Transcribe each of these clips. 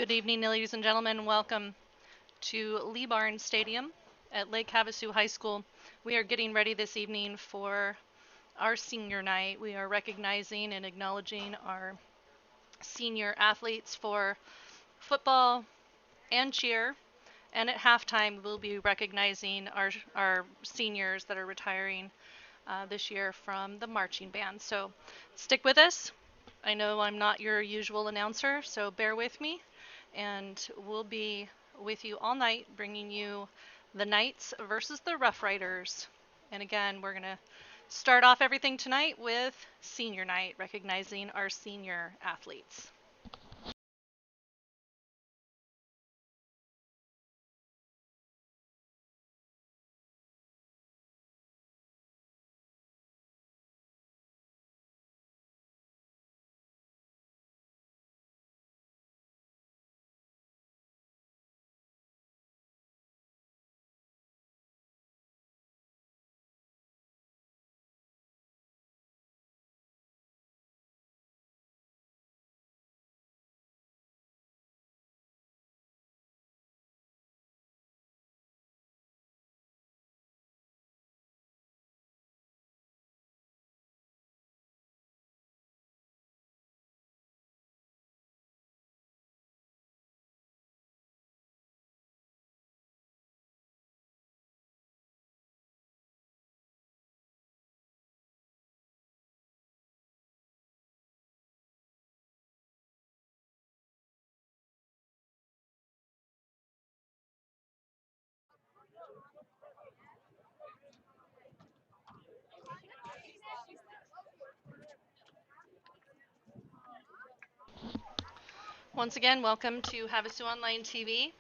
Good evening, ladies and gentlemen. Welcome to Lee Barnes Stadium at Lake Havasu High School. We are getting ready this evening for our senior night. We are recognizing and acknowledging our senior athletes for football and cheer. And at halftime, we'll be recognizing our seniors that are retiring this year from the marching band. So stick with us. I know I'm not your usual announcer, so bear with me. And we'll be with you all night, bringing you the Knights versus the Roughriders. And again, we're going to start off everything tonight with senior night, recognizing our senior athletes. Once again, welcome to Havasu Online TV.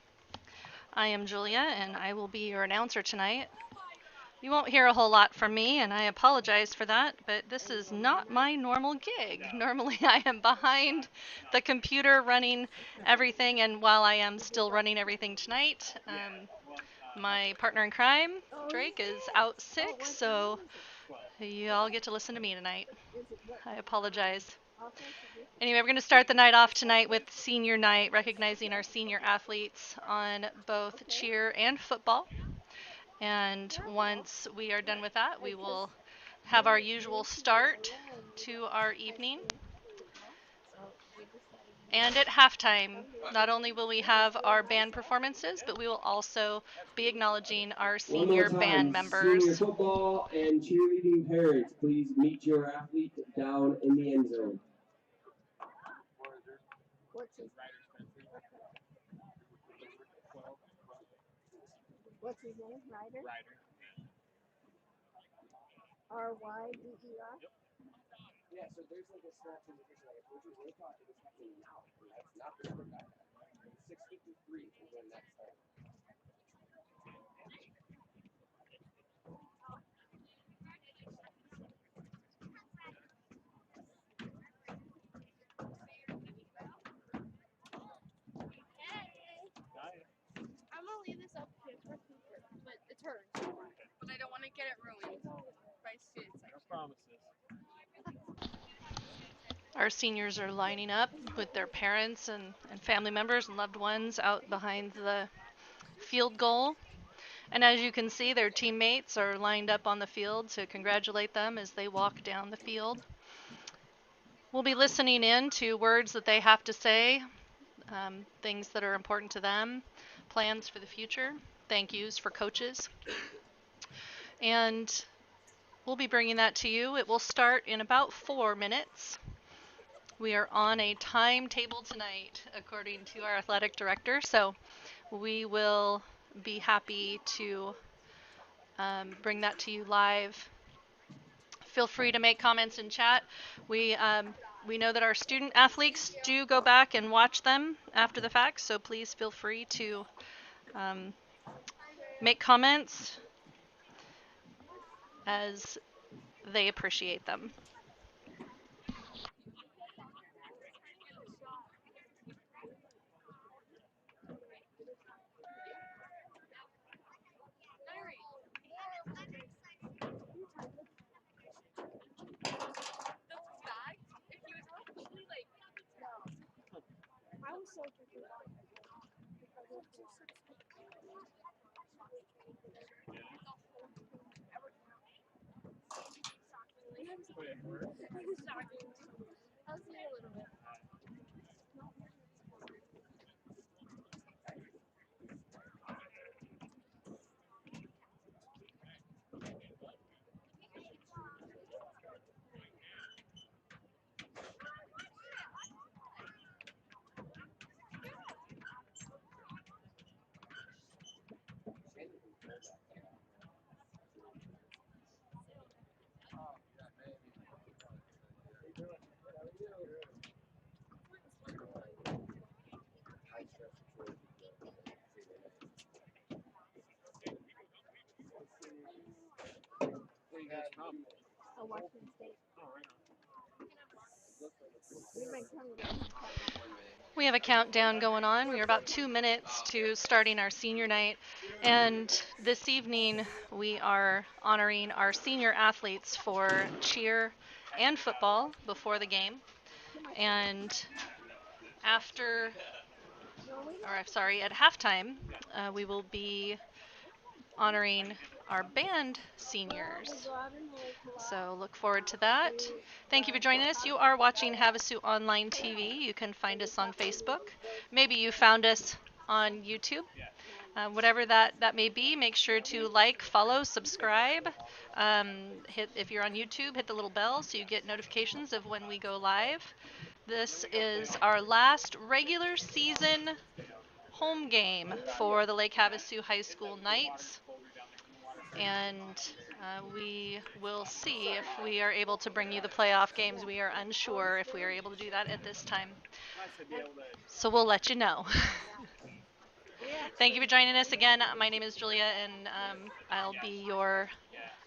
I am Julia, and I will be your announcer tonight. You won't hear a whole lot from me, and I apologize for that, but this is not my normal gig. Normally I am behind the computer running everything, and while I am still running everything tonight, my partner in crime, Drake, is out sick, so you all get to listen to me tonight. I apologize. Anyway, we're going to start the night off tonight with senior night, recognizing our senior athletes on both cheer and football. And once we are done with that, we will have our usual start to our evening. And at halftime, not only will we have our band performances, but we will also be acknowledging our senior band members. Senior football and cheerleading parents, please meet your athlete down in the end zone. What's his name? Ryder? R-Y-D-E-R? Yeah, so there's like a snap indication, like if we're thought it was happening now, and that's not the number guy. 6:53 is when that's time. I'm gonna leave this up here for future, but it's hers. But I don't want to get it ruined by students. No promises. Our seniors are lining up with their parents and family members and loved ones out behind the field goal. And as you can see, their teammates are lined up on the field to congratulate them as they walk down the field. We'll be listening in to words that they have to say, things that are important to them, plans for the future, thank yous for coaches. And we'll be bringing that to you. It will start in about 4 minutes. We are on a timetable tonight, according to our athletic director, so we will be happy to bring that to you live. Feel free to make comments in chat. We know that our student athletes do go back and watch them after the fact, so please feel free to make comments as they appreciate them. I was so Shocking. I'll see you a little bit. Oh, Washington State. We have a countdown going on. We are about 2 minutes to starting our senior night. And this evening, we are honoring our senior athletes for cheer and football before the game. And after, at halftime, we will be honoring our band seniors. So look forward to that. Thank you for joining us. You are watching Havasu Online TV. You can find us on Facebook. Maybe you found us on YouTube. Whatever that may be, make sure to like, follow, subscribe. If you're on YouTube, hit the little bell so you get notifications of when we go live. This is our last regular season home game for the Lake Havasu High School Knights. And we will see if we are able to bring you the playoff games. We are unsure if we are able to do that at this time. So we'll let you know. Thank you for joining us again. My name is Julia, and I'll be your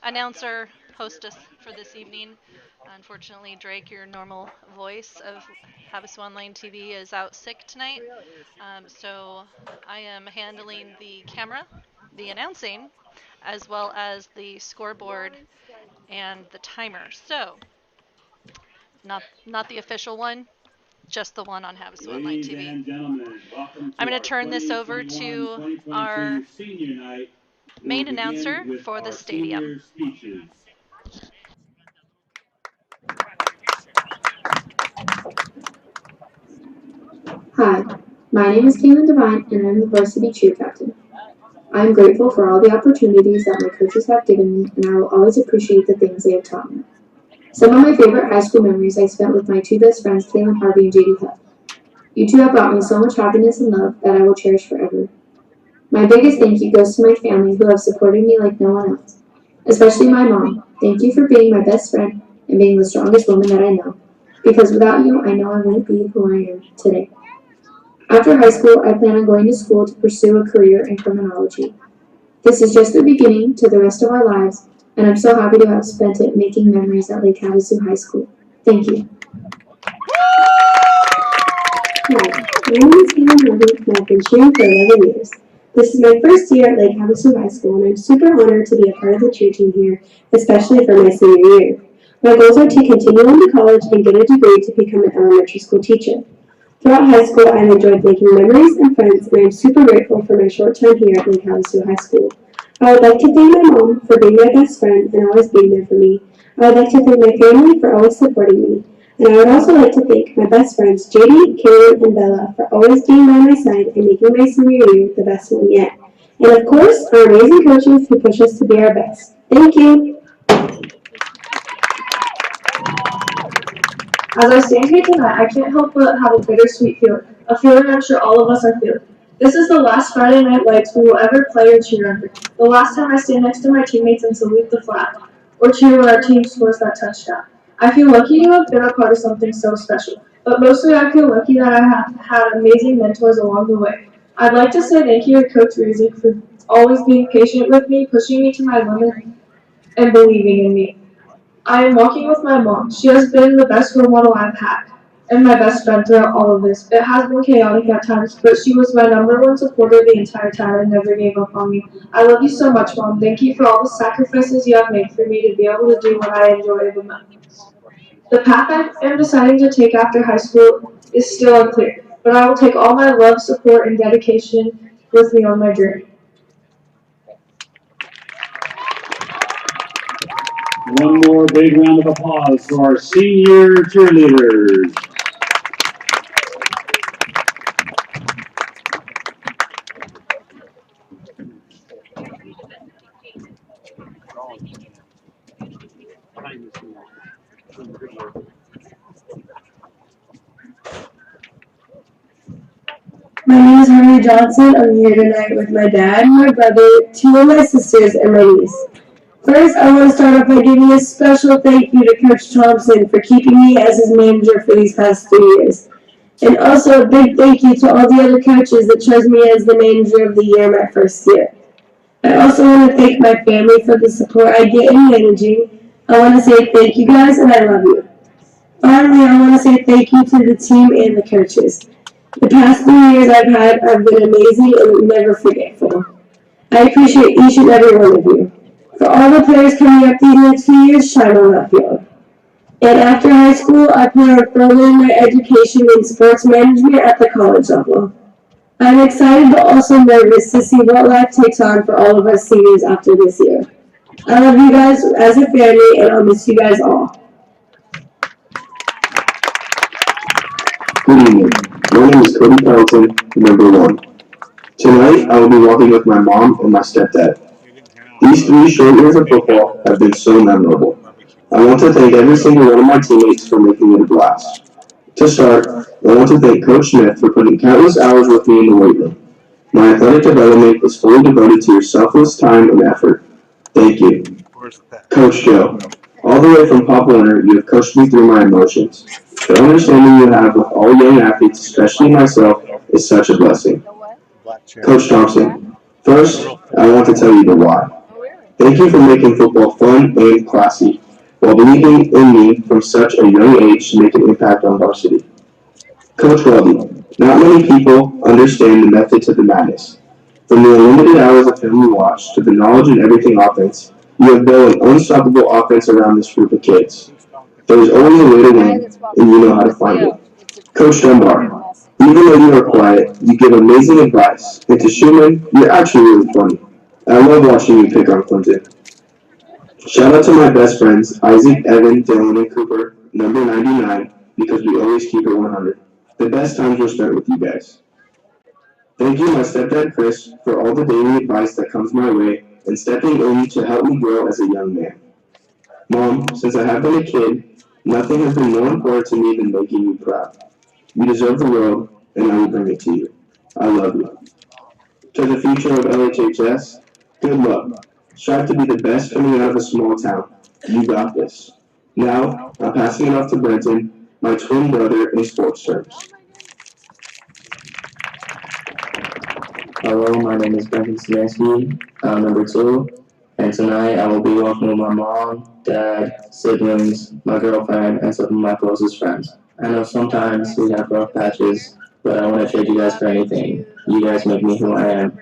announcer, hostess for this evening. Unfortunately, Drake, your normal voice of Havasu Online TV, is out sick tonight. So I am handling the camera, the announcing, as well as the scoreboard and the timer. So, not the official one, just the one on Havasu Online TV. Ladies and gentlemen, welcome to I'm going to turn this over to our senior night. main announcer for the stadium. Speeches. Hi, my name is Caitlin Devine, and I'm the Varsity cheer captain. I am grateful for all the opportunities that my coaches have given me, and I will always appreciate the things they have taught me. Some of my favorite high school memories I spent with my two best friends, Caitlin Harvey and JD Huff. You two have brought me so much happiness and love that I will cherish forever. My biggest thank you goes to my family who have supported me like no one else, especially my mom. Thank you for being my best friend and being the strongest woman that I know, because without you, I know I wouldn't be who I am today. After high school, I plan on going to school to pursue a career in criminology. This is just the beginning to the rest of our lives, and I'm so happy to have spent it making memories at Lake Havasu High School. Thank you. Hi, my name is Caitlin Harvey, and I've been cheering for 11 years. This is my first year at Lake Havasu High School, and I'm super honored to be a part of the cheer team here, especially for my senior year. My goals are to continue on to college and get a degree to become an elementary school teacher. Throughout high school, I've enjoyed making memories and friends, and I'm super grateful for my short time here at Lake Havasu High School. I would like to thank my mom for being my best friend and always being there for me. I would like to thank my family for always supporting me. And I would also like to thank my best friends, JD, Kaylin, and Bella, for always being by my side and making my senior year the best one yet. And of course, our amazing coaches who push us to be our best. Thank you. As I stand here tonight, I can't help but have a bittersweet feeling, a feeling I'm sure all of us are feeling. This is the last Friday Night Lights we will ever play or cheer under. The last time I stand next to my teammates and salute the flag, or cheer when our team scores that touchdown. I feel lucky to have been a part of something so special, but mostly I feel lucky that I have had amazing mentors along the way. I'd like to say thank you to Coach Ruzick for always being patient with me, pushing me to my limit, and believing in me. I am walking with my mom. She has been the best role model I've had, and my best friend throughout all of this. It has been chaotic at times, but she was my number one supporter the entire time and never gave up on me. I love you so much, Mom. Thank you for all the sacrifices you have made for me to be able to do what I enjoy the most. The path I am deciding to take after high school is still unclear. but I will take all my love, support, and dedication with me on my journey. One more big round of applause for our senior cheerleaders. My name is Harley Johnson. I'm here tonight with my dad, my brother, two of my sisters, and my niece. First, I want to start off by giving a special thank you to Coach Thompson for keeping me as his manager for these past 3 years. And also a big thank you to all the other coaches that chose me as the manager of the year my first year. I also want to thank my family for the support I get in managing. I want to say thank you guys and I love you. Finally, I want to say thank you to the team and the coaches. The past 3 years I've been amazing and never forgetful. I appreciate each and every one of you. For all the players coming up these next few years, shine on that field. And after high school, I plan on furthering my education in sports management at the college level. I'm excited but also nervous to see what life takes on for all of us seniors after this year. I love you guys as a family and I'll miss you guys all. Good evening. My name is Cody Carlton, number 1. Tonight, I will be walking with my mom and my stepdad. These 3 short years of football have been so memorable. I want to thank every single one of my teammates for making it a blast. To start, I want to thank Coach Smith for putting countless hours with me in the weight room. My athletic development is fully devoted to your selfless time and effort. Thank you. Coach Joe, all the way from Pop Warner, you have coached me through my emotions. The understanding you have with all young athletes, especially myself, is such a blessing. Coach Thompson, first, I want to tell you the why. Thank you for making football fun and classy, while believing in me from such a young age to make an impact on varsity. Coach Welby, not many people understand the method to the madness. From the unlimited hours of film you watch to the knowledge in everything offense, you have built an unstoppable offense around this group of kids. There's always a way to win, and you know how to find it. Coach Dunbar, even though you are quiet, you give amazing advice, and to Schumann, you're actually really funny. I love watching you pick on Clinton. Shout out to my best friends, Isaac, Evan, Dylan, and Cooper, number 99, because we always keep it 100. The best times were spent with you guys. Thank you, my stepdad Chris, for all the daily advice that comes my way and stepping in to help me grow as a young man. Mom, since I have been a kid, nothing has been more important to me than making you proud. You deserve the world, and I will bring it to you. I love you. To the future of LHHS, good luck. Strive to be the best coming out of a small town. You got this. Now, I'm passing it off to Brenton, my twin brother in sports terms. Hello, my name is Brenton Szymanski. I'm number 2, and tonight I will be walking with my mom, dad, siblings, my girlfriend, and some of my closest friends. I know sometimes we have rough patches, but I want to trade you guys for anything. You guys make me who I am.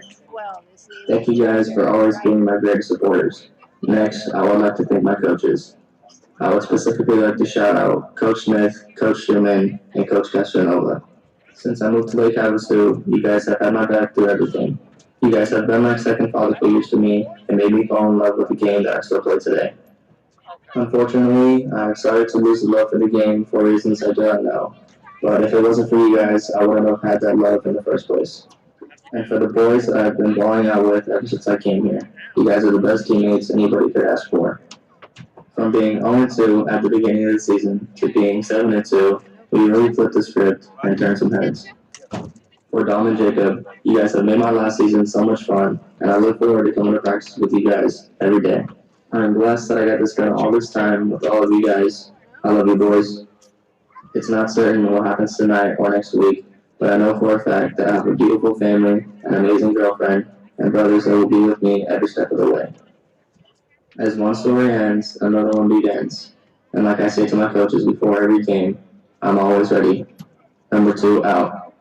Thank you guys for always being my greatest supporters. Next, I would like to thank my coaches. I would specifically like to shout out Coach Smith, Coach Schumann, and Coach Castronova. Since I moved to Lake Havasu, you guys have had my back through everything. You guys have been like second father figures to me and made me fall in love with the game that I still play today. Unfortunately, I'm sorry to lose the love for the game for reasons I do not know. But if it wasn't for you guys, I wouldn't have had that love in the first place. And for the boys that I've been balling out with ever since I came here, you guys are the best teammates anybody could ask for. From being 0-2 at the beginning of the season to being 7-2, we really flipped the script and turned some heads. For Dom and Jacob, you guys have made my last season so much fun, and I look forward to coming to practice with you guys every day. I'm blessed that I got to spend all this time with all of you guys. I love you, boys. It's not certain what happens tonight or next week, but I know for a fact that I have a beautiful family, an amazing girlfriend, and brothers that will be with me every step of the way. As one story ends, another one begins. And like I say to my coaches before every game, I'm always ready. Number 2 out.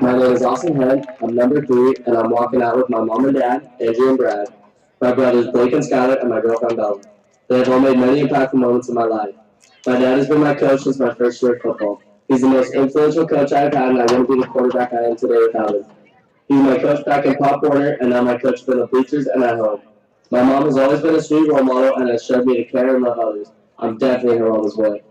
My name is Austin Head. I'm number 3, and I'm walking out with my mom and dad, Andrew and Brad, my brothers Blake and Skyler, and my girlfriend Bella. They have all made many impactful moments in my life. My dad has been my coach since my first year of football. He's the most influential coach I've had, and I wouldn't be the quarterback I am today without him. He's my coach back in Pop Warner, and now my coach for the bleachers and at home. My mom has always been a sweet role model and has showed me to care and love others. I'm definitely her mama's boy.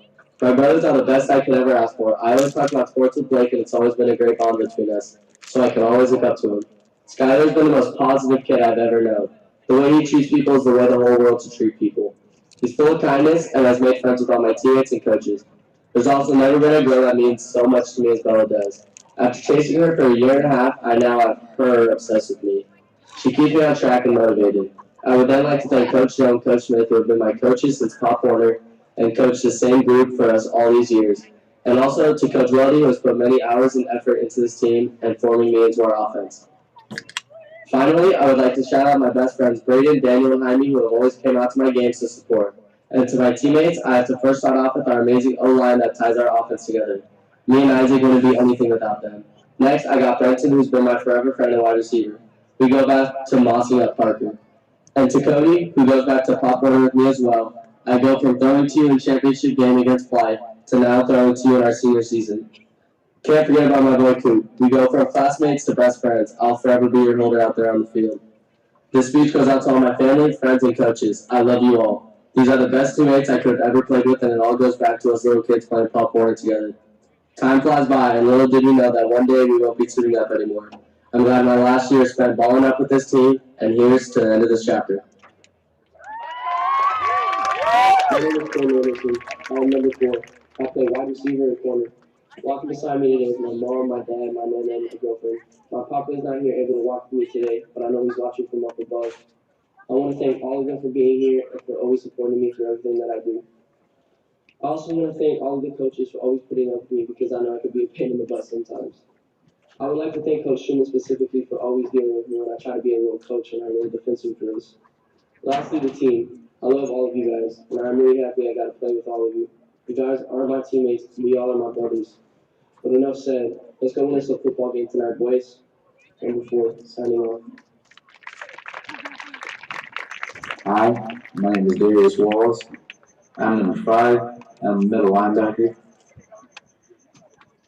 My brothers are the best I could ever ask for. I always talk about sports with Blake, and it's always been a great bond between us, so I can always look up to him. Skylar's been the most positive kid I've ever known. The way he treats people is the way the whole world should treat people. He's full of kindness and has made friends with all my teammates and coaches. There's also never been a girl that means so much to me as Bella does. After chasing her for a year and a half, I now have her obsessed with me. She keeps me on track and motivated. I would then like to thank Coach Joe and Coach Smith, who have been my coaches since Pop Warner and coached the same group for us all these years. And also to Coach Weldy, who has put many hours and effort into this team and forming me into our offense. Finally, I would like to shout out my best friends Braden, Daniel, and Jaime, who have always came out to my games to support. And to my teammates, I have to first start off with our amazing O-line that ties our offense together. Me and Isaac wouldn't be anything without them. Next, I got Brenton, who's been my forever friend and wide receiver. We go back to mossing up Parker. And to Cody, who goes back to Pop Warner with me as well. I go from throwing to you in championship game against Blythe to now throwing to you in our senior season. Can't forget about my boy Coop. We go from classmates to best friends. I'll forever be your holder out there on the field. This speech goes out to all my family, friends, and coaches. I love you all. These are the best teammates I could have ever played with, and it all goes back to us little kids playing Pop Warner together. Time flies by, and little did we know that one day we won't be tuning up anymore. I'm glad my last year spent balling up with this team, and here's to the end of this chapter. My name is Cole Anderson. I'm number 4. I play wide receiver and corner. Walking beside me today is my mom, my dad, my nana, and my girlfriend. My papa is not here able to walk with me today, but I know he's watching from up above. I want to thank all of them for being here and for always supporting me through everything that I do. I also want to thank all of the coaches for always putting up with me because I know I could be a pain in the butt sometimes. I would like to thank Coach Schumann specifically for always dealing with me when I try to be a little coach and I really defensive drills. Lastly, the team. I love all of you guys, and I'm really happy I got to play with all of you. You guys aren't my teammates, we all are my brothers. But enough said, let's go win this football game tonight, boys. Number 4, signing off. Hi, my name is Darius Walls. I'm number 5. I'm a middle linebacker.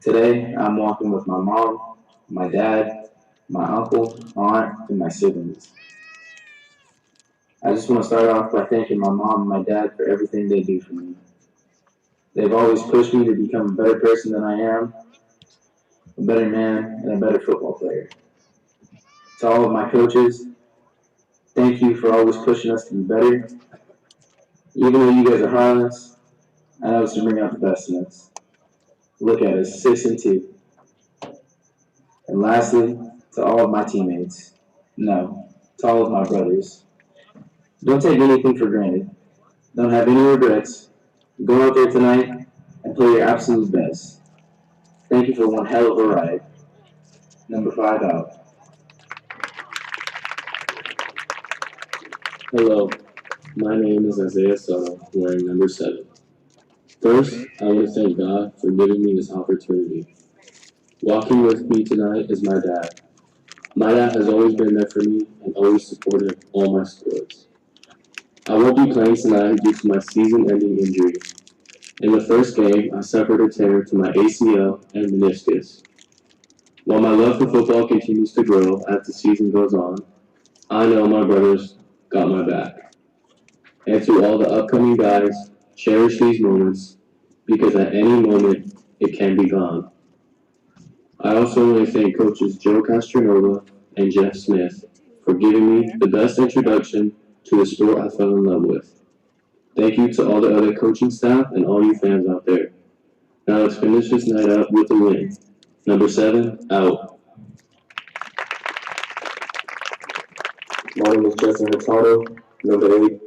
Today, I'm walking with my mom, my dad, my uncle, aunt, and my siblings. I just want to start off by thanking my mom and my dad for everything they do for me. They've always pushed me to become a better person than I am, a better man, and a better football player. To all of my coaches, thank you for always pushing us to be better. Even though you guys are hard on us, I know it's to bring out the best in us. Look at us, 6-2. And lastly, to all of my teammates, no, to all of my brothers, don't take anything for granted. Don't have any regrets. Go out there tonight and play your absolute best. Thank you for one hell of a ride. Number 5 out. Hello, my name is Isaiah Suttle, wearing number 7. First, I want to thank God for giving me this opportunity. Walking with me tonight is my dad. My dad has always been there for me and always supported all my sports. I won't be playing tonight due to my season-ending injury. In the first game, I suffered a tear to my ACL and meniscus. While my love for football continues to grow as the season goes on, I know my brothers got my back. And to all the upcoming guys, cherish these moments because at any moment it can be gone. I also want to thank coaches Joe Castronova and Jeff Smith for giving me the best introduction to the sport I fell in love with. Thank you to all the other coaching staff and all you fans out there. Now let's finish this night up with a win. Number 7, out. My name is Justin Hurtado, number 8,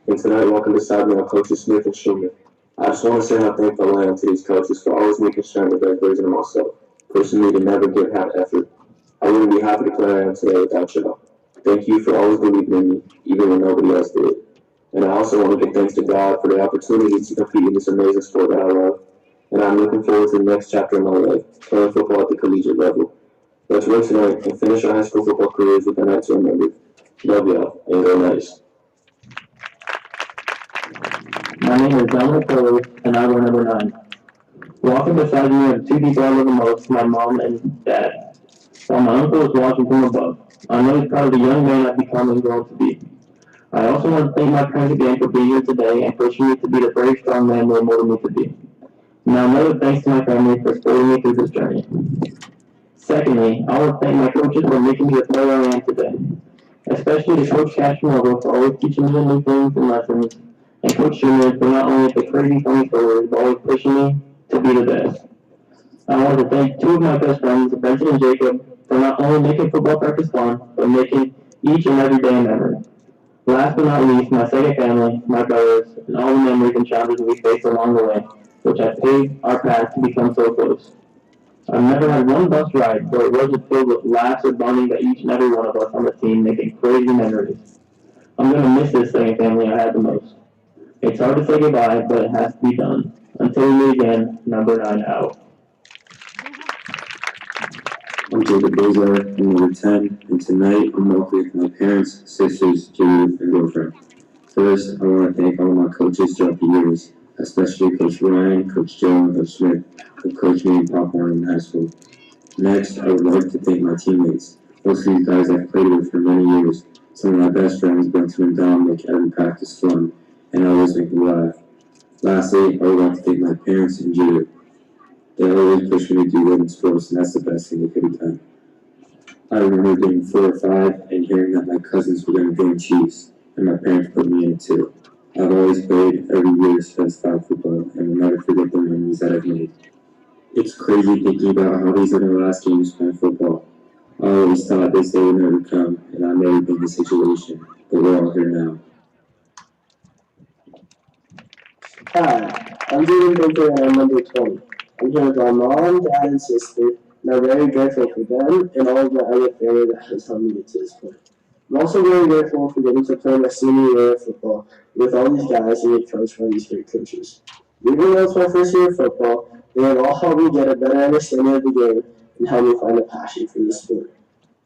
and tonight walking beside me are coaches Smith and Schumann. I just want to say how thankful I am to these coaches for always making sure I'm the best version of myself, pushing me to never give half effort. I wouldn't be happy to play I am today without y'all. Thank you for always believing in me, even when nobody else did. And I also want to give thanks to God for the opportunity to compete in this amazing sport that I love. And I'm looking forward to the next chapter of my life, playing football at the collegiate level. Let's win tonight and finish our high school football careers with a night to remember. Love y'all, and go nice. My My name is Youngker and I wear number 9. Walking beside me are the two people I love the most, my mom and dad, while my uncle is watching from above. I know he's proud of the young man I've become and grown to be. I also want to thank my parents again for being here today and pushing me to be the brave, strong man they molded me to be. Now another thanks to my family for supporting me through this journey. Secondly, I want to thank my coaches for making me the player I am today, especially to Coach Cashmore for always teaching me new things and lessons, and Coach Junior for not only the crazy funny stories, but always pushing me to be the best. I want to thank two of my best friends, Vincent and Jacob, for not only making football practice fun, but making each and every day a memory. Last but not least, my second family, my brothers, and all the memories and challenges we faced along the way, which have paved our path to become so close. I've never had one bus ride where it wasn't filled with laughs or bonding by each and every one of us on the team making crazy memories. I'm going to miss this second family I had the most. It's hard to say goodbye, but it has to be done. Until we meet again, number 9 out. I'm Jacob Bozar, I'm number 10, and tonight I'm walking with my parents, sisters, junior, and girlfriend. First, I want to thank all my coaches throughout the years, especially Coach Ryan, Coach Joe, and Coach Smith, who coached me in Pop Warren in high school. Next, I would like to thank my teammates, most of these guys I've played with for many years. Some of my best friends, Benson and Dom, make every practice fun, and always make me laugh. Lastly, I would like to thank my parents and Judah. They always push me to do good in sports, and that's the best thing they could have done. I remember being 4 or 5 and hearing that my cousins were going to join Chiefs, and my parents put me in it too. I've always played every year since flag football, and will never forget the memories that I've made. It's crazy thinking about how these are the last games playing football. I always thought this day would never come, and I've never been in this situation, but we're all here now. Hi, I'm Jaden Baker and I'm number 20. I'm here with my mom, dad, and sister, and I'm very grateful for them and all of my other family that has helped me get to this point. I'm also very grateful for getting to play my senior year of football with all these guys and get coached by these great coaches. Even though it's my first year of football, they have all helped me get a better understanding of the game and helped me find a passion for the sport.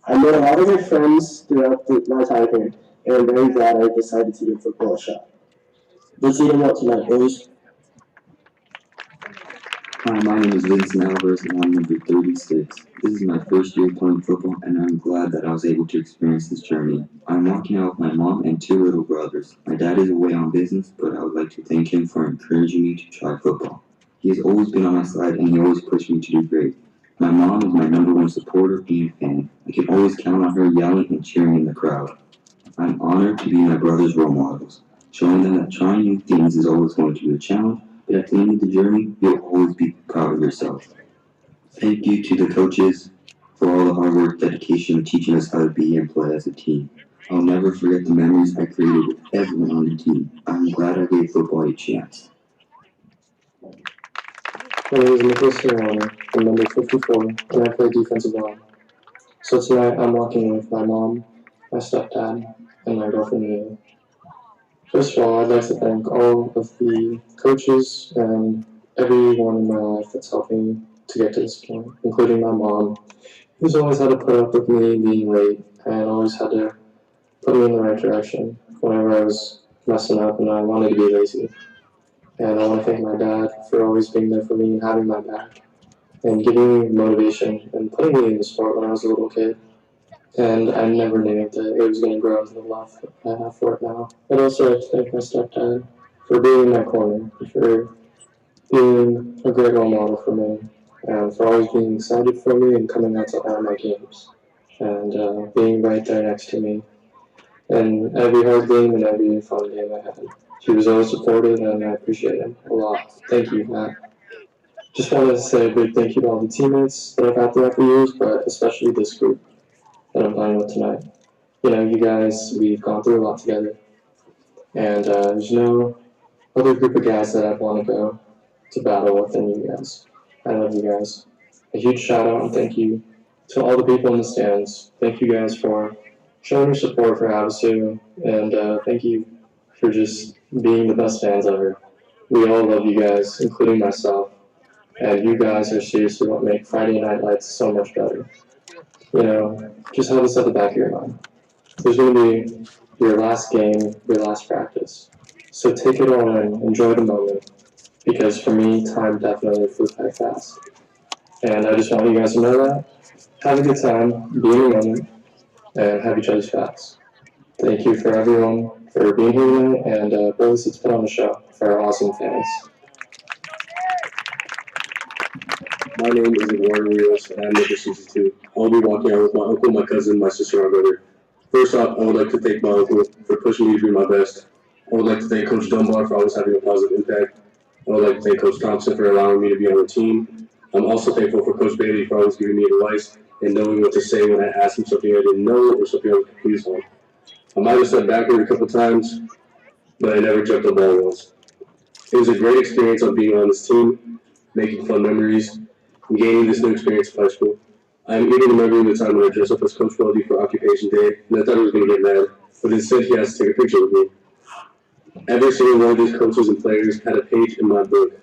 I made a lot of good friends throughout my time here, and I'm very glad I decided to give football a shot. Let's see them out tonight, boys. Hi, my name is Vincent Alvarez and I'm number 36. This is my first year playing football and I'm glad that I was able to experience this journey. I'm walking out with my mom and 2 little brothers. My dad is away on business, but I would like to thank him for encouraging me to try football. He has always been on my side and he always pushed me to do great. My mom is my number 1 supporter and fan. I can always count on her yelling and cheering in the crowd. I'm honored to be my brother's role models, showing them that trying new things is always going to be a challenge, but at the end of the journey, you'll always be proud of yourself. Thank you to the coaches for all the hard work, dedication, and teaching us how to be and play as a team. I'll never forget the memories I created with everyone on the team. I'm glad I gave football a chance. My name is Nicholas Serrano. I'm number 54, and I play defensive line. So tonight I'm walking with my mom, my stepdad, and my girlfriend Mia. First of all, I'd like to thank all of the coaches and everyone in my life that's helped me to get to this point, including my mom, who's always had to put up with me being late and always had to put me in the right direction whenever I was messing up and I wanted to be lazy. And I want to thank my dad for always being there for me and having my back and giving me motivation and putting me in the sport when I was a little kid. And I never knew that it was going to grow into the love I have for it now. I'd also like to thank my stepdad for being in my corner, for being a great role model for me, and for always being excited for me and coming out to all my games, and being right there next to me in every hard game and every fun game I had. He was always supportive, and I appreciate him a lot. Thank you, Matt. Just wanted to say a big thank you to all the teammates that I've had throughout the years, but especially this group that I'm playing with tonight. You know, you guys, we've gone through a lot together, and there's no other group of guys that I'd want to go to battle with than you guys. I love you guys. A huge shout out and thank you to all the people in the stands. Thank you guys for showing your support for Havasu, and thank you for just being the best fans ever. We all love you guys, including myself, and you guys are seriously what make Friday Night Lights so much better. You know, just have this at the back of your mind. There's going to be your last game, your last practice. So take it all in, enjoy the moment, because for me, time definitely flew by fast. And I just want you guys to know that. Have a good time, be in the moment, and have each other's backs. Thank you for everyone for being here tonight, and boys, let's put on a show for our awesome fans. My name is Eduardo Rios, and I'm number 62. I'll be walking out with my uncle, my cousin, my sister, and my brother. First off, I would like to thank my uncle for pushing me to be my best. I would like to thank Coach Dunbar for always having a positive impact. I would like to thank Coach Thompson for allowing me to be on the team. I'm also thankful for Coach Bailey for always giving me advice and knowing what to say when I asked him something I didn't know or something I was confused on. I might have stepped backward a couple times, but I never jumped the ball once. It was a great experience on being on this team, making fun memories, and gaining this new experience of high school. I am even remembering the time when I dressed up as Coach Weldy for Occupation Day, and I thought he was going to get mad, but instead he asked to take a picture with me. Every single one of these coaches and players had a page in my book.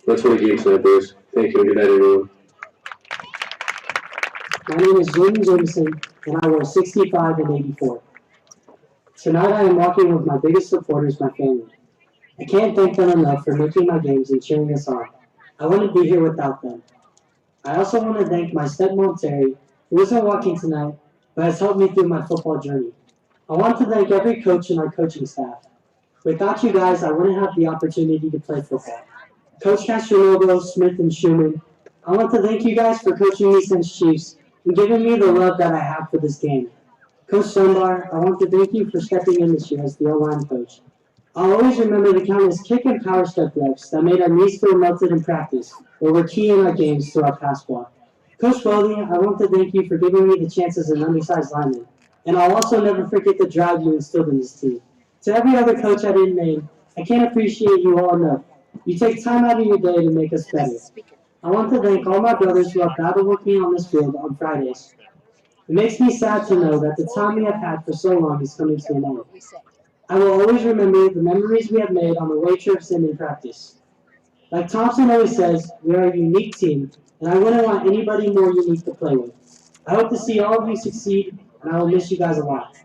Let's win a game tonight, boys. Thank you, and good night, everyone. My name is Jaden Jameson, and I wear 65 and 84. Tonight I am walking with my biggest supporters, my family. I can't thank them enough for making my games and cheering us on. I wouldn't be here without them. I also want to thank my stepmom Terry, who isn't walking tonight, but has helped me through my football journey. I want to thank every coach and our coaching staff. Without you guys, I wouldn't have the opportunity to play football. Coach Castronovo, Smith, and Schumann, I want to thank you guys for coaching me since Chiefs and giving me the love that I have for this game. Coach Dunbar, I want to thank you for stepping in this year as the O-line coach. I'll always remember the countless kick and power step reps that made our knees feel melted in practice, but were key in our games through our pass block. Coach Welding, I want to thank you for giving me the chance as an undersized lineman, and I'll also never forget the drive you instilled in this team. To every other coach I didn't name, I can't appreciate you all enough. You take time out of your day to make us better. I want to thank all my brothers who have battled with me on this field on Fridays. It makes me sad to know that the time we have had for so long is coming to an end. I will always remember the memories we have made on the away trips and in practice. Like Thompson always says, we are a unique team, and I wouldn't want anybody more unique to play with. I hope to see all of you succeed, and I will miss you guys a lot.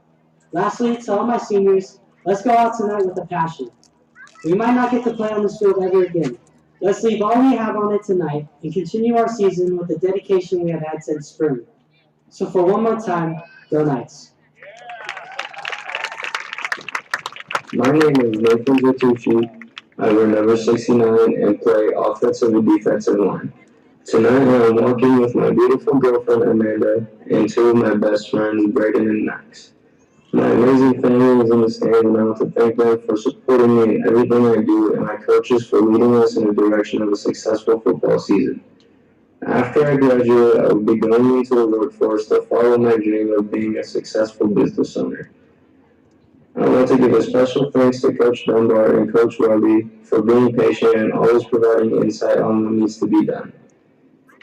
Lastly, to all my seniors, let's go out tonight with a passion. We might not get to play on this field ever again. Let's leave all we have on it tonight and continue our season with the dedication we have had since spring. So for one more time, go Knights. My name is Nathan Zatucci. I wear number 69 and play offensive and defensive line. Tonight I am walking with my beautiful girlfriend Amanda and two of my best friends, Braden and Max. My amazing family is in the stand, and I want to thank them for supporting me in everything I do and my coaches for leading us in the direction of a successful football season. After I graduate, I will be going into the workforce to follow my dream of being a successful business owner. I want to give a special thanks to Coach Dunbar and Coach Webby for being patient and always providing insight on what needs to be done.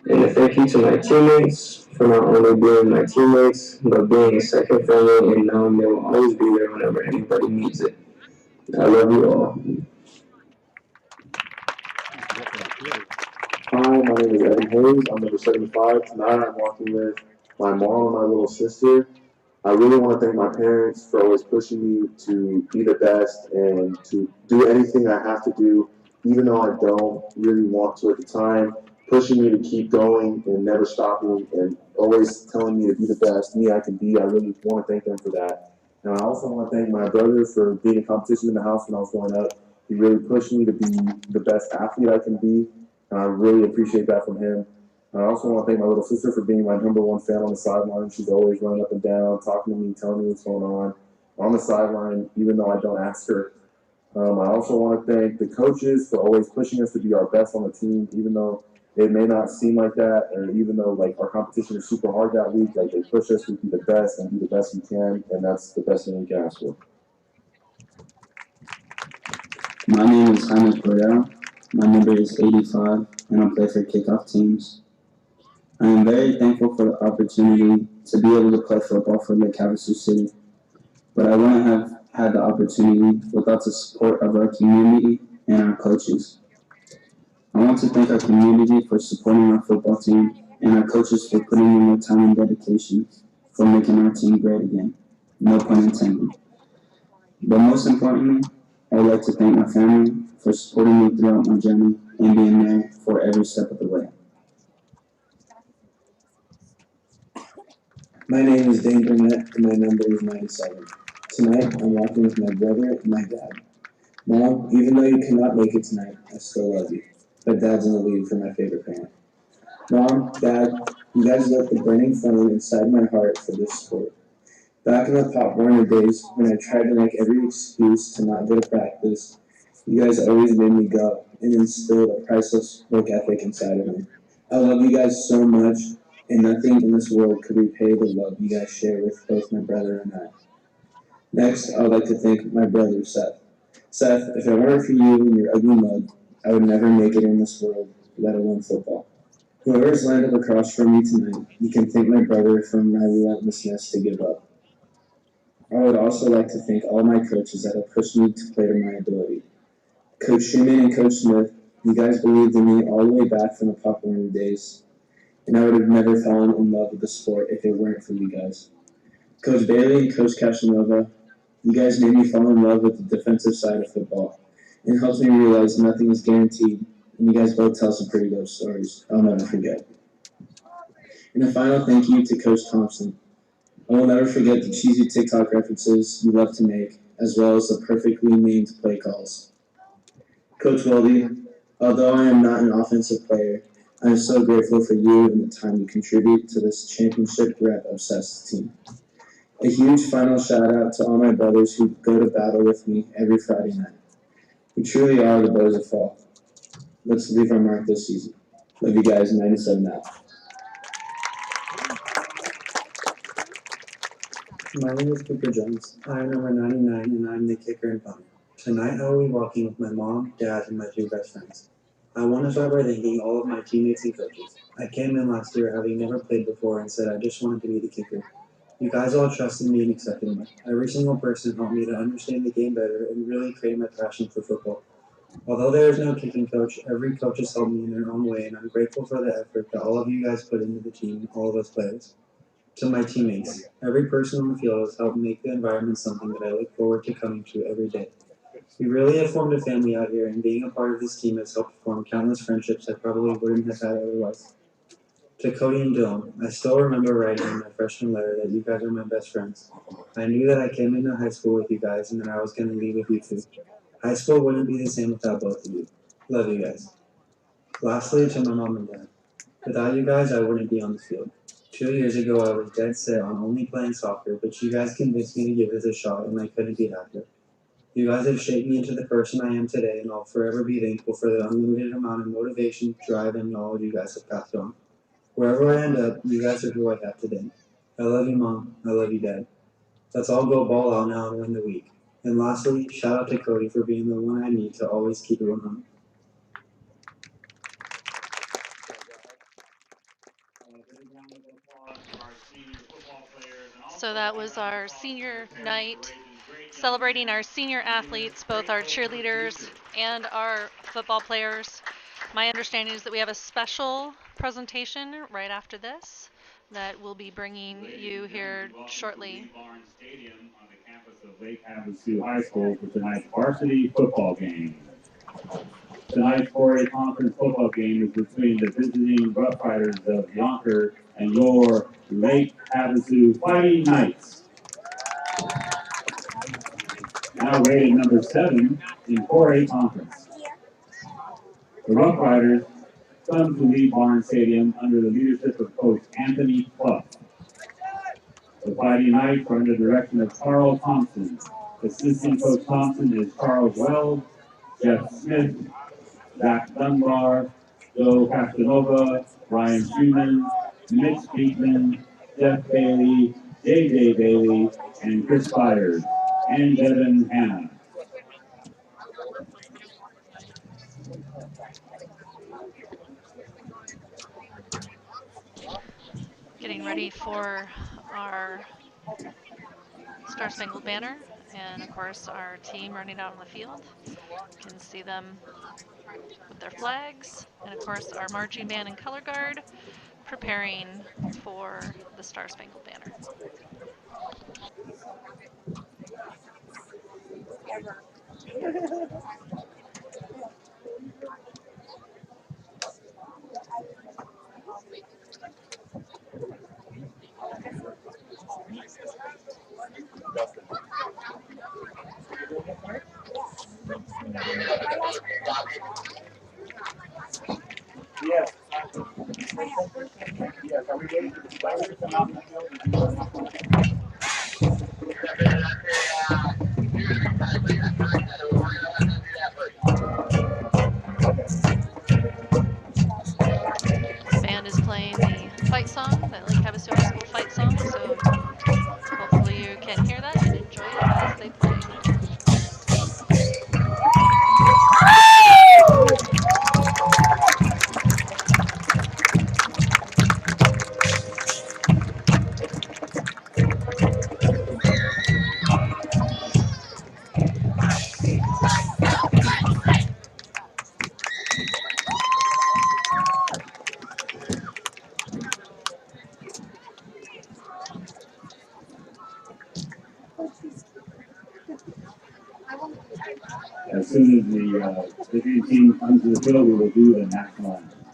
And a thank you to my teammates for not only being my teammates, but being a second family and knowing they will always be there whenever anybody needs it. I love you all. Hi, my name is Evan Hayes. I'm number 75. Tonight I'm walking with my mom and my little sister. I really want to thank my parents for always pushing me to be the best and to do anything I have to do, even though I don't really want to at the time, pushing me to keep going and never stopping and always telling me to be the best me I can be. I really want to thank them for that. And I also want to thank my brother for being a competition in the house when I was growing up. He really pushed me to be the best athlete I can be, and I really appreciate that from him. I also want to thank my little sister for being my number one fan on the sideline. She's always running up and down, talking to me, telling me what's going on the sideline, even though I don't ask her. I also want to thank the coaches for always pushing us to be our best on the team, even though it may not seem like that, or even though like our competition is super hard that week. Like they push us to be the best and do the best we can, and that's the best thing we can ask for. My name is Jaime Correa. My number is 85, and I play for Kickoff teams. I am very thankful for the opportunity to be able to play football for Lake Havasu City, but I wouldn't have had the opportunity without the support of our community and our coaches. I want to thank our community for supporting our football team and our coaches for putting in their time and dedication for making our team great again. No pun intended. But most importantly, I would like to thank my family for supporting me throughout my journey and being there for every step of the way. My name is Dane Burnett and my number is 97. Tonight, I'm walking with my brother and my dad. Mom, even though you cannot make it tonight, I still love you. But Dad's in the lead for my favorite parent. Mom, Dad, you guys lit the burning flame inside my heart for this sport. Back in the Pop Warner days, when I tried to make every excuse to not go to practice, you guys always made me go and instilled a priceless work ethic inside of me. I love you guys so much, and nothing in this world could repay the love you guys share with both my brother and I. Next, I would like to thank my brother, Seth. Seth, if it weren't for you and your ugly mug, I would never make it in this world, let alone football. Whoever's landed across from me tonight, you can thank my brother for my relentlessness to give up. I would also like to thank all my coaches that have pushed me to play to my ability. Coach Schumann and Coach Smith, you guys believed in me all the way back from the Pop Warner days, and I would have never fallen in love with the sport if it weren't for you guys. Coach Bailey and Coach Cashanova, you guys made me fall in love with the defensive side of football and helped me realize nothing is guaranteed, and you guys both tell some pretty good stories I'll never forget. And a final thank you to Coach Thompson. I will never forget the cheesy TikTok references you love to make, as well as the perfectly named play calls. Coach Weldy, although I am not an offensive player, I am so grateful for you and the time you contribute to this championship rep obsessed team. A huge final shout out to all my brothers who go to battle with me every Friday night. We truly are the boys of fall. Let's leave our mark this season. Love you guys, 97 out. My name is Cooper Jones. I am number 99 and I'm the kicker and punter. Tonight I will be walking with my mom, dad, and my two best friends. I want to start by thanking all of my teammates and coaches. I came in last year having never played before and said I just wanted to be the kicker. You guys all trusted me and accepted me. Every single person helped me to understand the game better and really create my passion for football. Although there is no kicking coach, every coach has helped me in their own way, and I'm grateful for the effort that all of you guys put into the team, all of us players. To my teammates, every person on the field has helped make the environment something that I look forward to coming to every day. We really have formed a family out here, and being a part of this team has helped form countless friendships I probably wouldn't have had otherwise. To Cody and Dylan, I still remember writing in my freshman letter that you guys are my best friends. I knew that I came into high school with you guys and that I was going to leave with you too. High school wouldn't be the same without both of you. Love you guys. Lastly, to my mom and dad. Without you guys, I wouldn't be on the field. 2 years ago, I was dead set on only playing soccer, but you guys convinced me to give it a shot, and I couldn't be happier. You guys have shaped me into the person I am today, and I'll forever be thankful for the unlimited amount of motivation, drive, and knowledge you guys have passed on. Wherever I end up, you guys are who I have today. I love you, Mom. I love you, Dad. Let's all go ball out now and win the week. And lastly, shout out to Cody for being the one I need to always keep it 100. So that was our senior night, celebrating our senior athletes, both our cheerleaders and our football players. My understanding is that we have a special presentation right after this that we'll be bringing you here shortly. Stadium on the campus of Lake Havasu High School for tonight's varsity football game. Tonight's 4A conference football game is between the visiting Roughriders of Youngker and your Lake Havasu Fighting Knights. Now rated number 7 in 4A conference. The Roughriders come to Lee Barnes Stadium under the leadership of Coach Anthony Clough. The Fighting Knights are under the direction of Carl Thompson. Assistant Coach Thompson is Charles Weld, Jeff Smith, Zach Dunbar, Joe Castanova, Ryan Schumann, Mitch Beekman, Jeff Bailey, J.J. Bailey, and Chris Byers, and Devin Hanna. Getting ready for our Star Spangled Banner, and of course our team running out on the field. You can see them with their flags, and of course our marching band and color guard preparing for the Star Spangled Banner. Yes. Yes. Are we waiting for the players to come out in the field and do the national anthem? The band is playing the fight song, the Lake Havasu High School fight song, so hopefully you can hear that and enjoy it as they play. As soon as the visiting team comes to the field, we will do the national anthem.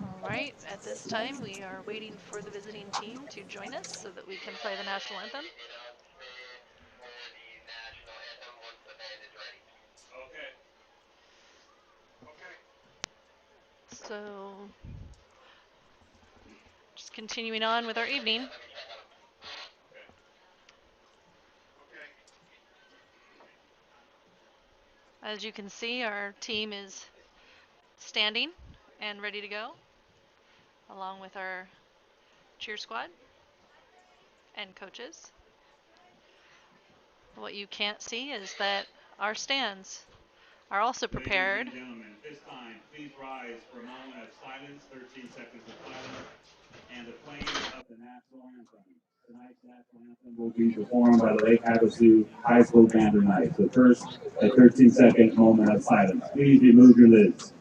All right, at this time we are waiting for the visiting team to join us so that we can play the national anthem. So, just continuing on with our evening. As you can see, our team is standing and ready to go, along with our cheer squad and coaches. What you can't see is that our stands are also prepared. Ladies and gentlemen, this time, please rise for a moment of silence, 13 seconds of silence, and the playing of the national anthem. Tonight's national anthem will be performed by the Lake Havasu High School Band tonight. So first, a 13-second moment of silence. Please remove your lids.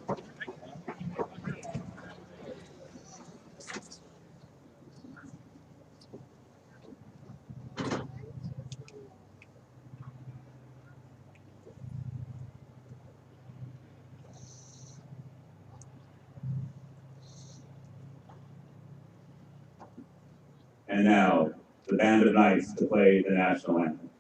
And now, the Band of Knights to play the national anthem.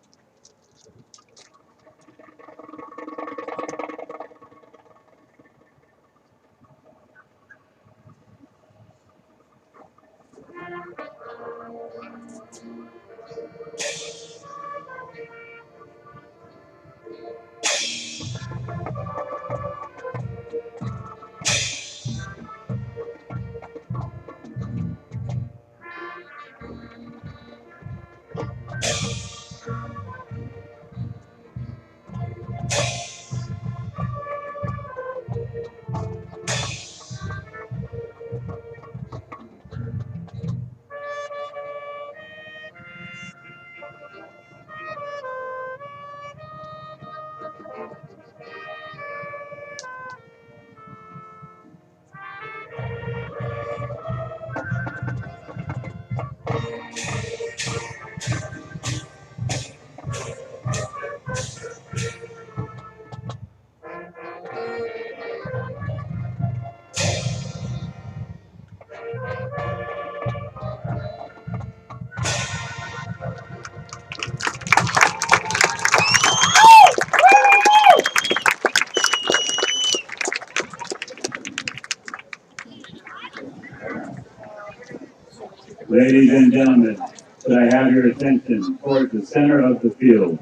Ladies and gentlemen, could I have your attention towards the center of the field?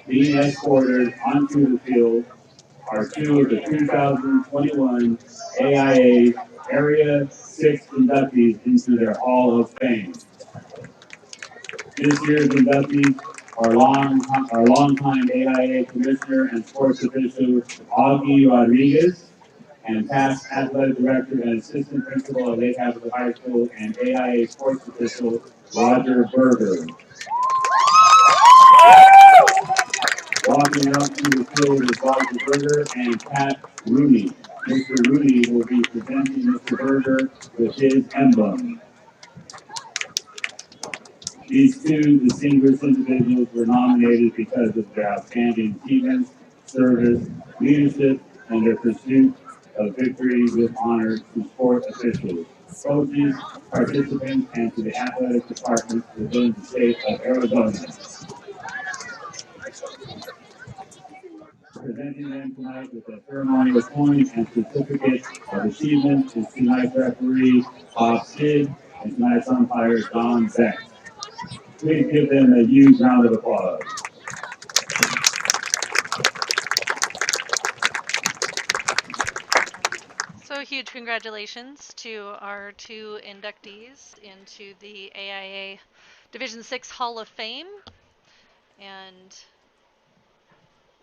Being escorted onto the field are two of the 2021 AIA Area 6 inductees into their Hall of Fame. This year's inductees are longtime AIA Commissioner and Sports Official Augie Rodriguez, and past Athletic Director and Assistant Principal of Lake Havasu High School and AIA Sports Official Roger Berger. Walking up to the field is Roger Berger and Pat Rooney. Mr. Rooney will be presenting Mr. Berger with his emblem. These two distinguished individuals were nominated because of their outstanding achievements, service, leadership, and their pursuit of victory with honor to sport officials, coaches, participants, and to the athletic departments within the state of Arizona. Presenting them tonight with a ceremonial coin and certificate of achievement is tonight's referee, Bob Sid, and tonight's umpire, Don Beck. Please give them a huge round of applause. So huge congratulations to our two inductees into the AIA Division 6 Hall of Fame. And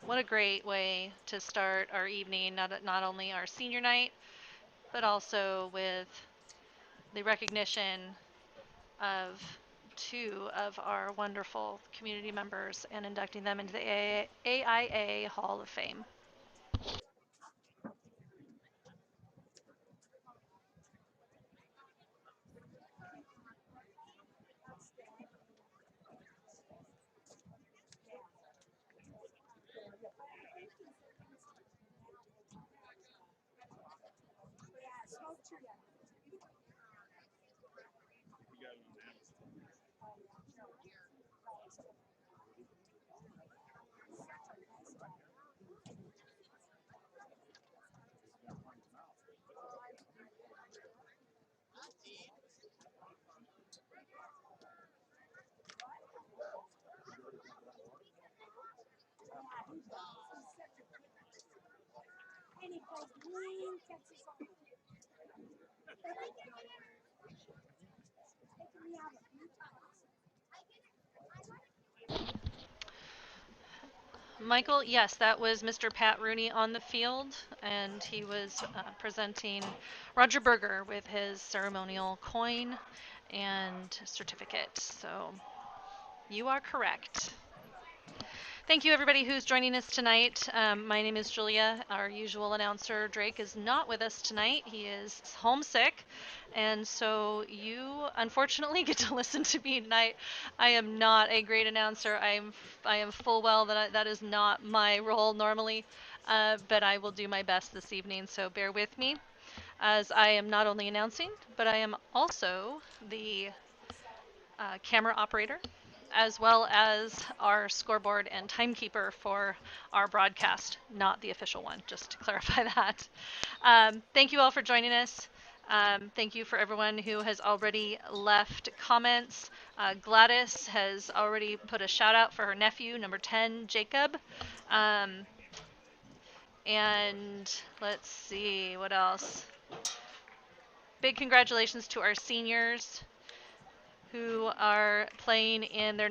what a great way to start our evening, not only our senior night, but also with the recognition of two of our wonderful community members and inducting them into the AIA Hall of Fame. Michael, yes, that was Mr. Pat Rooney on the field, and he was presenting Roger Berger with his ceremonial coin and certificate. So you are correct. Thank you, everybody who's joining us tonight. My name is Julia. Our usual announcer, Drake, is not with us tonight. He is homesick, and so you, unfortunately, get to listen to me tonight. I am not a great announcer. I am full well that that is not my role normally, but I will do my best this evening, so bear with me, as I am not only announcing, but I am also the camera operator, as well as our scoreboard and timekeeper for our broadcast, not the official one, just to clarify that. Thank you all for joining us. Thank you for everyone who has already left comments. Gladys has already put a shout out for her nephew, number 10, Jacob. And let's see, what else? Big congratulations to our seniors who are playing in their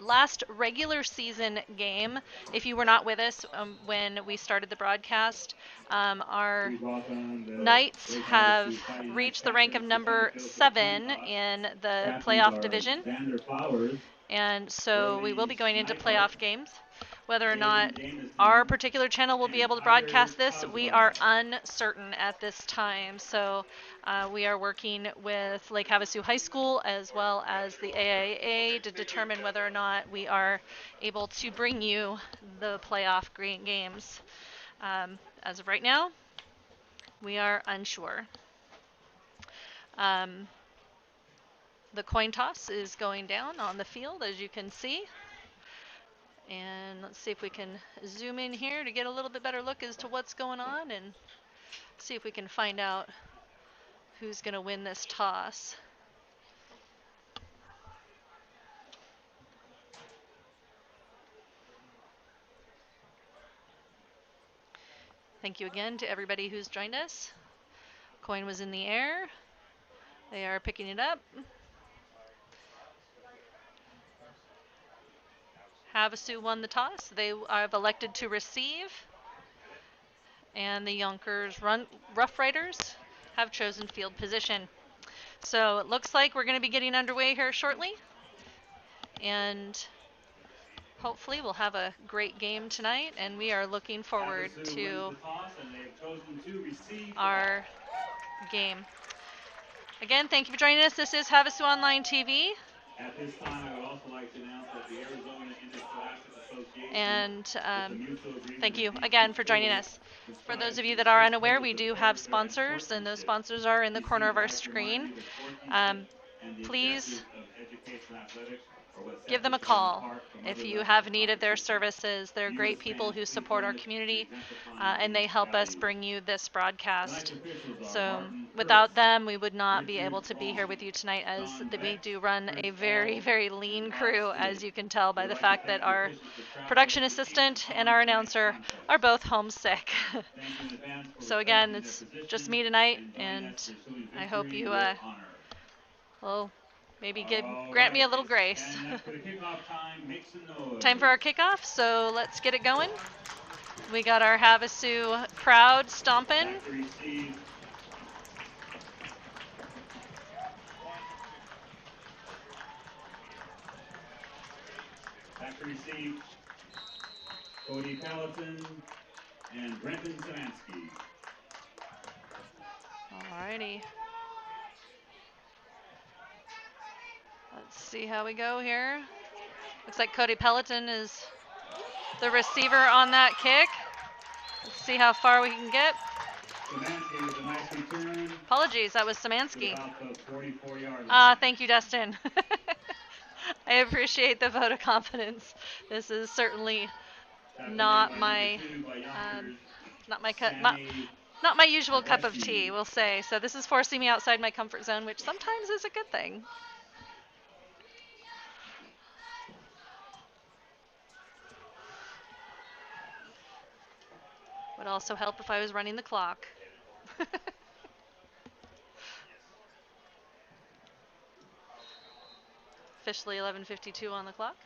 last regular season game. If you were not with us when we started the broadcast, our Knights have reached the rank of number 7 in the playoff division. And so we will be going into playoff games. Whether or not our particular channel will be able to broadcast this, we are uncertain at this time. So we are working with Lake Havasu High School as well as the AIA to determine whether or not we are able to bring you the playoff games. As of right now, we are unsure. The coin toss is going down on the field, as you can see. And let's see if we can zoom in here to get a little bit better look as to what's going on and see if we can find out who's going to win this toss. Thank you again to everybody who's joined us. Coin was in the air. They are picking it up. Havasu won the toss. They have elected to receive. And the Youngker Roughriders have chosen field position. So it looks like we're going to be getting underway here shortly. And hopefully we'll have a great game tonight, and we are looking forward Havasu to wins the toss, and they have chosen to receive the our game. Again, thank you for joining us. This is Havasu Online TV. At this time, I would also like to announce that the Arizona Interscholastic Association, And with the mutual agreement thank of you these again two for joining schools, us. For those prescribes of you the that are strict unaware, codes we of do have character and sponsors, and those sportsmanship. sponsors are in the These corner of our feedbacks remind screen. you that sportsmanship and the Please objectives of educational athletics are what give sets them a this event call apart from if other you levels have of need of their competition. services. They're You great as people fans, who please support join our us in community, exemplifying and they these help us values. bring you this broadcast. Tonight's officials are So Martin without Kurtz, them, we would not be Richard able to be here Vaughn, with you tonight, as John we Beck, do run Chris a very, All, very and lean Bob crew, Steele. as you can tell We by would the like to fact thank that the our officials for traveling production to keep the assistant and fun our tonight's announcer contest. are both homesick. Thank you in advance for So again, respecting their it's position just me tonight, and joining and us in pursuing I hope victory you with honor. will maybe All grant me right, a little grace. and for the kickoff time, make some noise. Time for our kickoff, so let's get it going. We got our Havasu crowd stomping. Back to receive. Back to receive. Cody Peloton and Brenton Samansky. Alrighty. Let's see how we go here. Looks like Cody Peloton is the receiver on that kick. Let's see how far we can get. Samansky with a nice return. Apologies, that was Samansky. About the 44-yard line. Thank you, Dustin. I appreciate the vote of confidence. This is certainly not my not my usual cup of tea, we'll say. So this is forcing me outside my comfort zone, which sometimes is a good thing. Would also help if I was running the clock. Officially 11:52 on the clock.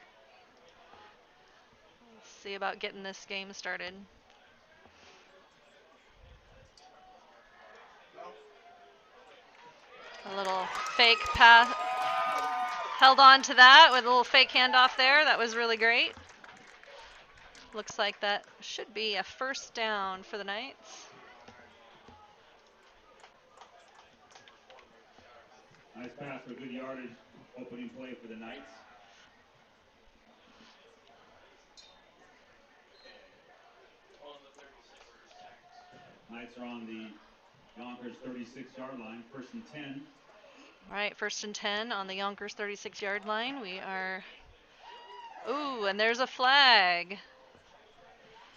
Let's see about getting this game started. A little fake pass. Held on to that with a little fake handoff there. That was really great. Looks like that should be a first down for the Knights. Nice pass for good yardage. Opening play for the Knights. Knights are on the Yonkers 36-yard line, 1st and 10. All right, 1st and 10 on the Yonkers 36-yard line. We are, ooh, and there's a flag.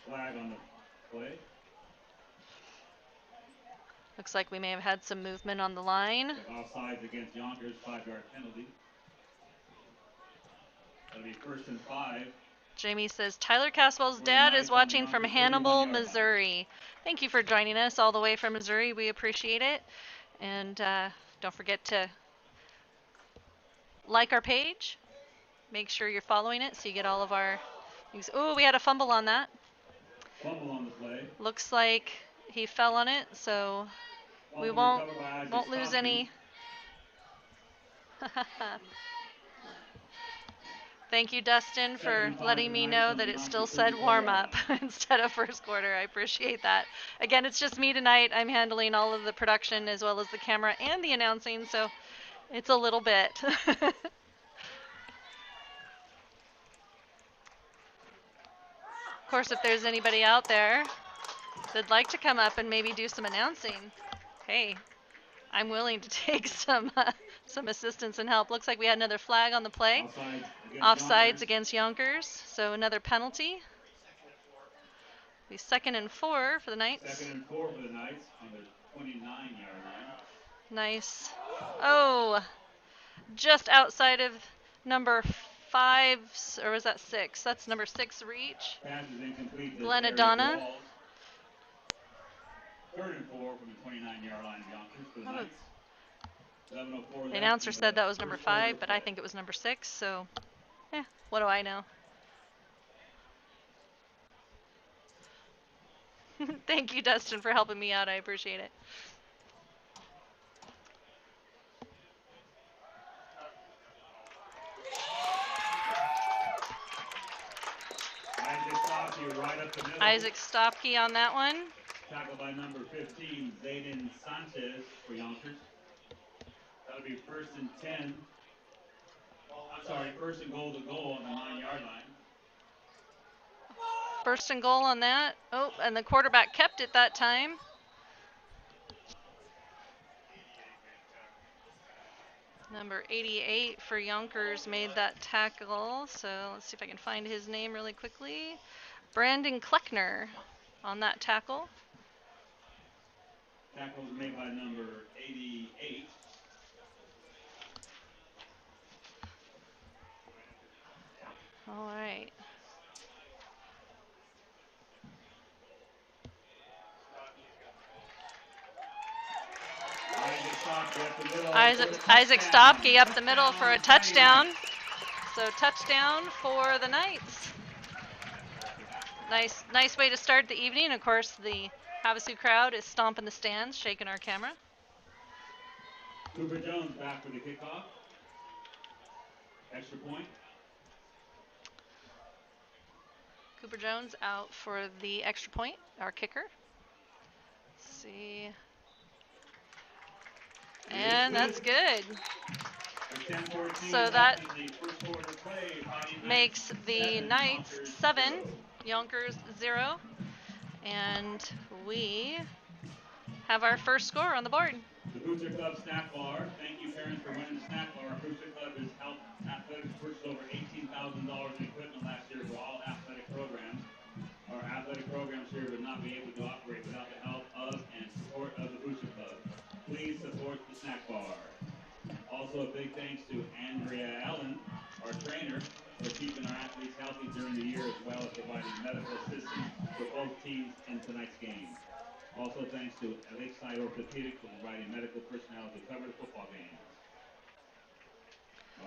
Flag on the play. Looks like we may have had some movement on the line. Offsides against Yonkers, 5-yard penalty. That'll be 1st and 5. Jamie says Tyler Caswell's dad is watching from Hannibal, Missouri. Thank you for joining us all the way from Missouri. We appreciate it. And don't forget to like our page. Make sure you're following it so you get all of our things. Oh, we had a fumble on that. Fumble on the play. Looks like he fell on it, so we won't lose any. Thank you, Dustin, for letting me know that it still said warm-up instead of first quarter. I appreciate that. Again, it's just me tonight. I'm handling all of the production as well as the camera and the announcing, so it's a little bit. Of course, if there's anybody out there that'd like to come up and maybe do some announcing, hey, I'm willing to take some assistance and help. Looks like we had another flag on the play. Offsides against Yonkers, so another penalty. Be 2nd and 4 for the Knights. 2nd and 4 for the Knights on their 29-yard line. Nice. Oh, just outside of number 5, or was that 6? That's number 6 reach. Pass is incomplete to Glenadonna. 3rd and 4 from the 29-yard line of Yonkers for the Knights. The announcer said that was number 5, but I think it was number 6, so what do I know? Thank you, Dustin, for helping me out. I appreciate it. Isaac Stopke on that one. Tackled by number 15, Zayden Sanchez for Yonkers. That'll be 1st and 10. I'm sorry, 1st and goal to goal on the 9-yard line. 1st and goal on that. Oh, and the quarterback kept it that time. Number 88 for Yonkers made that tackle. So let's see if I can find his name really quickly. Brandon Kleckner on that tackle. Tackle was made by number 88. All right. Isaac Stopke up the middle for a touchdown. So touchdown for the Knights. Nice way to start the evening. Of course, the Havasu crowd is stomping the stands, shaking our camera. Cooper Jones back for the kickoff. Extra point. Cooper Jones out for the extra point, our kicker. Let's see. And that's good. So that makes the Knights 7, Yonkers 0. And we have our first score on the board. The Booster Club Snack Bar. Thank you, parents, for winning the snack bar. Our Booster Club has helped athletics purchase over $18,000 in equipment last year for all athletic programs. Our athletic programs here would not be able to operate without the help of and support of the Booster Club. Please support the snack bar. Also, a big thanks to Andrea Allen, our trainer, for keeping our athletes healthy during the year, as well as providing medical assistance for both teams in tonight's game. Also, thanks to Lakeside Orthopedic for providing medical personnel to cover the football games.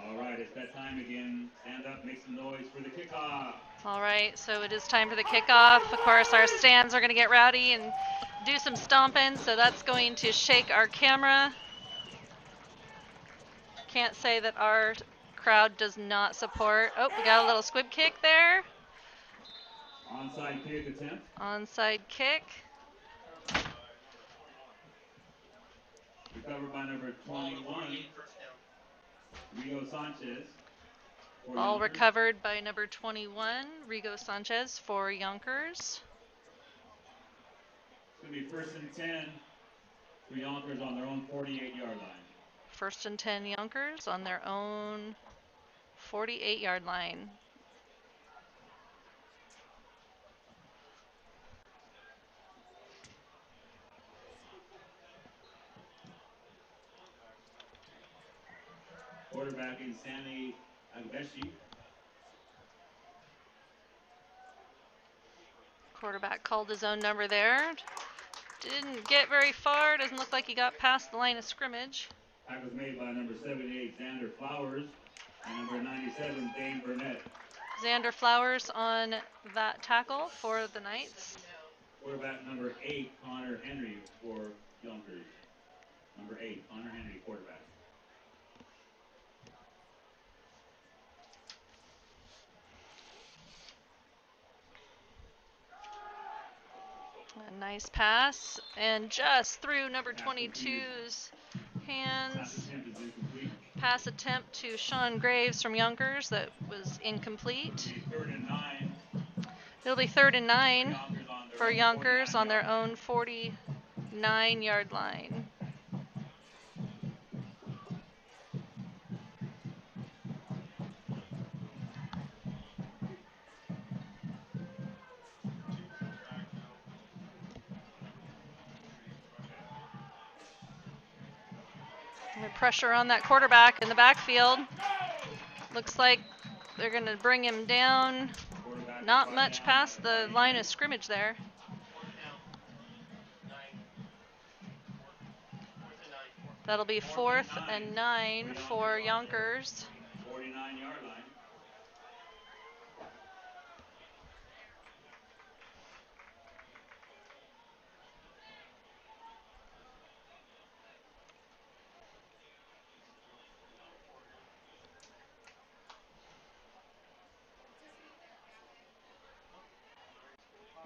All right, it's that time again. Stand up, make some noise for the kickoff. All right, so it is time for the kickoff. Of course, our stands are going to get rowdy and do some stomping, so that's going to shake our camera. Can't say that our crowd does not support. Oh, we got a little squib kick there. Onside kick attempt. Onside kick. Recovered by number 21, Rigo Sanchez. Ball recovered by number 21, Rigo Sanchez for Yonkers. It's going to be 1st and 10 for Yonkers on their own 48-yard line. 1st and 10 Yonkers on their own 48-yard line. Quarterbacking Sani Agbeshi. Quarterback called his own number there. Didn't get very far. Doesn't look like he got past the line of scrimmage. Tackle was made by number 78, Xander Flowers, and number 97, Dane Burnett. Xander Flowers on that tackle for the Knights. Quarterback number 8, Connor Henry for Yonkers. Number 8, Connor Henry, quarterback. A nice pass, and just through number 22's hands. Pass attempt to Sean Graves from Yonkers that was incomplete. It'll be 3rd and 9 for Yonkers on their own 49-yard line. Pressure on that quarterback in the backfield. Looks like they're going to bring him down. Not much past the line of scrimmage there. That'll be 4th and 9 for Yonkers. 49-yard line.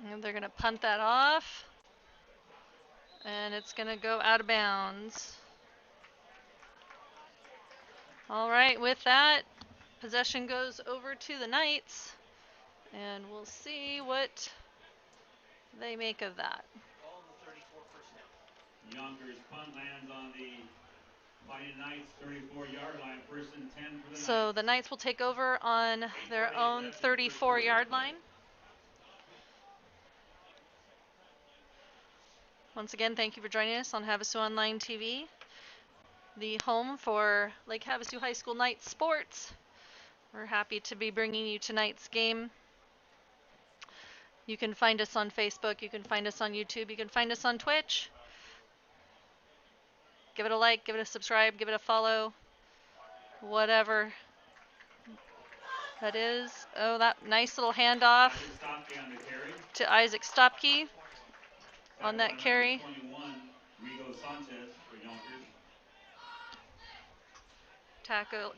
And they're going to punt that off. And it's going to go out of bounds. All right, with that, possession goes over to the Knights. And we'll see what they make of that. Younker's punt lands on the Fighting Knights 34-yard line, 1st and 10 for the Knights. So the Knights will take over on their own 34-yard line. Once again, thank you for joining us on Havasu Online TV, the home for Lake Havasu High School Knights sports. We're happy to be bringing you tonight's game. You can find us on Facebook, you can find us on YouTube, you can find us on Twitch. Give it a like, give it a subscribe, give it a follow, whatever that is. Oh, that nice little handoff to Isaac Stopke on that carry. 21, Rigo Sanchez for Yonkers.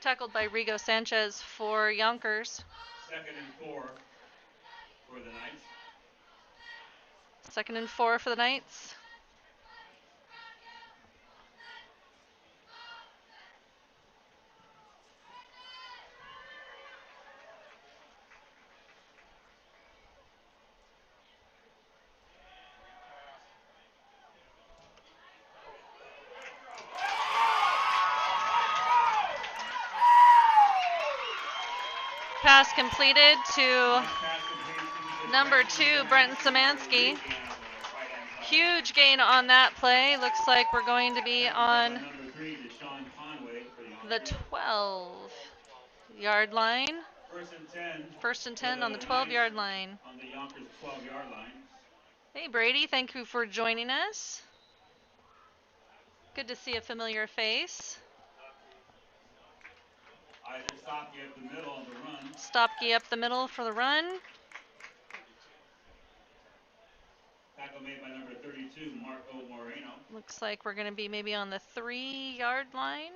Tackled by Rigo Sanchez for Yonkers. 2nd and 4 for the Knights. 2nd and 4 for the Knights. Pass completed to number 2, Brenton Szymanski. Huge gain on that play. Looks like we're going to be on the 12-yard line. 1st and 10 on the 12-yard line. On the Yonkers 12-yard line. Hey Brady, thank you for joining us. Good to see a familiar face. Isaac Stopke up the middle on the run. Stopke up the middle for the run. Tackle made by number 32, Marco Moreno. Looks like we're going to be maybe on the 3-yard line.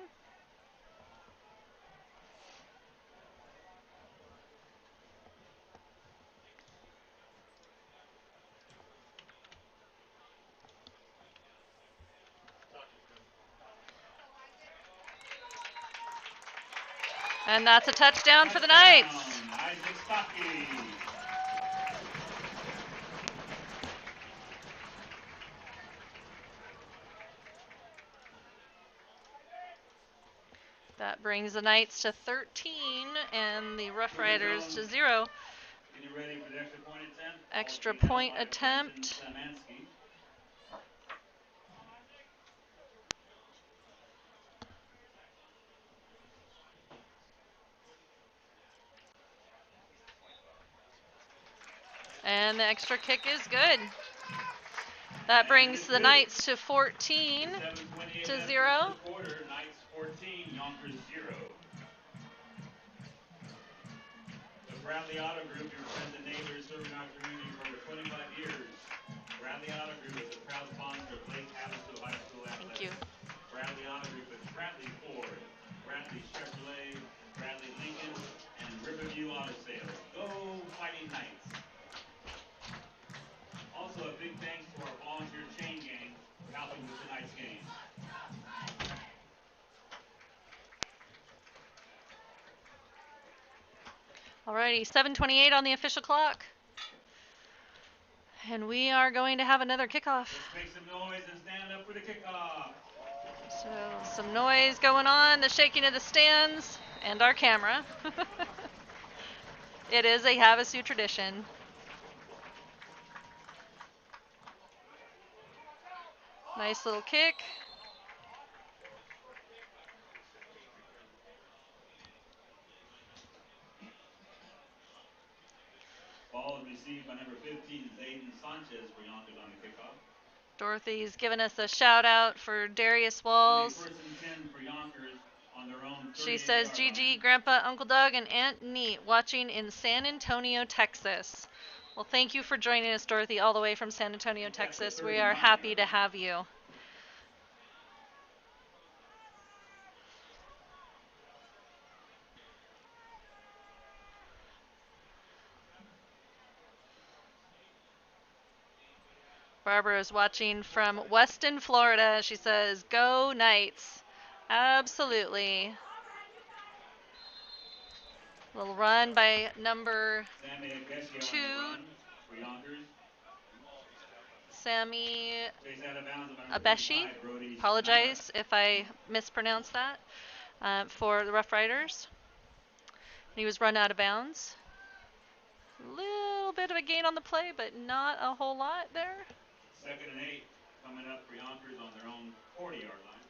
And that's a touchdown for the Knights. Isaac Stopke. That brings the Knights to 13 and the Roughriders to 0. Getting ready for the extra point attempt. Extra point attempt. And the extra kick is good. That brings the Knights to 14 to 0. Knights 14, Yonkers 0. The Bradley Auto Group, your friends and neighbors, serving our community for over 25 years. Bradley Auto Group is a proud sponsor of Lake Havasu High School Athletics. Thank you. Bradley Auto Group is Bradley Ford, Bradley Chevrolet, Bradley Lincoln, and Riverview Auto Sales. Go Fighting Knights! Also, a big thanks to our volunteer chain gang for helping with tonight's game. Alrighty, 7:28 on the official clock. And we are going to have another kickoff. Let's make some noise and stand up for the kickoff. So, some noise going on, the shaking of the stands, and our camera. It is a Havasu tradition. Nice little kick. Ball is received by number 15, Zayden Sanchez for Yonkers on the kickoff. Dorothy's given us a shout out for Darius Walls. 1st and 10 for Yonkers on their own. She says, GG, Grandpa, Uncle Doug, and Aunt Neat watching in San Antonio, Texas. Well, thank you for joining us, Dorothy, all the way from San Antonio, Texas. We are happy to have you. Barbara is watching from Weston, Florida. She says, "Go Knights." Absolutely. Little run by number 2, Sammy Abeshi. Apologize if I mispronounced that, for the Rough Riders. He was run out of bounds. A little bit of a gain on the play, but not a whole lot there. 2nd and 8 coming up for Yonkers on their own 40-yard line.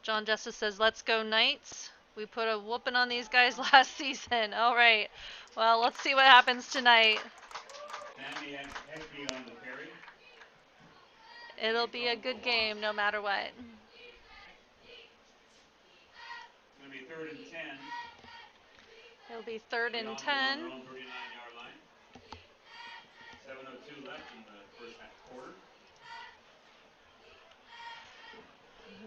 John Justice says, "Let's go Knights. We put a whooping on these guys last season." All right. Well, let's see what happens tonight. It'll be a good game no matter what. It's going to be 3rd and 10. It'll be 3rd and 10. 39-yard line. 7:02 left in the first quarter.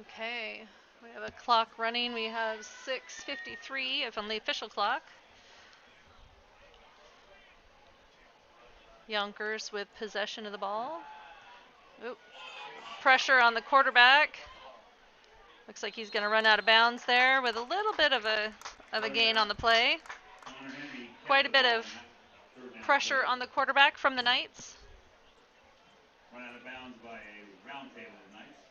Okay. We have a clock running. We have 6:53 if on the official clock. Yonkers with possession of the ball. Oop. Pressure on the quarterback. Looks like he's going to run out of bounds there with a little bit of a gain on the play. Quite a bit of pressure on the quarterback from the Knights. Run out of bounds by a round table of Knights.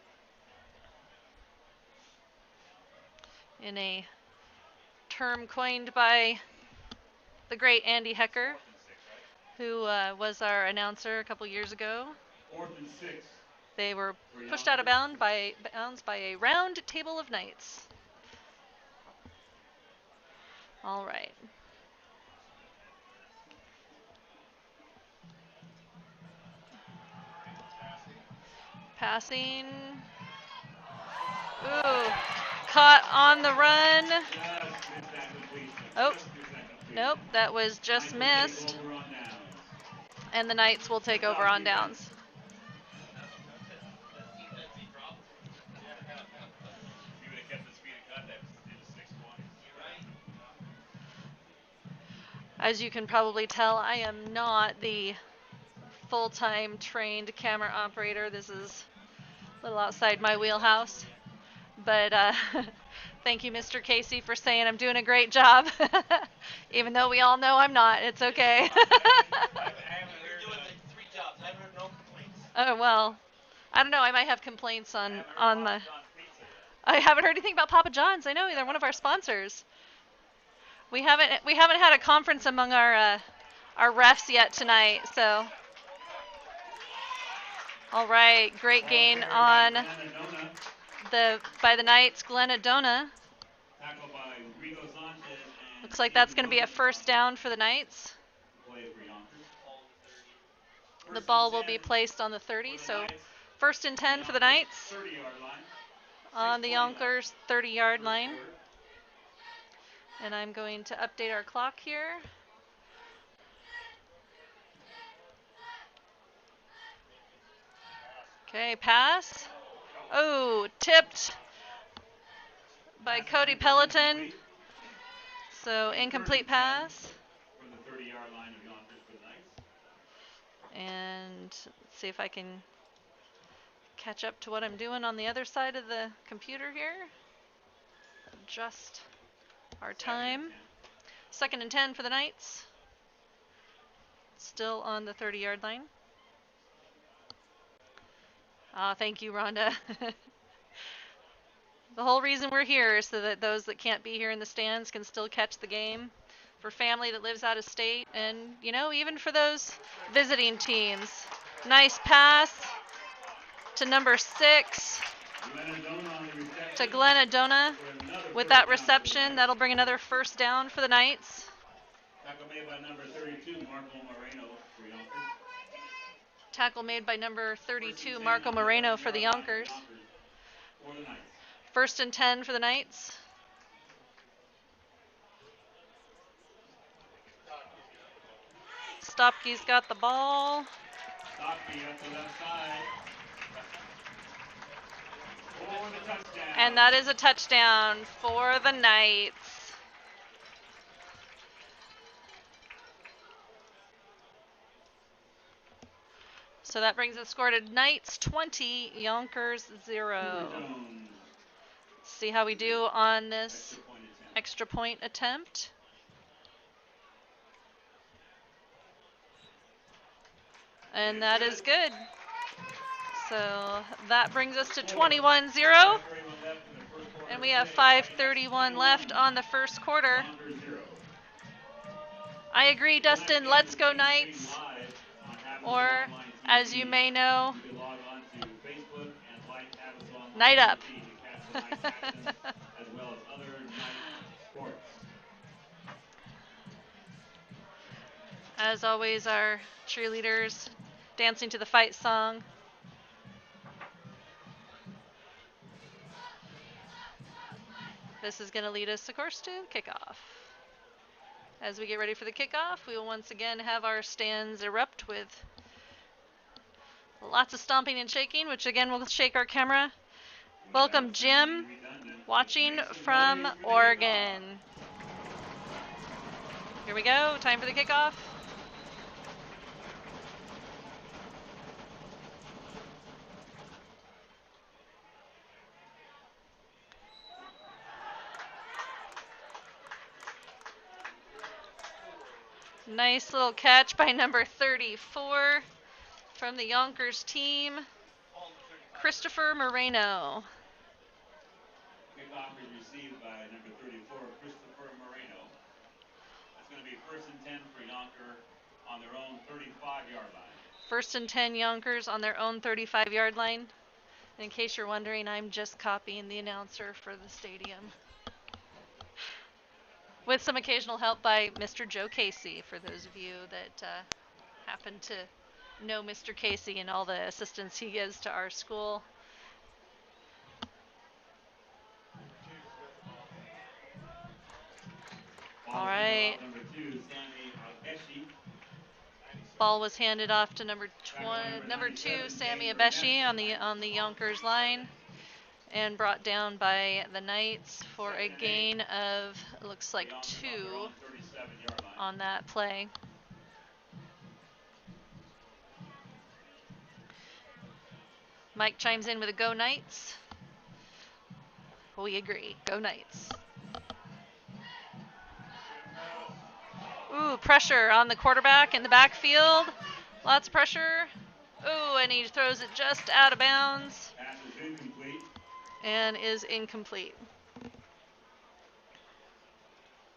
In a term coined by the great Andy Hecker, who was our announcer a couple years ago. 4th and 6. They were pushed out of bounds by a round table of Knights. All right. Passing. Ooh. Caught on the run. Oh. Nope, that was just missed. And the Knights will take over on downs. As you can probably tell, I am not the full-time trained camera operator. This is a little outside my wheelhouse. But thank you, Mr. Casey, for saying I'm doing a great job. Even though we all know I'm not. It's okay. Oh, well, I don't know. I might have complaints on the... I haven't heard anything about Papa John's. I know they're one of our sponsors. We haven't had a conference among our refs yet tonight, so. All right, great gain on by the Knights, Glenadona. Looks like that's going to be a first down for the Knights. The ball will be placed on the 30, so 1st and 10 for the Knights on the Yonkers 30-yard line. And I'm going to update our clock here. Okay, pass. Oh, tipped by Cody Peloton. So incomplete pass. From the 30-yard line of Yonkers for the Knights. And let's see if I can catch up to what I'm doing on the other side of the computer here. Adjust our time. 2nd and 10 for the Knights. Still on the 30-yard line. Thank you, Rhonda. The whole reason we're here is so that those that can't be here in the stands can still catch the game. For family that lives out of state, and, you know, even for those visiting teams. Nice pass to number 6. To Glenadona with that reception. That'll bring another first down for the Knights. Tackle made by number 32, Marco Moreno for Yonkers. Tackle made by number 32, Marco Moreno for the Yonkers. 1st and 10 for the Knights. Stopke's got the ball. Stopke up the left side. For the touchdown. And that is a touchdown for the Knights. So that brings the score to Knights 20, Yonkers 0. See how we do on this extra point attempt. And that is good. So that brings us to 21-0. And we have 5:31 left on the first quarter. I agree, Dustin. Let's go Knights. Or, as you may know, Night Up. As always, our cheerleaders dancing to the fight song. This is going to lead us, of course, to kickoff. As we get ready for the kickoff, we will once again have our stands erupt with lots of stomping and shaking, which again will shake our camera. Welcome, Jim, watching from Oregon. Here we go, time for the kickoff. Nice little catch by number 34 from the Yonkers team, Christopher Moreno. Kickoff is received by number 34, Christopher Moreno. That's going to be 1st and 10 for Yonkers on their own 35-yard line. 1st and 10 Yonkers on their own 35-yard line. In case you're wondering, I'm just copying the announcer for the stadium, with some occasional help by Mr. Joe Casey, for those of you that happen to know Mr. Casey and all the assistance he gives to our school. All right. Ball was handed off to number 2, Sammy Abeshi on the Yonkers line, and brought down by the Knights for a gain of, looks like 2 on that play. Mike chimes in with a go Knights. We agree, go Knights. Ooh, pressure on the quarterback in the backfield. Lots of pressure. Ooh, and he throws it just out of bounds. And is incomplete.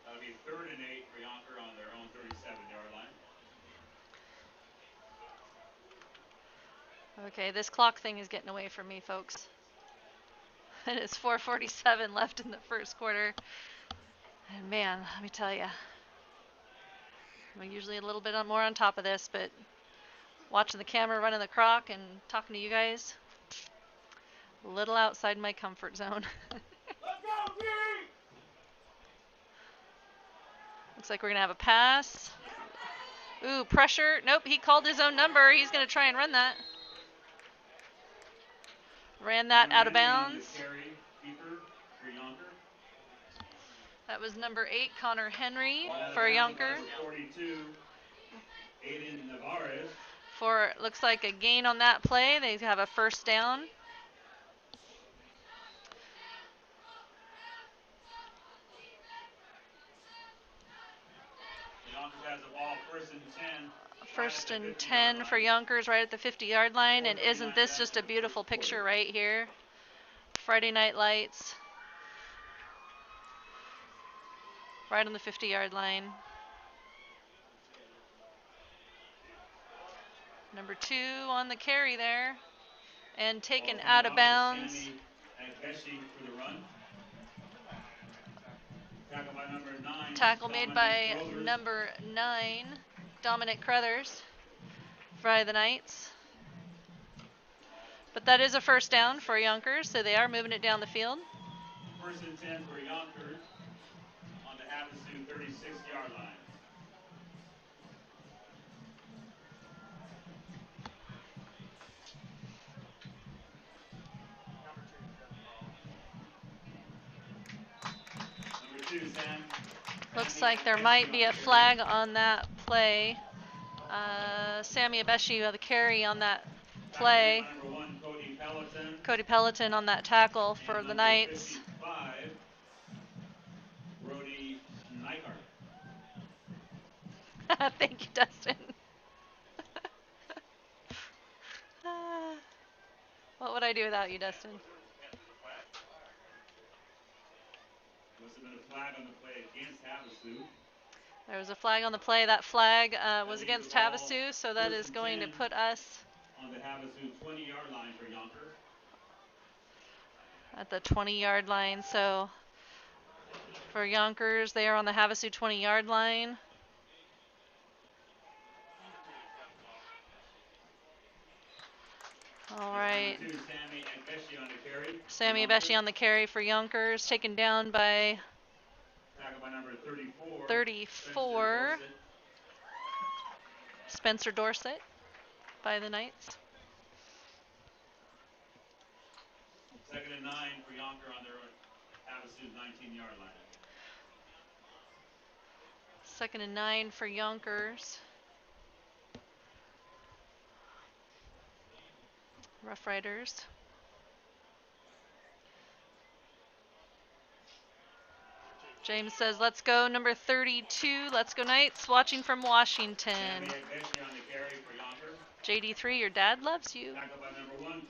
That'll be 3rd and 8 for Yonkers on their own 37-yard line. Okay, this clock thing is getting away from me, folks. It is 4:47 left in the first quarter. And man, let me tell you, I'm usually a little bit more on top of this, but watching the camera, running the clock, and talking to you guys, a little outside my comfort zone. Looks like we're going to have a pass. Ooh, pressure. Nope, he called his own number. He's going to try and run that. Ran that out of bounds. That was number 8, Connor Henry for Yonkers. 42, Aiden Alvarez. For, looks like a gain on that play. They have a 1st down. Yonkers has the ball 1st and 10. 1st and 10 for Yonkers right at the 50-yard line. And isn't this just a beautiful picture right here? Friday Night Lights. Right on the 50-yard line. Number 2 on the carry there. And taken out of bounds. For the run. Tackle by number 9. Tackle made by number 9, Dominic Crothers, by the Knights. But that is a 1st down for Yonkers, so they are moving it down the field. 1st and 10 for Yonkers on the Havasu 36-yard line. Number 2, Sam. Looks like there might be a flag on that play. Sammy Abeshi the carry on that play. Cody Peloton on that tackle for the Knights. Thank you, Dustin. What would I do without you, Dustin? Must have been a flag on the play against Havasu. There was a flag on the play. That flag was against Havasu, so that is going to put us on the Havasu 20-yard line for Youngker. At the 20-yard line. So for Yonkers, they are on the Havasu 20-yard line. All right. Sammy Abeshi on the carry for Yonkers, taken down by number 34. Spencer Dorsett by the Knights. 2nd and 9 for Youngker on their Havasu 19-yard line. 2nd and 9 for Yonkers. Roughriders. James says, let's go, number 32. Let's go, Knights. Watching from Washington. JD3, your dad loves you.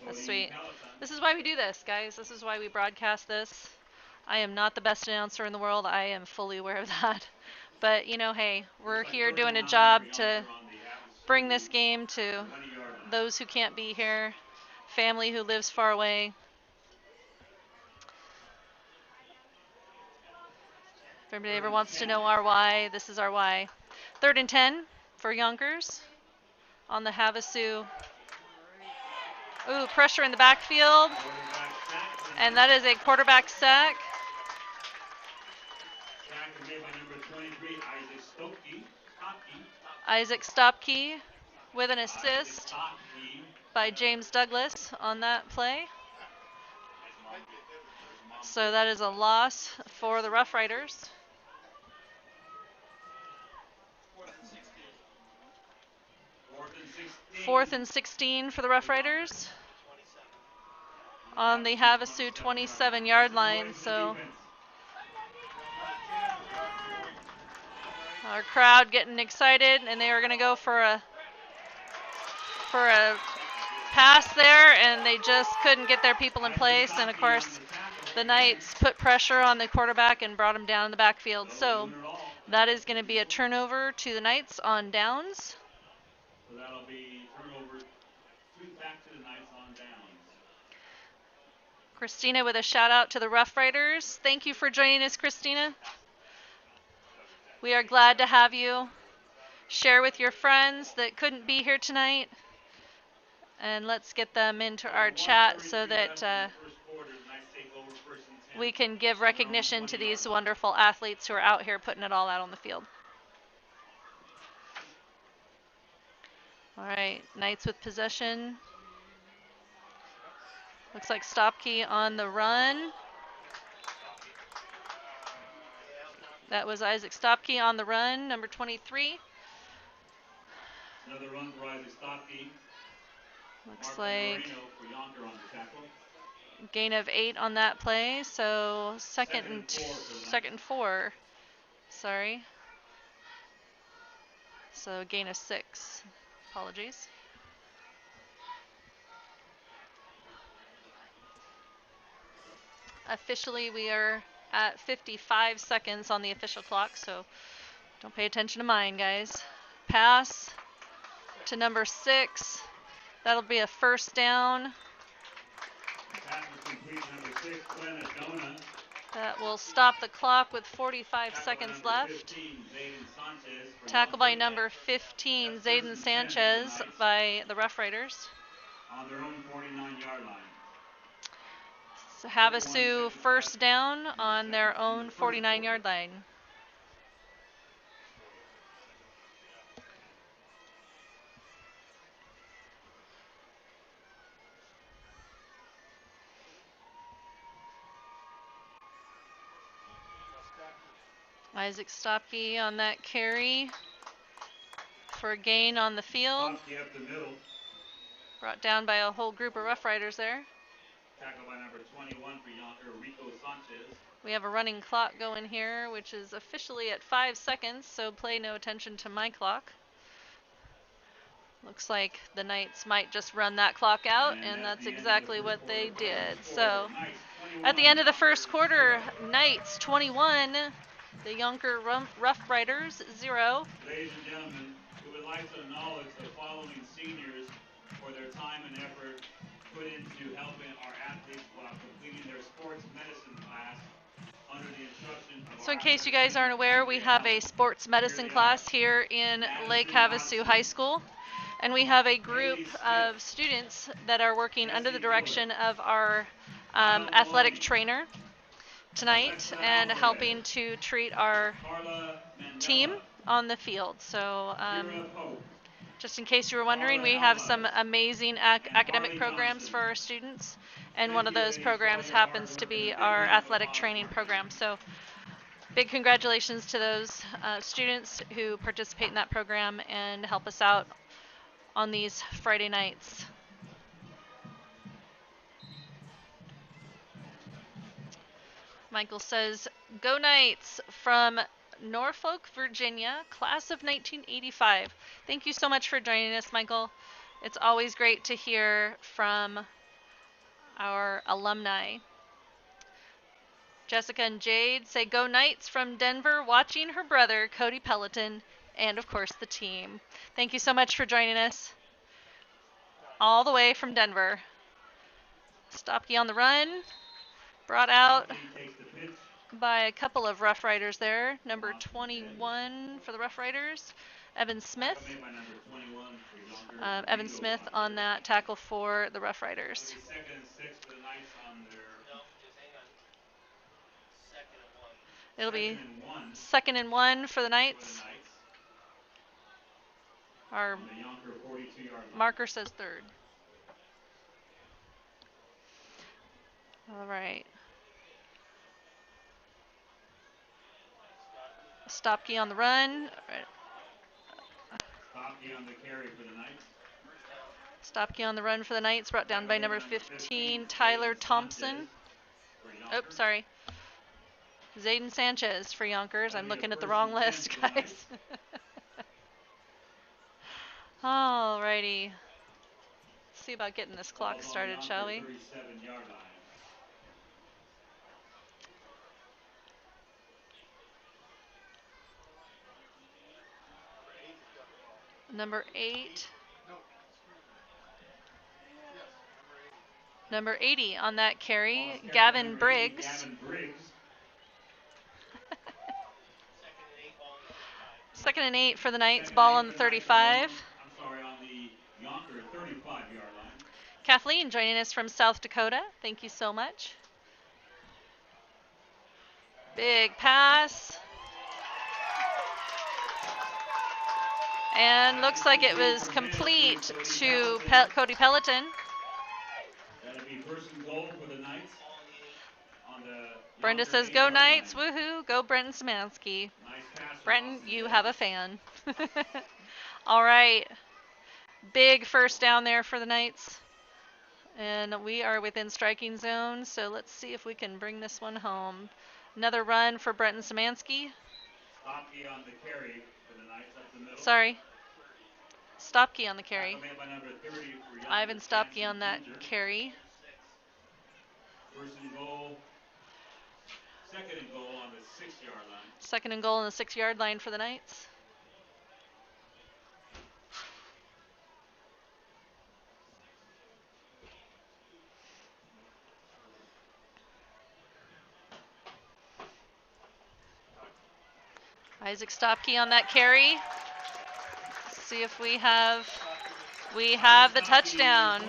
That's sweet. This is why we do this, guys. This is why we broadcast this. I am not the best announcer in the world. I am fully aware of that. But, you know, hey, we're here doing a job to bring this game to those who can't be here, family who lives far away. If anybody ever wants to know our why, this is our why. 3rd and 10 for Yonkers on the Havasu. Ooh, pressure in the backfield. And that is a quarterback sack. Isaac Stopke with an assist by James Douglas on that play. So that is a loss for the Roughriders. 4th and 16 for the Roughriders on the Havasu 27-yard line. So our crowd getting excited, and they are going to go for a pass there, and they just couldn't get their people in place. And of course, the Knights put pressure on the quarterback and brought him down in the backfield. So that is going to be a turnover to the Knights on downs. So that'll be turnover back to the Knights on downs. Christina with a shout out to the Roughriders. Thank you for joining us, Christina. We are glad to have you. Share with your friends that couldn't be here tonight. And let's get them into our chat so that we can give recognition to these wonderful athletes who are out here putting it all out on the field. All right, Knights with possession. Looks like Stopke on the run. That was Isaac Stopke on the run, number 23. Another run for Isaac Stopke. Looks like for Youngker on the tackle. Gain of 8 on that play, so second and 4. Sorry. So gain of 6. Apologies. Officially, we are at 55 seconds on the official clock, so don't pay attention to mine, guys. Pass to number 6. That'll be a first down. Pass is complete, number 6, Glenn Adona. That will stop the clock with 45 seconds left. Tackle by number 15, Zayden Sanchez by the Roughriders. On their own 49-yard line. So Havasu first down on their own 49-yard line. Isaac Stopke on that carry for a gain on the field. Brought down by a whole group of Rough Riders there. Tackled by number 21 for Youngker, Rico Sanchez. We have a running clock going here, which is officially at 5 seconds, so pay no attention to my clock. Looks like the Knights might just run that clock out, and that's exactly what they did. So, at the end of the first quarter, Knights 21, the Youngker Roughriders 0. Ladies and gentlemen, we would like to acknowledge the following seniors for their time and effort put into helping our athletes while completing their sports medicine class under the instruction of So in case you guys aren't aware, we have a sports medicine class here in Lake Havasu High School. And we have a group of students that are working under the direction of our athletic trainer tonight and helping to treat our team on the field. So just in case you were wondering, we have some amazing academic programs for our students, and one of those programs happens to be our athletic training program. So big congratulations to those students who participate in that program and help us out on these Friday nights. Michael says, "Go Knights" from Norfolk, Virginia, class of 1985. Thank you so much for joining us, Michael. It's always great to hear from our alumni. Jessica and Jade say, "Go Knights" from Denver, watching her brother, Cody Peloton, and of course the team. Thank you so much for joining us all the way from Denver. Stopke on the run, brought out by a couple of Rough Riders there. Number 21 for the Rough Riders, Evan Smith. Evan Smith on that tackle for the Rough Riders. It'll be 2nd and 1 for the Knights. Our marker says 3rd. All right. Stopke on the run. Stopke on the carry for the Knights. Stopke on the run for the Knights, brought down by number 15, Tyler Thompson. Oh, sorry. Zayden Sanchez for Yonkers. I'm looking at the wrong list, guys. Alrighty. Let's see about getting this clock started, shall we? Number 8. Number 80 on that carry, Gavin Briggs. 2nd and 8 for the Knights, ball on the 35. I'm sorry, on the Yonkers 35-yard line. Kathleen joining us from South Dakota. Thank you so much. Big pass. And looks like it was complete to Cody Peloton. That'll be 1st and goal for the Knights. Brenda says, "Go Knights, woohoo, go Brenton Szymanski." Nice pass. Brenton, you have a fan. All right. Big first down there for the Knights. And we are within striking zone, so let's see if we can bring this one home. Another run for Brenton Szymanski. Stopke on the carry for the Knights up the middle. Sorry. Stopke on the carry. By number 30 for Ivan Stopke on that carry. 1st and goal. 2nd and goal on the 6-yard line. 2nd and goal on the 6-yard line for the Knights. Isaac Stopke on that carry. Let's see if we have the touchdown.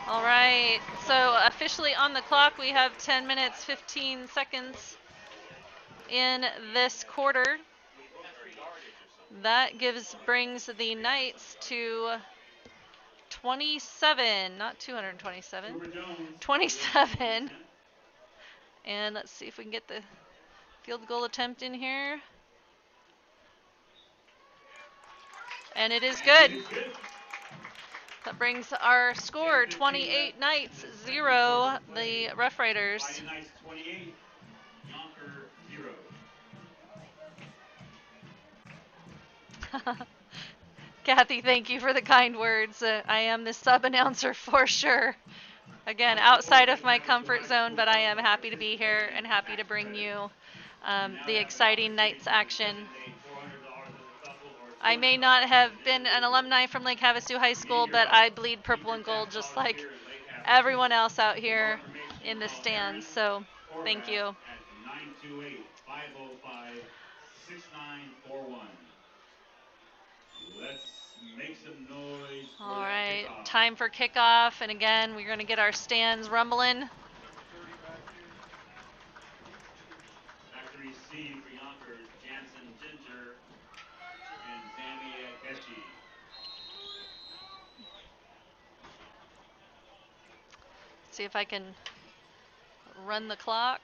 All right, so officially on the clock, we have 10 minutes, 15 seconds in this quarter. That brings the Knights to 27, not 227, 27. And let's see if we can get the field goal attempt in here. And it is good. That brings our score 28 Knights, 0 the Roughriders. Fighting Knights 28, Youngker 0. Kathy, thank you for the kind words. I am the sub announcer for sure. Again, outside of my comfort zone, but I am happy to be here and happy to bring you the exciting Knights action. I may not have been an alumni from Lake Havasu High School, but I bleed purple and gold just like everyone else out here in the stands. So thank you. At 928-505-6941. Let's make some noise for All right, kickoff. time for kickoff. And again, we're going to get our stands rumbling. Back to receive for Yonkers, Jansen Ginger and Zamia Kechi. See if I can run the clock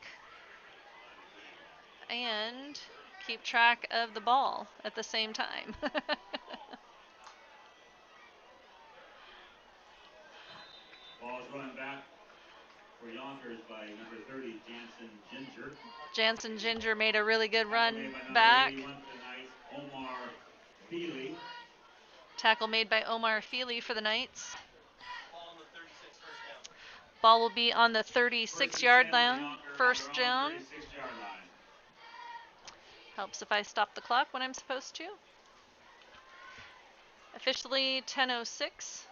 and keep track of the ball at the same time. Ball's running back for Yonkers by number 30, Jansen Ginger. Jansen Ginger made a really good run back. Omar Feely. Tackle made by Omar Feely for the Knights. Ball will be on the 36-yard line. First down. Helps if I stop the clock when I'm supposed to. Officially 10:06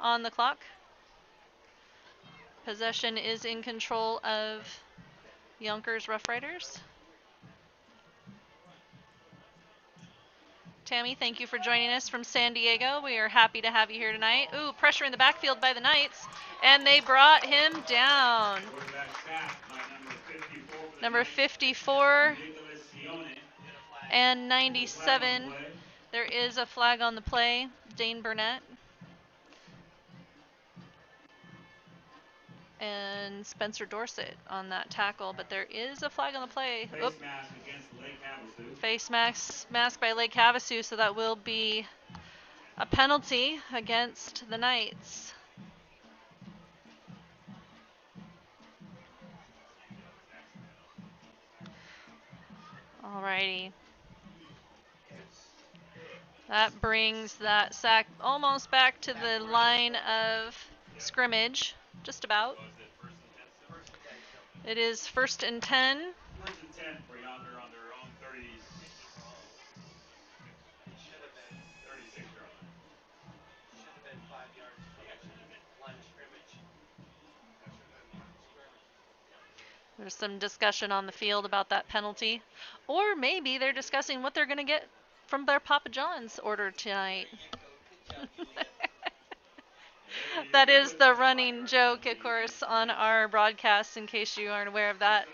on the clock. Possession is in control of Yonkers Roughriders. Tammy, thank you for joining us from San Diego. We are happy to have you here tonight. Ooh, pressure in the backfield by the Knights, and they brought him down. Number 54 and 97. There is a flag on the play. Dane Burnett. And Spencer Dorsett on that tackle, but there is a flag on the play. Face mask against Lake Havasu. Face mask by Lake Havasu, so that will be a penalty against the Knights. Alrighty. That brings that sack almost back to the line of scrimmage, just about. It is 1st and 10. 1st and 10 for Younker on their own 36-yard line. Should have been 5 yards from the line of scrimmage. There's some discussion on the field about that penalty. Or maybe they're discussing what they're going to get from their Papa John's order tonight. That is the running joke, of course, on our broadcast, in case you aren't aware of that.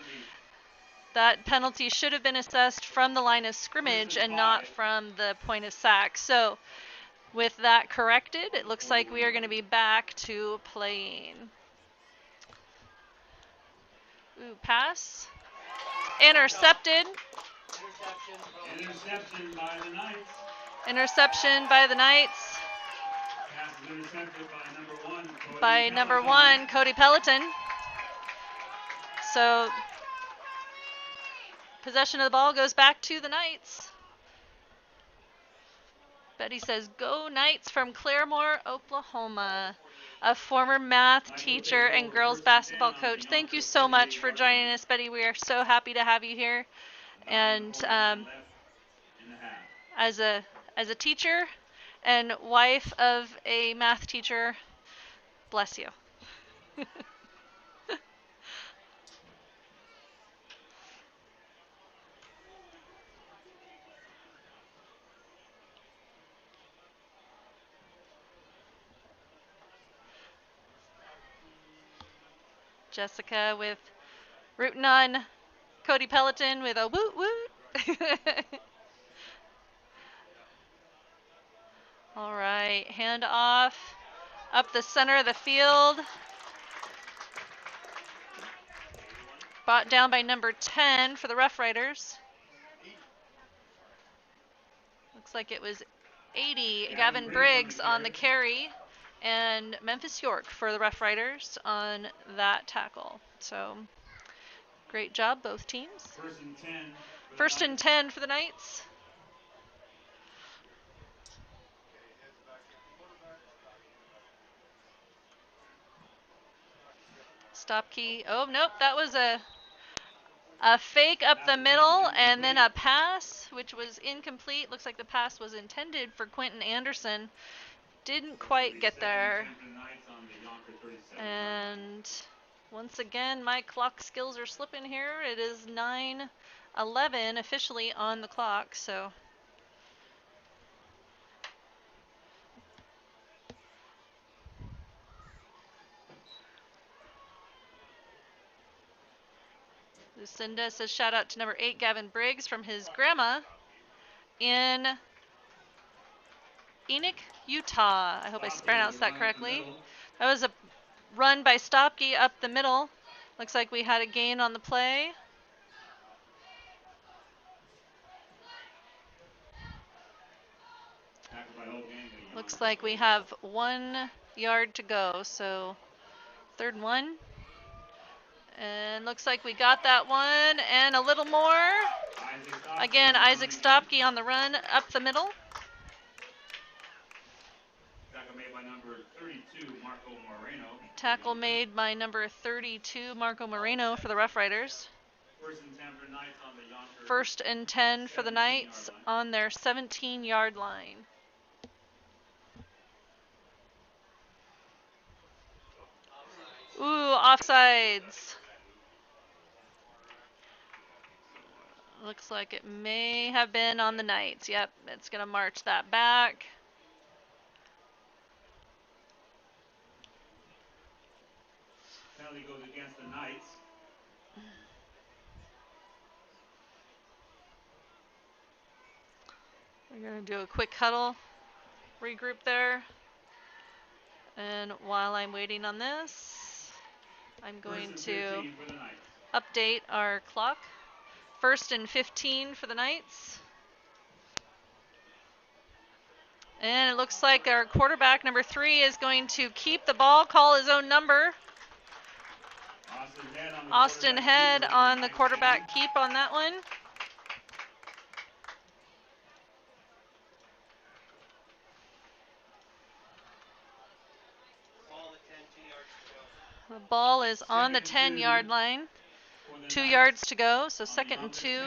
That penalty should have been assessed from the line of scrimmage and not from the point of sack. So with that corrected, it looks like we are going to be back to playing. Ooh, pass. Intercepted. Interception by the Knights. Interception by the Knights. Pass is intercepted by number one, Cody Peloton. So possession of the ball goes back to the Knights. Betty says, "Go Knights," from Claremore, Oklahoma. A former math teacher and girls basketball coach. Thank you so much for joining us, Betty. We are so happy to have you here. And as a teacher and wife of a math teacher, bless you. Jessica with rooting on Cody Peloton with a woot woot. All right, hand off up the center of the field. Brought down by number 10 for the Roughriders. Looks like it was 80, Gavin Briggs on the carry, and Memphis York for the Rough Riders on that tackle. So great job, both teams. First and 10 for the Knights. Stop key. Oh, nope, that was a fake up the middle and then a pass, which was incomplete. Looks like the pass was intended for Quentin Anderson. Didn't quite get there. And once again, my clock skills are slipping here. It is 9:11 officially on the clock, so Lucinda says shout out to number 8, Gavin Briggs, from his grandma in Enoch, Utah. I hope I pronounced that correctly. That was a run by Stopke up the middle. Looks like we had a gain on the play. Looks like we have 1 yard to go, so 3rd and 1. And looks like we got that one and a little more. Again, Isaac Stopke on the run up the middle. Tackle made by number 32, Marco Moreno, for the Rough Riders. First and 10 for the Knights on their 17-yard line. Ooh, offsides. Looks like it may have been on the Knights. Yep, it's going to march that back. Penalty goes against the Knights. We're going to do a quick huddle, regroup there. And while I'm waiting on this, I'm going to update our clock. First and 15 for the Knights. And it looks like our quarterback, number 3, is going to keep the ball, call his own number. Austin Head on the quarterback keep on that one. The ball is on the 10-yard line. 2 yards to go, so 2nd and 2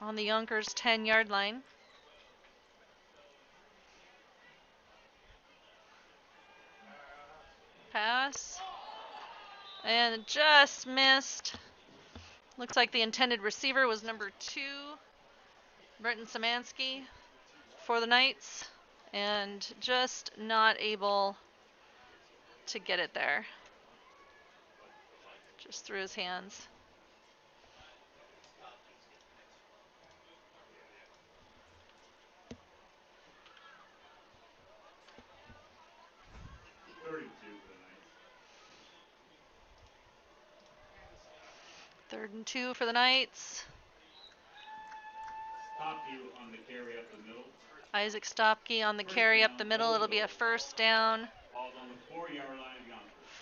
on the Yonkers 10-yard line. Pass. And just missed. Looks like the intended receiver was number 2, Brenton Szymanski, for the Knights, and just not able to get it there. Just through his hands. Third and 2 for the Knights. Stopke on the carry up the middle. Isaac Stopke on the carry up the middle. It'll be a first down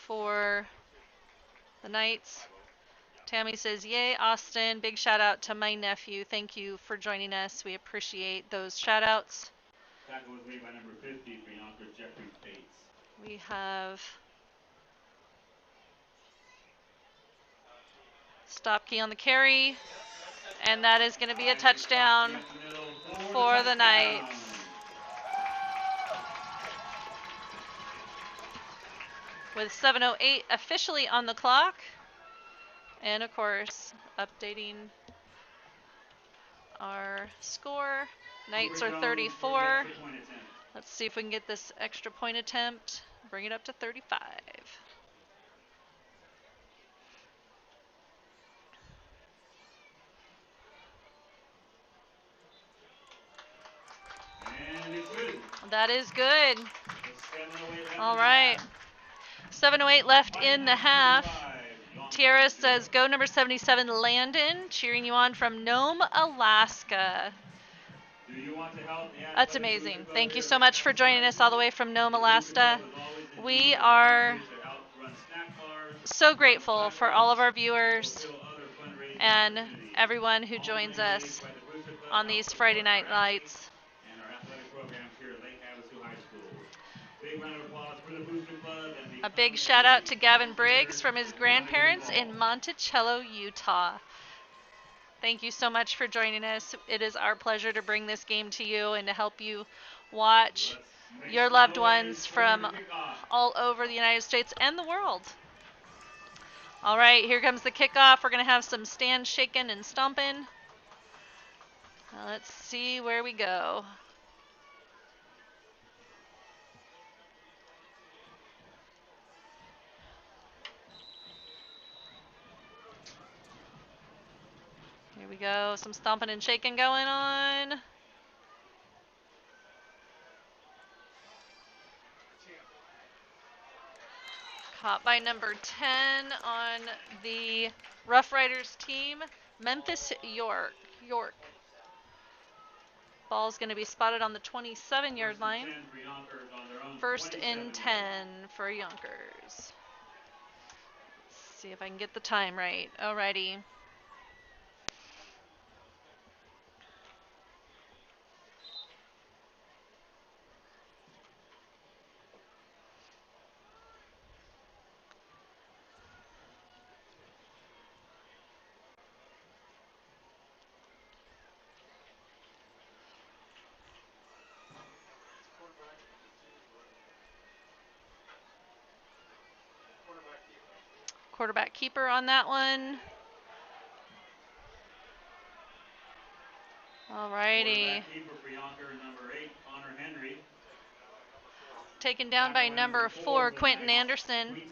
for the Knights. Tammy says, yay, Austin. Big shout out to my nephew. Thank you for joining us. We appreciate those shout outs. Tackle was made by number 50 for Yonkers, Jeffrey Bates. We have Stopke on the carry, and that is going to be a touchdown for the Knights. With 7:08 officially on the clock, and of course, updating our score. Knights are 34. Let's see if we can get this extra point attempt, bring it up to 35. And it's good. That is good. All right. 7:08 left in the half. Tiara says, go number 77, Landon. Cheering you on from Nome, Alaska. That's amazing. Thank you so much for joining us all the way from Nome, Alaska. We are so grateful for all of our viewers and everyone who joins us on these Friday night lights. And our athletic programs here at Lake Havasu High School. Big round of applause for the Booster Club and the A big shout out to Gavin Briggs from his grandparents in Monticello, Utah. Thank you so much for joining us. It is our pleasure to bring this game to you and to help you watch your loved ones from all over the United States and the world. All right, here comes the kickoff. We're going to have some stand shaking and stomping. Let's see where we go. Here we go, some stomping and shaking going on. Caught by number 10 on the Roughriders team, Memphis York. Ball's going to be spotted on the 27-yard line. First and 10 for Youngkers. Let's see if I can get the time right. Alrighty. Quarterback keeper on that one. Alrighty. Keeper for Youngker, number 8, Connor Henry. Taken down by number 4, Quentin Anderson.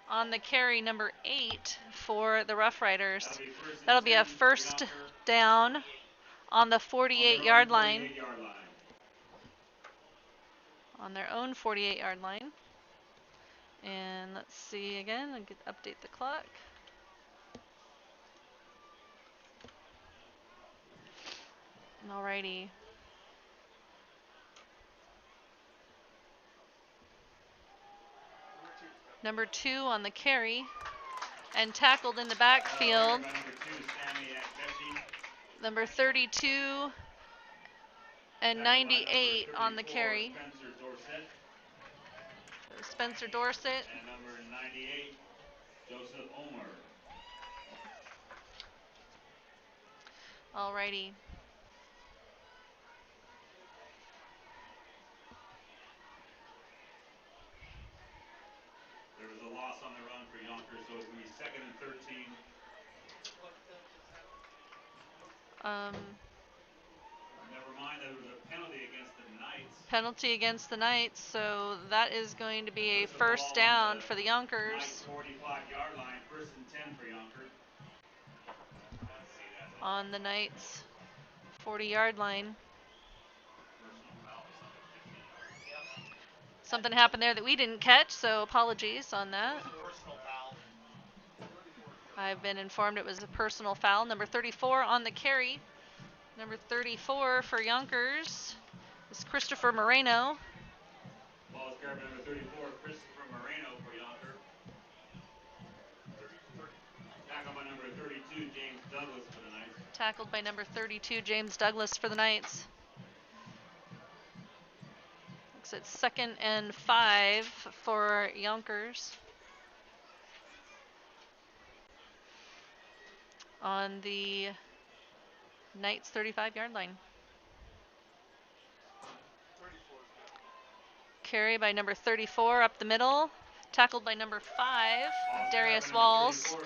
On the carry, number 8 for the Roughriders. That'll be a first down on the 48-yard line. On their own 48-yard line. And let's see again, I'll update the clock. Alrighty. Number 2 on the carry and tackled in the backfield. Number 32 and 98 on the carry. Spencer Dorsett. And number 98, Joseph Omer. Alrighty. There was a loss on the run for Youngker, so it'll be 2nd and 13. Never mind, there was a penalty against the Knights. Penalty against the Knights, so that is going to be a first down for the Youngkers. 45-yard line, 1st and 10 for Youngker. On the Knights' 40-yard line. Something happened there that we didn't catch, so apologies on that. I've been informed it was a personal foul. Number 34 on the carry. Number 34 for Youngkers is Christopher Moreno. Ball is carried by number 34, Christopher Moreno for Youngker. Tackled by number 32, James Douglas for the Knights. Tackled by number 32, James Douglas for the Knights. Looks like 2nd and 5 for Youngkers. On the Knights' 35-yard line. Carry by number 34 up the middle. Tackled by number 5, Darius Walls.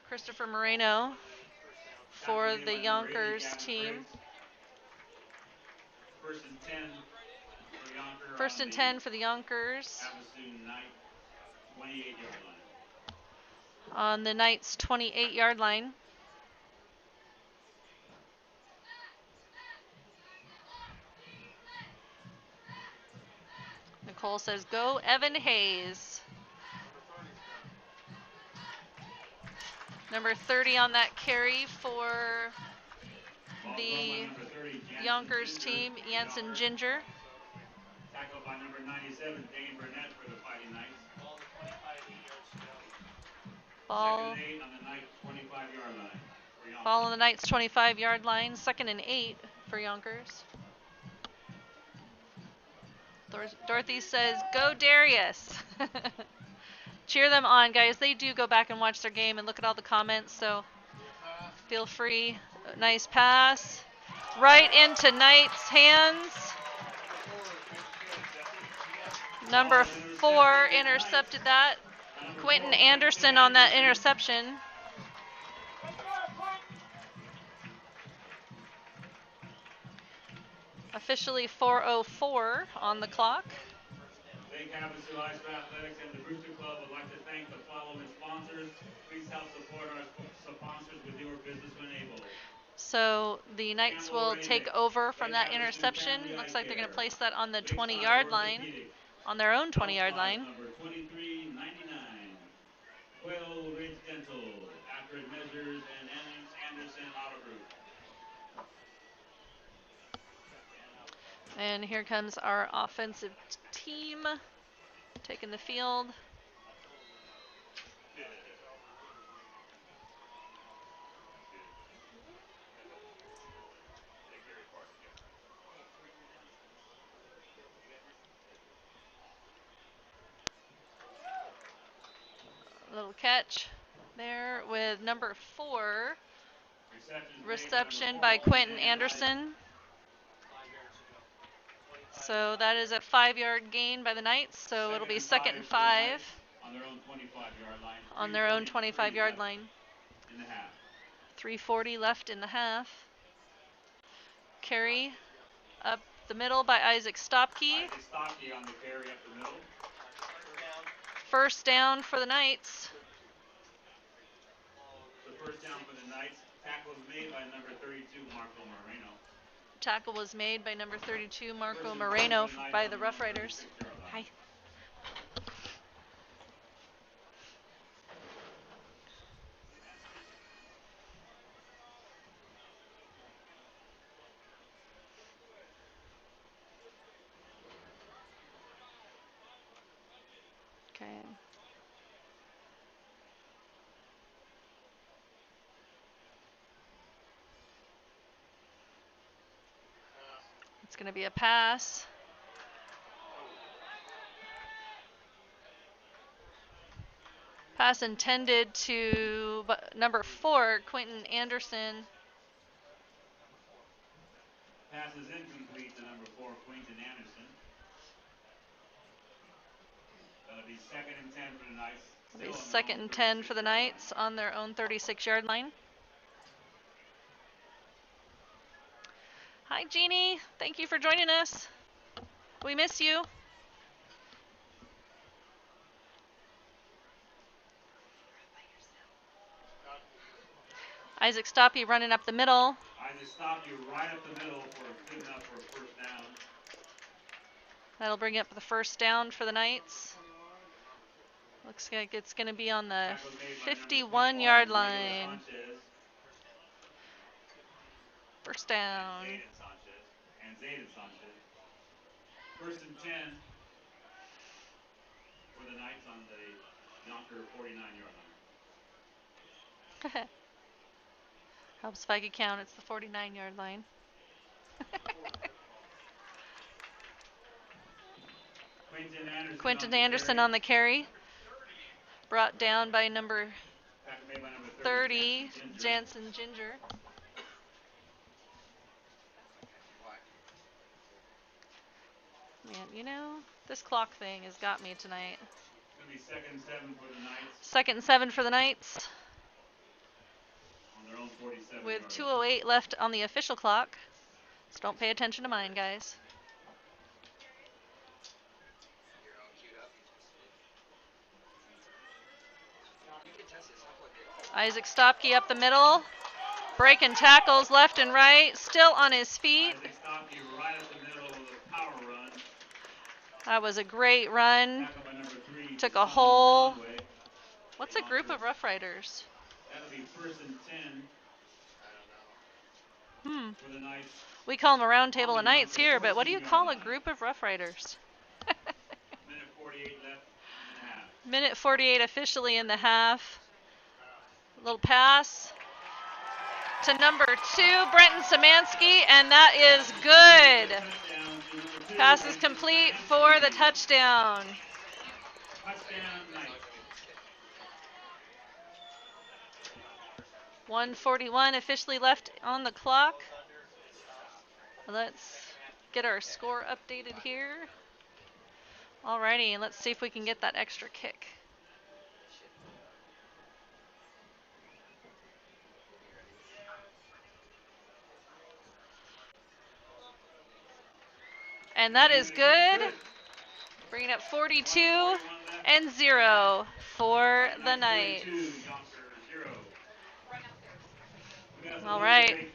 Christopher Moreno for the Youngkers team. 1st and 10 for Youngker. 1st and 10 for the Youngkers. Havasu Knight, 28-yard line. On the Knights' 28-yard line. Nicole says, go Evan Hayes. Number 30 on that carry for the Yonkers team, Jansen Ginger. Tackled by number 97, Dane Burnett for the Fighting Knights. Ball. 2nd and 8 on the Knights 25-yard line. Ball on the Knights 25-yard line. 2nd and 8 for Yonkers. Dorothy says, "Go Darius." Cheer them on, guys. They do go back and watch their game and look at all the comments, so feel free. Nice pass. Right into Knight's hands. Number 4 intercepted that. Quentin Anderson on that interception. Officially 4:04 on the clock. Lake Havasu High School Athletics and the Brewster Club would like to thank the following sponsors. Please help support our sponsors with your business when able. So the Knights will take over from that interception. Looks like they're going to place that on the 20-yard line, on their own 20-yard line. Number 2399, Quail Ridge Dental, Accurate Measures, and Anderson Auto Group. And here comes our offensive team taking the field. Little catch there with number 4. Reception by Quentin Anderson. So that is a 5-yard gain by the Knights. So it'll be 2nd and 5 on their own 25-yard line. On their own 25-yard line. In the half. 3:40 left in the half. Carry up the middle by Isaac Stopke. Isaac Stopke on the carry up the middle. First down for the Knights. The first down for the Knights. Tackle was made by number 32, Marco Moreno. Tackle was made by number 32, Marco Moreno, by the Roughriders. Hi. Okay. It's going to be a pass. Pass intended to number 4, Quentin Anderson. Pass is incomplete to number 4, Quentin Anderson. That'll be 2nd and 10 for the Knights. It'll be 2nd and 10 for the Knights on their own 36-yard line. Hi, Jeannie. Thank you for joining us. We miss you. Isaac Stopke running up the middle. Isaac Stopke right up the middle for good enough for a first down. That'll bring up the first down for the Knights. Looks like it's going to be on the 51-yard line. First down. And Zayden Sanchez. First and 10 for the Knights on the Yonkers 49-yard line. Helps if I could count. It's the 49-yard line. Quentin Anderson on the carry. Brought down by number 30, Jansen Ginger. Man, you know, this clock thing has got me tonight. It's going to be 2nd and 7 for the Knights. 2nd and 7 for the Knights. On their own 47. With 2:08 left on the official clock. So don't pay attention to mine, guys. Isaac Stopke up the middle. Breaking tackles left and right. Still on his feet. Isaac Stopke right up the middle with a power run. That was a great run. Took a hole. What's a group of Roughriders? We call them a round table of knights here, but what do you call a group of Rough Riders? Minute 48 officially in the half. Little pass to number 2, Brenton Samansky, and that is good. Pass is complete for the touchdown. 1:41 officially left on the clock. Let's get our score updated here. Alrighty, let's see if we can get that extra kick. And that is good. Bringing up 42-0 for the Knights. All right.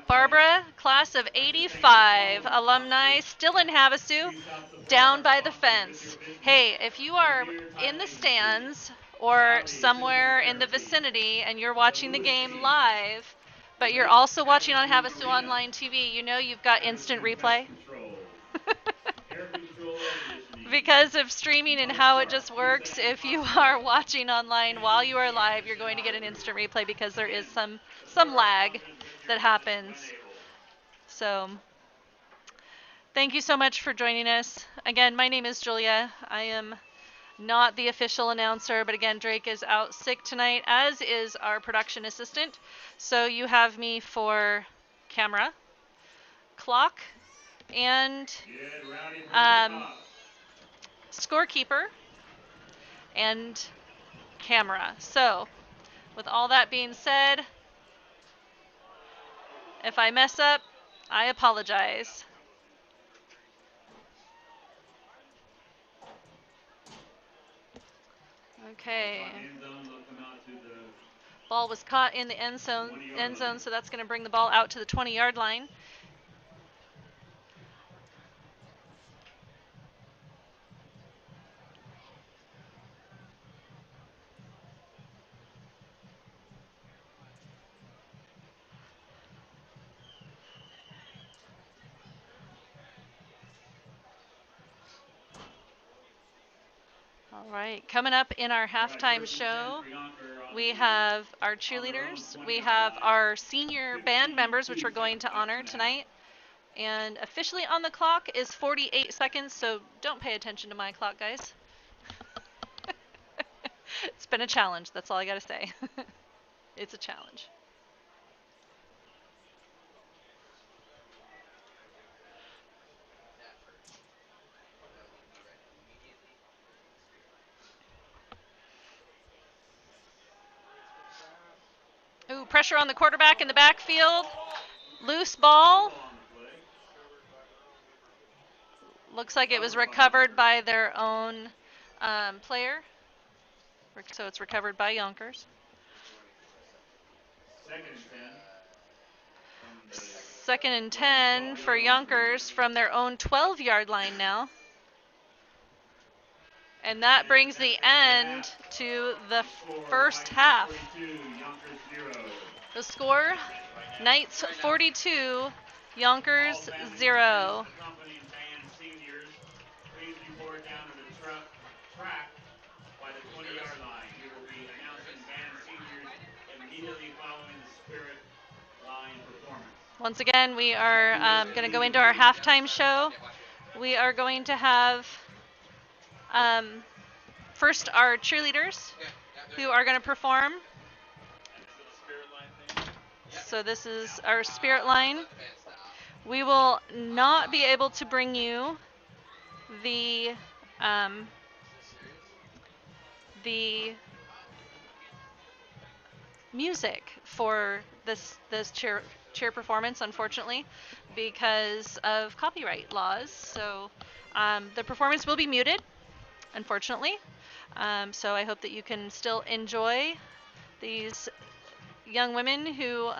Barbara, class of 85, alumni, still in Havasu, down by the fence. Hey, if you are in the stands or somewhere in the vicinity and you're watching the game live, but you're also watching on Havasu Online TV, you know you've got instant replay. Because of streaming and how it just works, if you are watching online while you are live, you're going to get an instant replay because there is some lag that happens. So thank you so much for joining us. Again, my name is Julia. I am not the official announcer, but again, Drake is out sick tonight, as is our production assistant. So you have me for camera, clock, and scorekeeper, and camera. So with all that being said, if I mess up, I apologize. Okay. Ball was caught in the end zone, so that's going to bring the ball out to the 20-yard line. All right, coming up in our halftime show, we have our cheerleaders, we have our senior band members, which we're going to honor tonight, and officially on the clock is 48 seconds, so don't pay attention to my clock, guys. It's been a challenge, that's all I gotta say. It's a challenge. Ooh, pressure on the quarterback in the backfield. Loose ball. Looks like it was recovered by their own player. So it's recovered by Yonkers. Second and 10 for Yonkers from their own 12-yard line now. And that brings the end to the first half. The score, Knights 42, Yonkers 0. Please report down to the track by the 20-yard line. We will be announcing band seniors immediately following the spirit line performance. Once again, we are going to go into our halftime show. We are going to have first our cheerleaders who are going to perform. So this is our spirit line. We will not be able to bring you the music for this cheer performance, unfortunately, because of copyright laws. So the performance will be muted, unfortunately. So I hope that you can still enjoy these young women who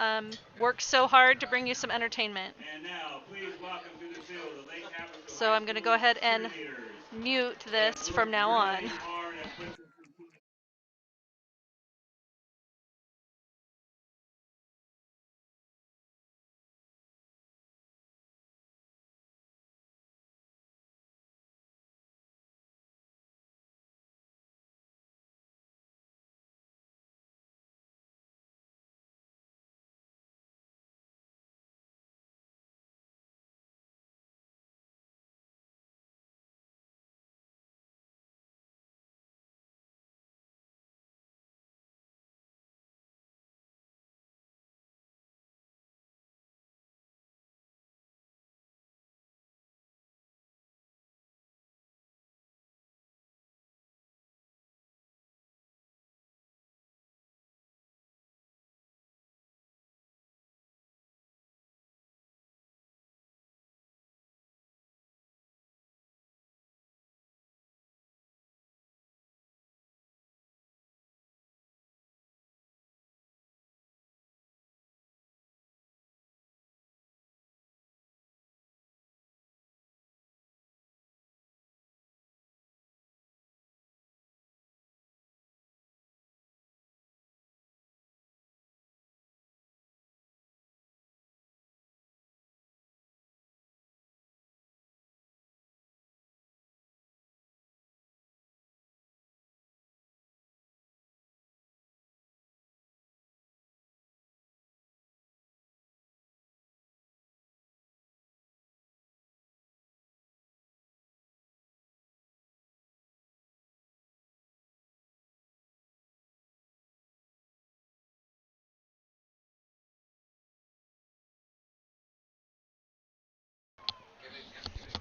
work so hard to bring you some entertainment. And now, please welcome to the field the Lake Havasu So I'm going to go ahead and cheerleaders. mute this from now on.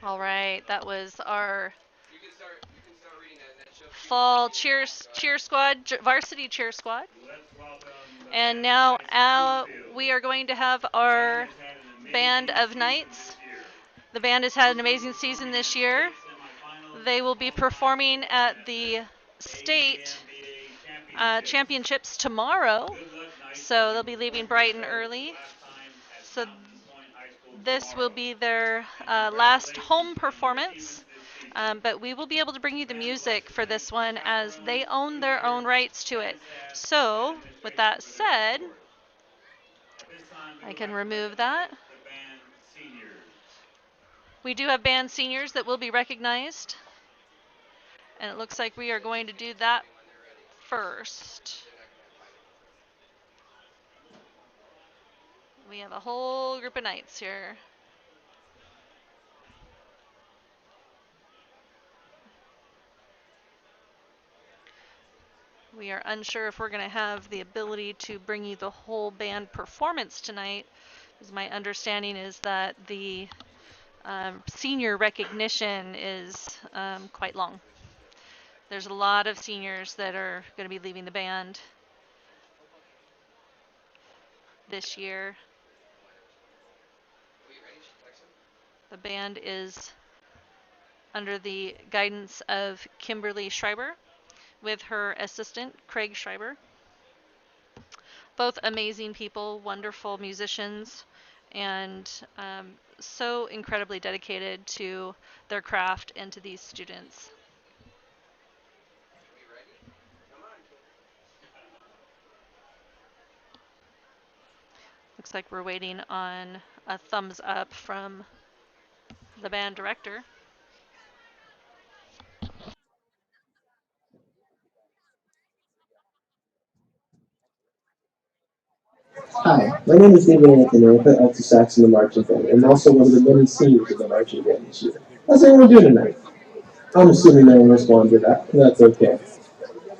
All right, that was our fall cheer squad, varsity cheer squad. And now we are going to have our band of knights. The band has had an amazing season this year. They will be performing at the state championships tomorrow, so they'll be leaving bright and early. So this will be their last home performance, but we will be able to bring you the music for this one as they own their own rights to it. So with that said, I can remove that. We do have band seniors that will be recognized, and it looks like we are going to do that first. We have a whole group of knights here. We are unsure if we're going to have the ability to bring you the whole band performance tonight, as my understanding is that the senior recognition is quite long. There's a lot of seniors that are going to be leaving the band this year. The band is under the guidance of Kimberly Schreiber with her assistant, Craig Schreiber. Both amazing people, wonderful musicians, and so incredibly dedicated to their craft and to these students. Looks like we're waiting on a thumbs up from the band director. Hi, my name is David Anthony. I play alto sax in the marching band. I'm also one of the many seniors in the marching band this year. How's everyone doing tonight? I'm assuming no one responded to that, but that's okay.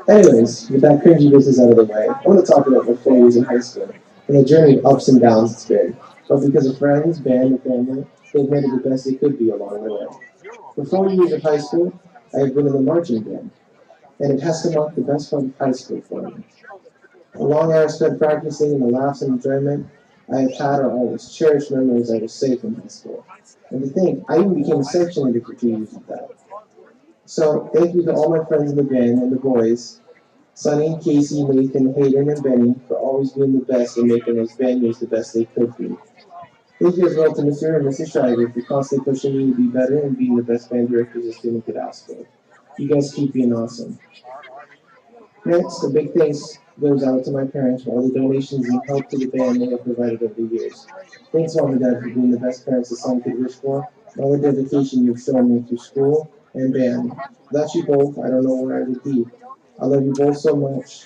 Anyways, with that cringy business out of the way, I want to talk about my 4 years in high school and the journey of ups and downs it's been. But because of friends, band, and family, they've made it the best they could be along the way. For 4 years of high school, I have been in the marching band, and it has to mark the best part of high school for me. The long hours spent practicing and the laughs and enjoyment I have had are always cherished memories I will save from high school. And to think, I even became a section leader for 2 years of that. So, thank you to all my friends in the band and the boys, Sonny, Casey, Nathan, Hayden, and Benny, for always being the best and making those band years the best they could be. Thank you as well to Mr. and Mrs. Schreiber for constantly pushing me to be better and being the best band directors a student could ask for. You guys keep being awesome. Next, a big thanks goes out to my parents for all the donations and help to the band they have provided over the years. Thanks, Mom and Dad, for being the best parents a son could wish for, and all the dedication you've shown me through school and band. Without you both, I don't know where I would be. I love you both so much.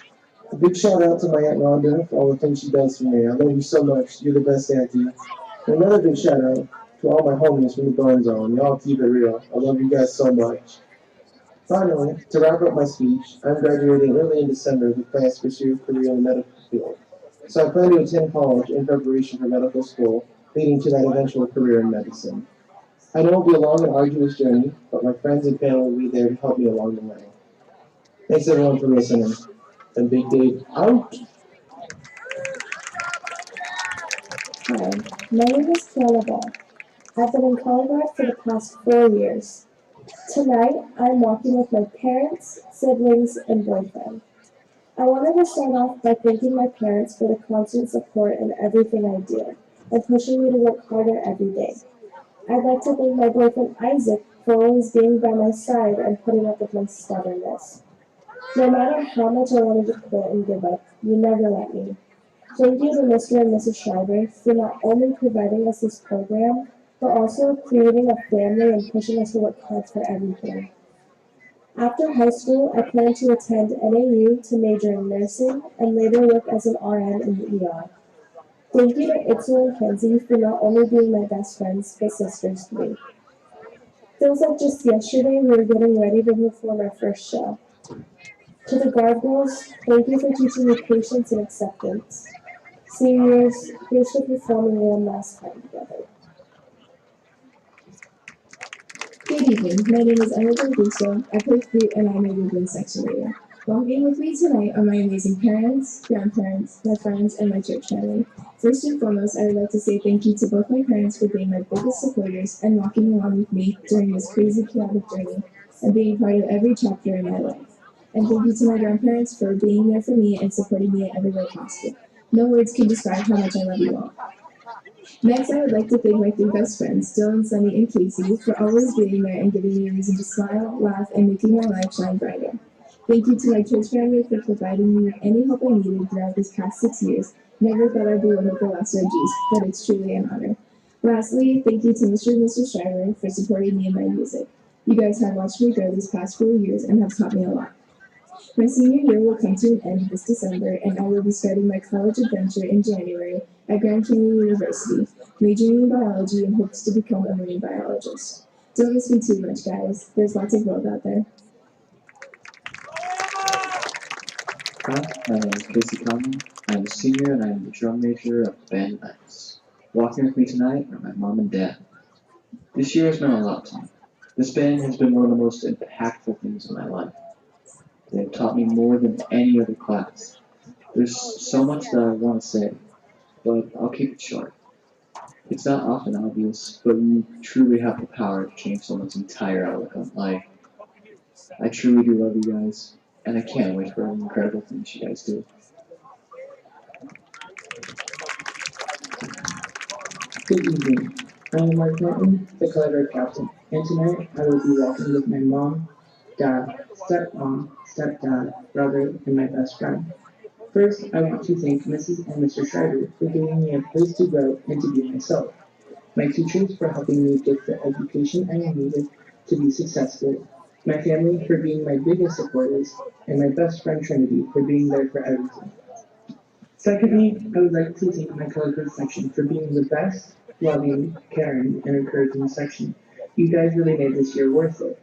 A big shout out to my Aunt Rhonda for all the things she does for me. I love you so much. You're the best auntie. And another big shout out to all my homies from the Burn Zone. Y'all keep it real. I love you guys so much. Finally, to wrap up my speech, I'm graduating early in December with plans to pursue a career in the medical field. So I plan to attend college in preparation for medical school, leading to that eventual career in medicine. I know it will be a long and arduous journey, but my friends and family will be there to help me along the way. Thanks everyone for listening. And Big Dave out. Hi, my name is Kiana Ball. I've been in color guard for the past 4 years. Tonight, I'm walking with my parents, siblings, and boyfriend. I wanted to start off by thanking my parents for the constant support in everything I do and pushing me to work harder every day. I'd like to thank my boyfriend Isaac for always being by my side and putting up with my stubbornness. No matter how much I wanted to quit and give up, you never let me. Thank you to Mr. and Mrs. Schreiber for not only providing us this program, but also creating a family and pushing us to work hard for everything. After high school, I plan to attend NAU to major in nursing and later work as an RN in the ER. Thank you to Itzel and Kenzie for not only being my best friends, but sisters to me. Feels like just yesterday we were getting ready to perform our first show. To the guard girls, thank you for teaching me patience and acceptance. Seniors, here's to performing one last time together. Good evening. My name is Emily Gusto. I play flute and I'm a woodwind section leader. Walking with me tonight are my amazing parents, grandparents, my friends, and my church family. First and foremost, I would like to say thank you to both my parents for being my biggest supporters and walking along with me during this crazy, chaotic journey and being part of every chapter in my life. And thank you to my grandparents for being there for me and supporting me in every way possible. No words can describe how much I love you all. Next, I would like to thank my three best friends, Dylan, Sunny, and Casey, for always being there and giving me a reason to smile, laugh, and making my life shine brighter. Thank you to my church family for providing me with any help I needed throughout these past 6 years. Never thought I'd be one of the last OGs, but it's truly an honor. Lastly, thank you to Mr. and Mrs. Shriver for supporting me in my music. You guys have watched me grow these past 4 years and have taught me a lot. My senior year will come to an end this December, and I will be starting my college adventure in January at Grand Canyon University, majoring in biology in hopes to become a marine biologist. Don't miss me too much, guys. There's lots of world out there. Hi, my name is Casey Conlon. I am a senior and I am the drum major of the band Knights. Walking with me tonight are my mom and dad. This year has meant a lot to me. This band has been one of the most impactful things in my life. They have taught me more than any other class. There's so much that I want to say, but I'll keep it short. It's not often obvious, but you truly have the power to change someone's entire outlook on life. I truly do love you guys, and I can't wait for all the incredible things you guys do. Good evening. I am Mark Norton, the color guard captain, and tonight I will be walking with my mom, dad, stepmom, stepdad, brother, and my best friend. First, I want to thank Mrs. and Mr. Shriver for giving me a place to grow and to be myself, my teachers for helping me get the education I needed to be successful, my family for being my biggest supporters, and my best friend Trinity for being there for everything. Secondly, I would like to thank my color guard section for being the best, loving, caring, and encouraging section. You guys really made this year worth it.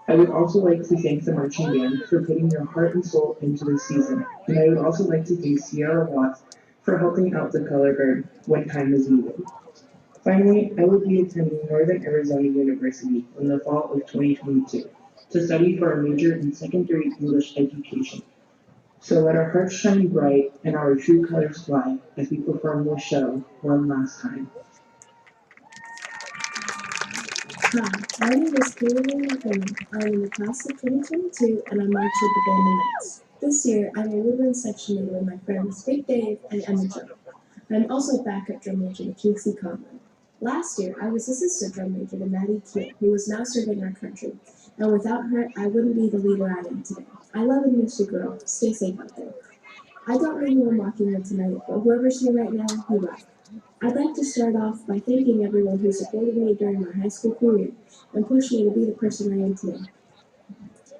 I would also like to thank the marching band for putting their heart and soul into this season, and I would also like to thank Sierra Watts for helping out the color guard when time was needed. Finally, I will be attending Northern Arizona University in the fall of 2022 to study for a major in secondary English education. So let our hearts shine bright and our true colors fly as we perform this show one last time. Hi, my name is Kaylee McKinnon. I'm in the class of 2022 and I march with the band of Knights. This year, I'm a woodwind section leader with my friends Big Dave and Emma Jo. I'm also backup drum major to Casey Conlon. Last year, I was assistant drum major to Maddie Keel, who is now serving our country. And without her, I wouldn't be the leader I am today. I love and miss you, girl. Stay safe out there. I don't know who I'm walking with tonight, but whoever's here right now, you rock. I'd like to start off by thanking everyone who supported me during my high school career and pushed me to be the person I am today.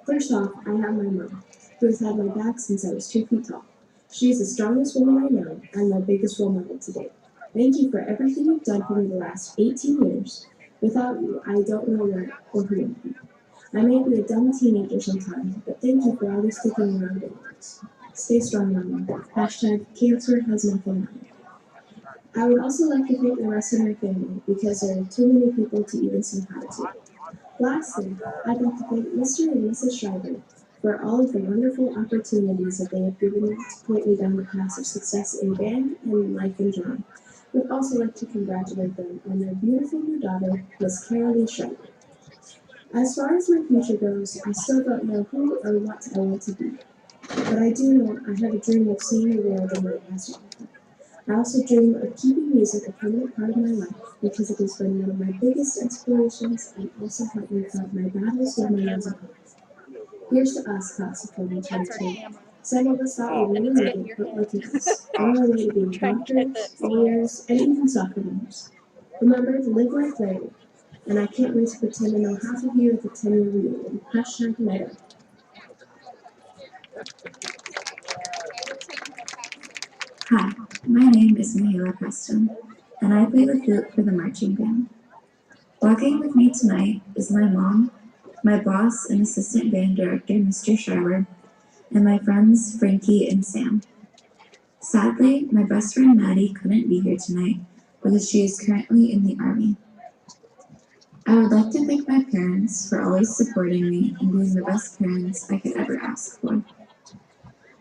First off, I have my mom, who has had my back since I was 2 feet tall. She is the strongest woman I know and my biggest role model to date. Thank you for everything you've done for me the last 18 years. Without you, I don't know where or who I am. I may be a dumb teenager sometimes, but thank you for always sticking around in this. Stay strong, Mama. Hashtag cancer has nothing on it. I would also like to thank the rest of my family because there are too many people to even say hi to. Lastly, I'd like to thank Mr. and Mrs. Shriver for all of the wonderful opportunities that they have given me to point me down the path of success in band and in life in general. We'd also like to congratulate them on their beautiful new daughter, Miss Carolee Shriver. As far as my future goes, I still don't know who or what I want to be. But I do know I have a dream of seeing the world in my past life. I also dream of keeping music a permanent part of my life because it has been one of my biggest inspirations and also helped me fight my battles with my mental health. Here's to us, class of 2022. Some of us thought we'd never make it, but look at us, on our way to being doctors, lawyers, and even soccer players. Remember to live life later, and I can't wait to pretend to know half of you at the 10-year reunion. Hashtag Meta. Hi, my name is Mahela Preston, and I play the flute for the marching band. Walking with me tonight is my mom, my boss and assistant band director, Mr. Shriver, and my friends Frankie and Sam. Sadly, my best friend Maddie couldn't be here tonight because she is currently in the Army. I would like to thank my parents for always supporting me and being the best parents I could ever ask for.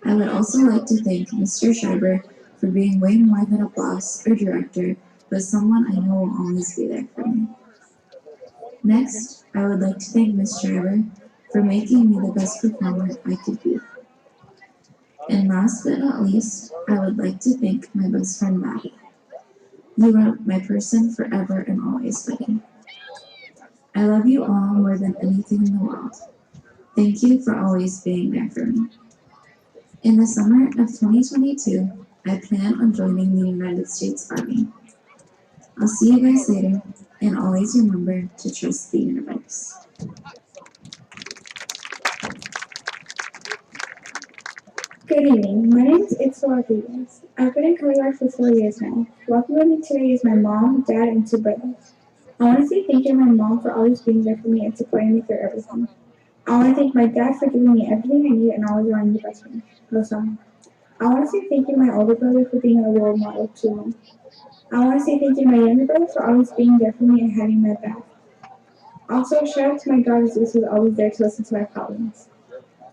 I would also like to thank Mr. Schreiber for being way more than a boss or director, but someone I know will always be there for me. Next, I would like to thank Ms. Schreiber for making me the best performer I could be. And last but not least, I would like to thank my best friend Maddie. You are my person forever and always, buddy. I love you all more than anything in the world. Thank you for always being there for me. In the summer of 2022, I plan on joining the United States Army. I'll see you guys later, and always remember to trust the universe. Good evening. My name is Itzel Rodriguez. I've been in Coast Guard for 4 years now. Walking with me today is my mom, dad, and 2 brothers. I want to say thank you to my mom for always being there for me and supporting me through everything. I want to thank my dad for giving me everything I need and always wanting the best for me. I want to say thank you to my older brother for being a role model to me. I want to say thank you to my younger brother for always being there for me and having my back. Also, shout out to my daughter Zeus who's always there to listen to my problems.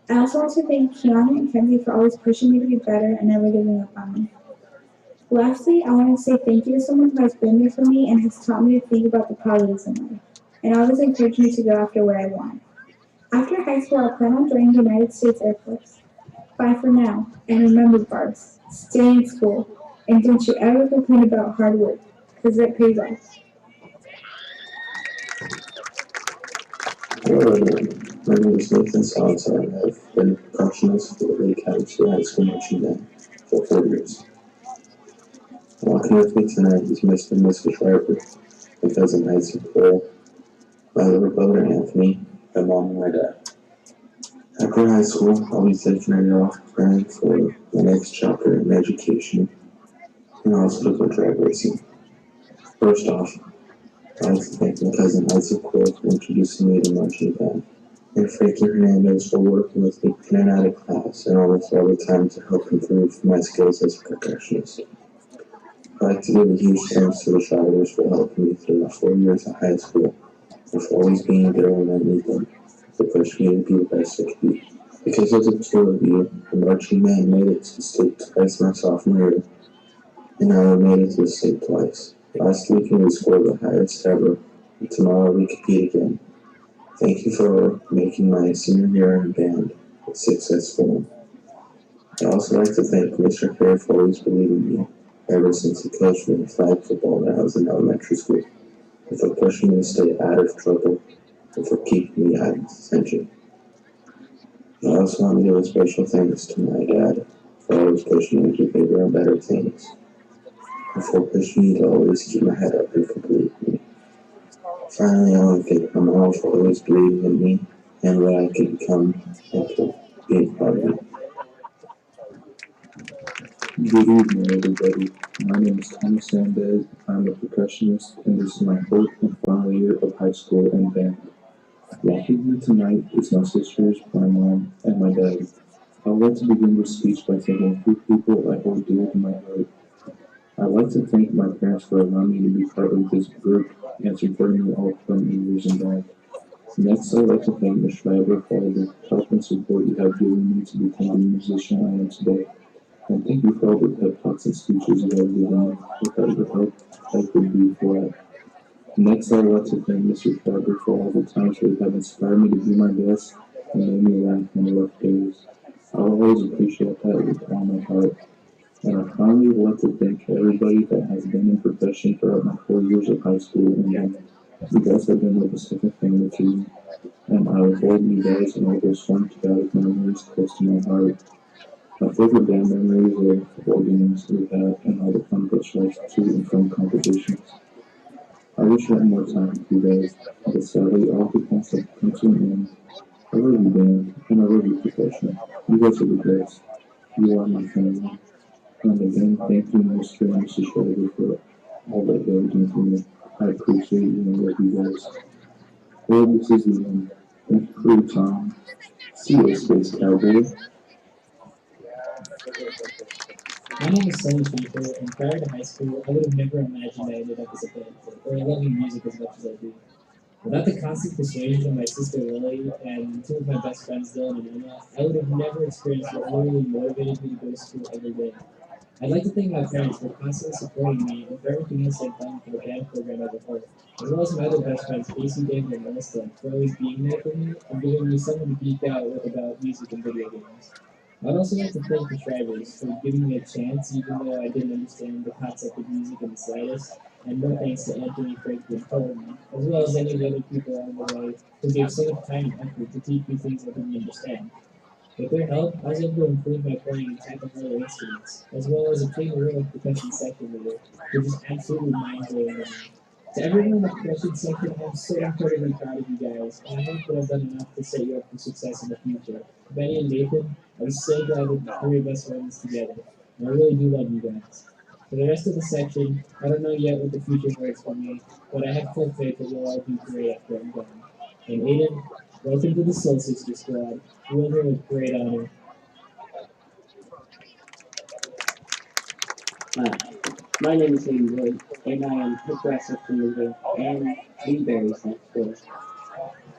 I also want to thank Kiana and Kenzie for always pushing me to be better and never giving up on me. Lastly, I want to say thank you to someone who has been there for me and has taught me to think about the positives in life, and always encouraged me to go after what I want. After high school, I plan on joining the United States Air Force. Bye for now, and remember, Barbs, stay in school, and don't you ever complain about hard work, because it pays off. Hello everyone, my name is Vincent Alvarez and I've been a percussionist for the Lake Havasu High School Marching Band for 4 years. Walking with me tonight is Mr. and Mrs. Schreiber, my cousin Isaac Cole, my little brother Anthony, my mom and my dad. After high school, I'll be taking a year off preparing for the next chapter in education and also to go drag racing. First off, I'd like to thank my cousin Isaac Cole for introducing me to marching band, and Frankie Hernandez for working with me in and out of class and almost all the time to help improve my skills as a percussionist. I'd like to give a huge thanks to the Shires for helping me through my 4 years of high school and for always being there when I need them, for pushing me to be the best I could be. Because of the 2 of you, the marching band made it to state twice my sophomore year, and now I made it to the state twice. Last weekend we scored the highest ever, and tomorrow we compete again. Thank you for making my senior year in band a successful one. I'd also like to thank Mr. Fair for always believing in me ever since he coached me in flag football when I was in elementary school, and for pushing me to stay out of trouble and for keeping me out of detention. I also want to give a special thanks to my dad for always pushing me to do bigger and better things, and for pushing me to always keep my head up and for believing in me. Finally, I want to thank my mom for always believing in me and what I could become and for being part of it. Good evening, everybody. My name is Thomas Sandez. I'm a percussionist, and this is my 4th and final year of high school and band. Walking with me tonight is my sisters, my mom, and my dad. I would like to begin this speech by thanking 3 people I hold dear to my heart. I'd like to thank my parents for allowing me to be part of this group and supporting me all throughout my years in band. Next, I'd like to thank Ms. Schreiber for all the help and support you have given me to become the musician I am today. And thank you for all the pep talks and speeches you have given me. Without your help, I could be flat. Next, I'd like to thank Mr. Schreiber for all the times that you have inspired me to be my best and made me laugh on the rough days. I will always appreciate that with all my heart. And I finally would like to thank everybody that has been in profession throughout my 4 years of high school and band. You guys have been like a second family to me, and I will hold you guys and all those fun childhood memories close to my heart. My favorite band memories are the football games we had and all the fun bus rides to and from competitions. I wish I had more time with you guys, but sadly all the plans have come to an end. I love you band, and I love you profession. You guys are the best. You are my family. And again, thank you, Mr. and Mrs. Schreiber, for all that you have done for me. I appreciate you and love you guys. Well, this is the end. Thank you for your time. See you, Space Cowboy. My name is Sonny Schaefer, and prior to high school, I would have never imagined I ended up as a band player or loving music as much as I do. Without the constant persuasion of my sister Lily and two of my best friends Dylan and Emma, I would have never experienced what literally motivated me to go to school every day. I'd like to thank my parents for constantly supporting me and for everything else they've done for the band program as a whole, as well as my other best friends, Casey, David, and Melissa, for always being there for me and giving me someone to geek out with about music and video games. I'd also like to thank the Shivers for giving me a chance, even though I didn't understand the concept of music in the slightest, and no thanks to Anthony, Frank, and Colton, as well as any of the other people along the way who gave so much time and effort to teach me things I didn't understand. With their help, I was able to improve my playing and tackle other instruments, as well as obtain a role of percussion section leader, which is absolutely mind-blowing to me. To everyone in the percussion section, I'm so incredibly proud of you guys, and I hope that I've done enough to set you up for success in the future. Benny and Nathan, I'm so glad that the three of us are in this together, and I really do love you guys. For the rest of the section, I don't know yet what the future holds for me, but I have full faith that you'll all do great after I'm gone. And Aiden, welcome to the Soul Sister Squad. You will do with great honor. Hi, my name is Hayden Wood, and I am progressive leader and Blueberry School.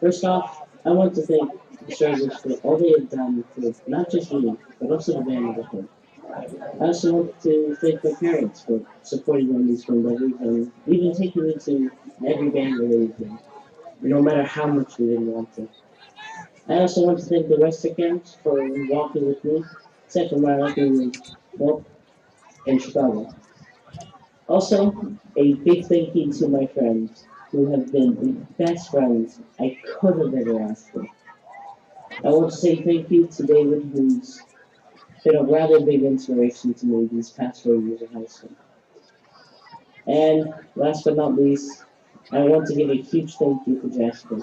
First off, I want to thank the Strivers for all they have done for not just me, but also the band as a whole. I also want to thank my parents for supporting me in these endeavors and even taking me to every band related thing, no matter how much we didn't want to. I also want to thank the rest of camps for walking with me, except for my lucky room, well, in Chicago. Also, a big thank you to my friends who have been the best friends I could have ever asked for. I want to say thank you to David, who's been a rather big inspiration to me these past 4 years of high school. And last but not least, I want to give a huge thank you to Jasper,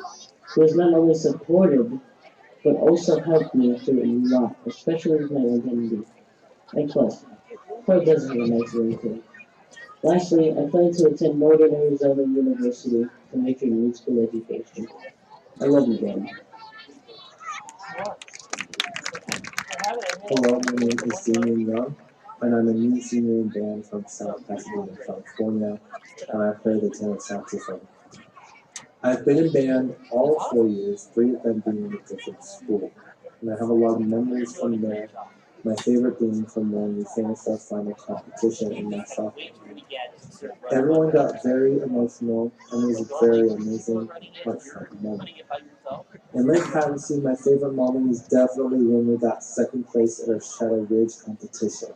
who has not only supported, but also helped me through a lot, especially with my identity. And plus, Crow does have a nice ring to it. Lastly, I plan to attend Northern Arizona University to major in musical education. I love you, Dan. Hello, my name is Damian Young, and I'm a new senior in band from South Pasadena, California, and I play the tenor saxophone. I've been in band all 4 years, 3 of them being in a different school, and I have a lot of memories from there. My favorite being from when we finished our final competition in my sophomore year. Everyone got very emotional, and it was a very amazing, heartfelt moment. In Lake Havasu, my favorite moment is definitely when we got second place at our Shadow Ridge competition.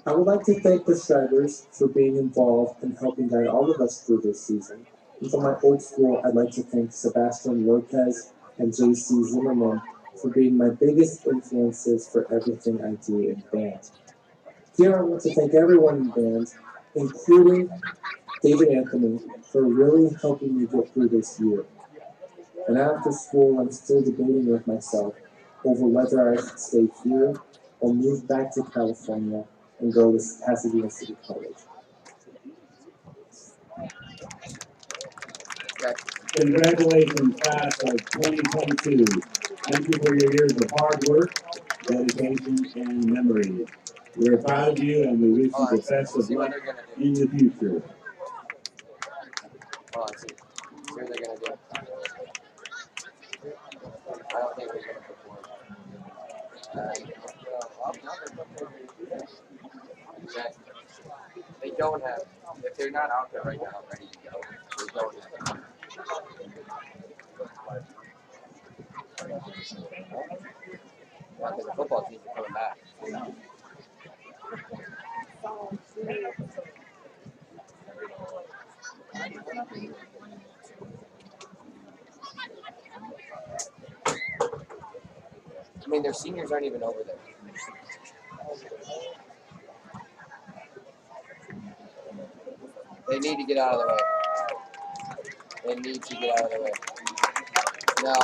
I would like to thank the Strivers for being involved and helping guide all of us through this season. And from my old school, I'd like to thank Sebastian Lopez and JC Zimmerman for being my biggest influences for everything I do in band. Here I want to thank everyone in band, including David Anthony, for really helping me get through this year. And after school, I'm still debating with myself over whether I should stay here or move back to California and go to Pasadena City College. Congratulations, class of 2022. Thank you for your years of hard work, dedication, and memories. We are proud of you and we wish you the best of luck in the future. Hold on, see what they're gonna do. I don't think they're gonna perform. Exactly. They don't have. If they're not out there right now, ready to go, they don't have. Well, because the football teams are coming back. I mean, their seniors aren't even over there. They need to get out of the way. They need to get out of the way. No.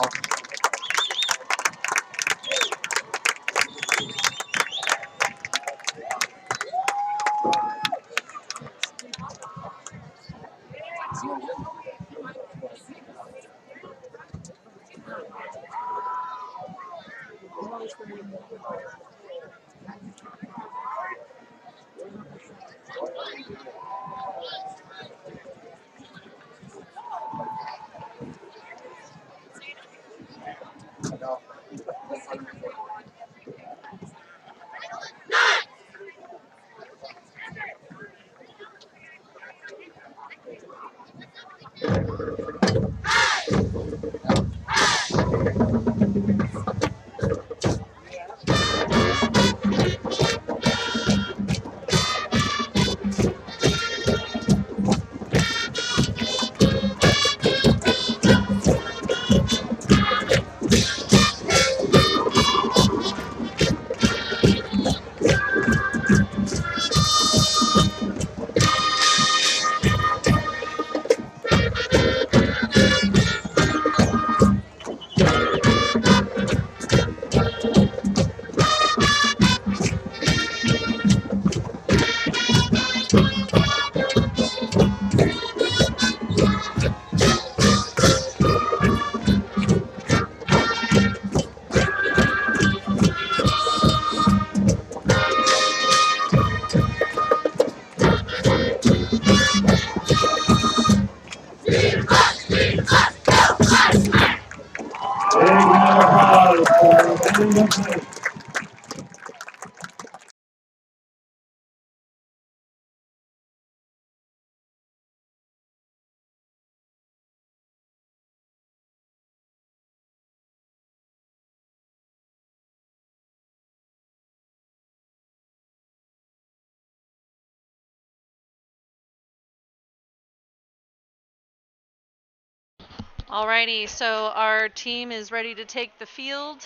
Alrighty, so our team is ready to take the field.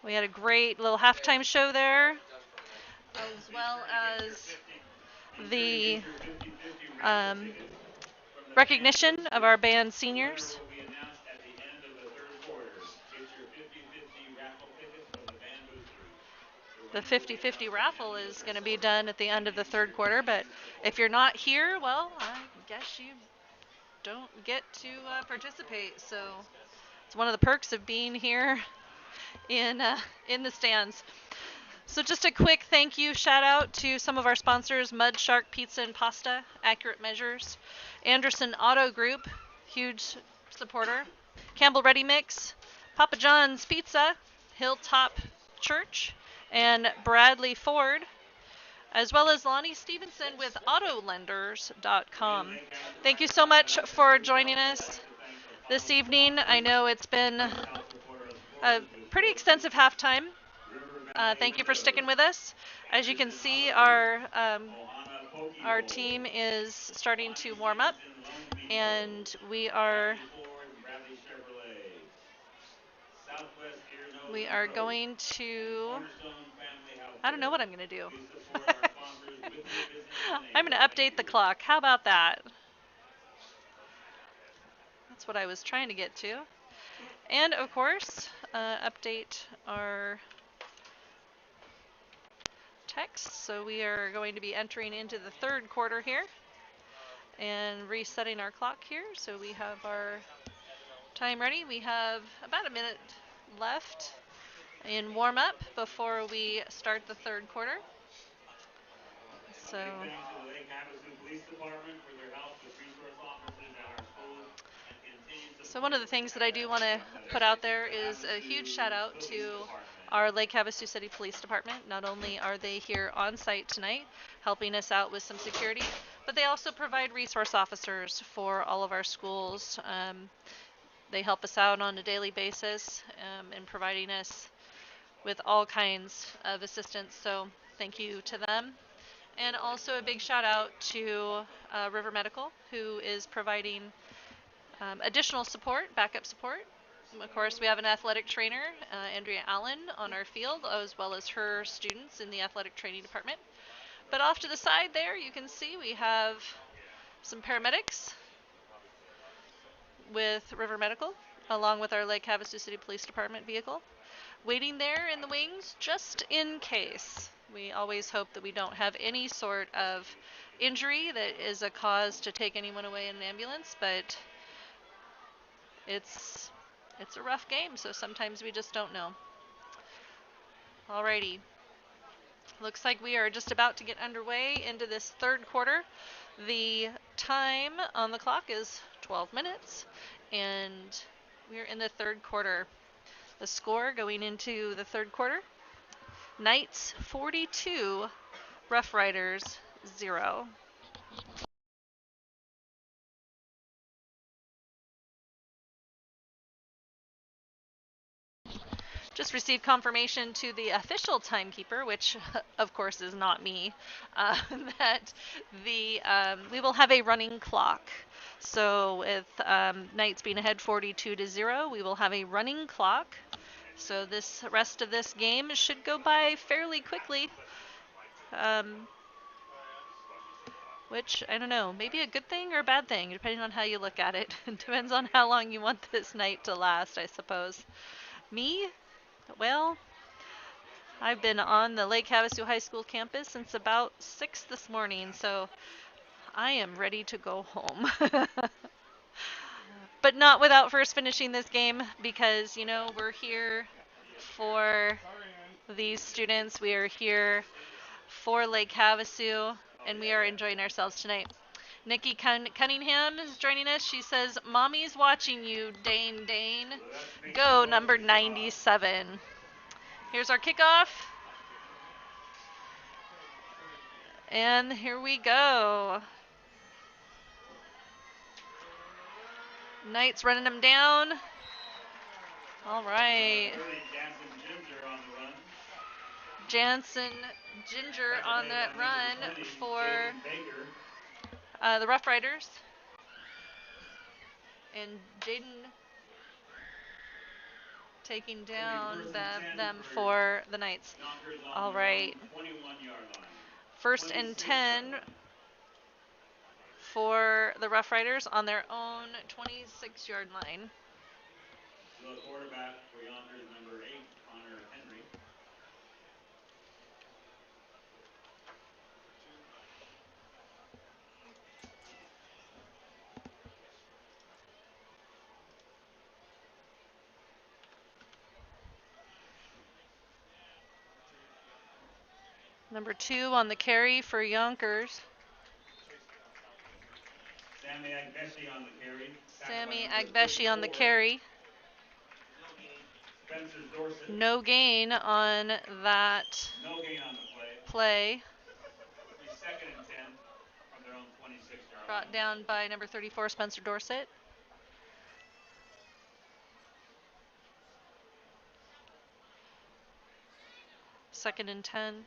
We had a great little halftime show there, as well as the recognition of our band seniors. The 50-50 raffle is going to be done at the end of the third quarter, but if you're not here, well, I guess you don't get to participate. So it's one of the perks of being here in the stands. So just a quick thank you shout out to some of our sponsors: Mud Shark Pizza and Pasta, Accurate Measures, Anderson Auto Group, huge supporter, Campbell Ready Mix, Papa John's Pizza, Hilltop Church, and Bradley Ford, as well as Lonnie Stevenson with AutoLenders.com. Thank you so much for joining us this evening. I know it's been a pretty extensive halftime. Thank you for sticking with us. As you can see, our team is starting to warm up, and we are going to, I don't know what I'm going to do. I'm going to update the clock. How about that? That's what I was trying to get to. And of course, update our text. So we are going to be entering into the third quarter here and resetting our clock here. So we have our time ready. We have about a minute left in warm up before we start the third quarter. So one of the things that I do want to put out there is a huge shout out to our Lake Havasu City Police Department. Not only are they here on site tonight helping us out with some security, but they also provide resource officers for all of our schools. They help us out on a daily basis in providing us with all kinds of assistance. So thank you to them. And also a big shout out to River Medical, who is providing additional support, backup support. Of course, we have an athletic trainer, Andrea Allen, on our field, as well as her students in the athletic training department. But off to the side there, you can see we have some paramedics with River Medical, along with our Lake Havasu City Police Department vehicle, waiting there in the wings just in case. We always hope that we don't have any sort of injury that is a cause to take anyone away in an ambulance, but it's a rough game, so sometimes we just don't know. Alrighty. Looks like we are just about to get underway into this third quarter. The time on the clock is 12 minutes, and we're in the third quarter. The score going into the third quarter: Knights 42, Roughriders 0. just received confirmation to the official timekeeper, which of course is not me, that we will have a running clock. So with Knights being ahead 42-0, we will have a running clock. So this rest of this game should go by fairly quickly. Which, I don't know, maybe a good thing or a bad thing, depending on how you look at it. It depends on how long you want this night to last, I suppose. Me? Well, I've been on the Lake Havasu High School campus since about 6 this morning, so I am ready to go home. But not without first finishing this game, because, you know, we're here for these students. We are here for Lake Havasu, and we are enjoying ourselves tonight. Nikki Cunningham is joining us. She says, "Mommy's watching you, Dane. Go, number 97. Here's our kickoff. And here we go. Knights running them down. All right. Jansen Ginger on that run for the Roughriders. And Jaden taking down them for the Knights. All right. 1st and 10 for the Roughriders on their own 26-yard line. The quarterback for Yonkers, number 8, Connor Henry. Number 2 on the carry for Yonkers. Sammy Agbeshi on the carry. Sammy Agbeshi on the carry. Spencer Dorset. No gain on that No gain on the play. 2nd and 10 from their own 26-yard line. Brought down by number 34, Spencer Dorset. Second and 10.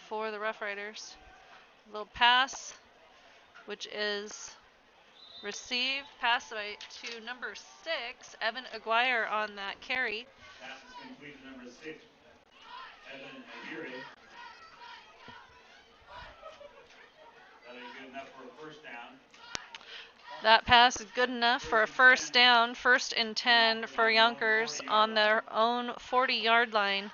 For the Roughriders. Little pass, which is received. Pass to number 6, Evan Aguirre on that carry. Pass is complete to number 6, Evan Aguirre. That'll be good enough for a first down. That pass is good enough for a first down. 1st and 10 for Yonkers on their own 40-yard line.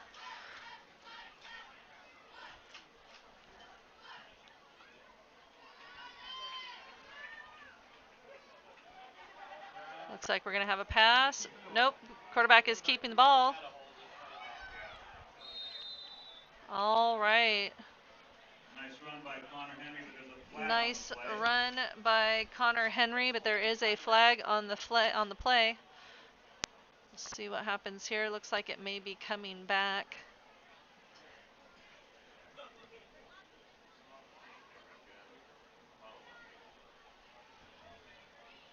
Looks like we're going to have a pass. Nope. Quarterback is keeping the ball. All right. Nice run by Connor Henry, but there's a flag Nice on the play. run by Connor Henry, but there is a flag on the play. Let's see what happens here. Looks like it may be coming back.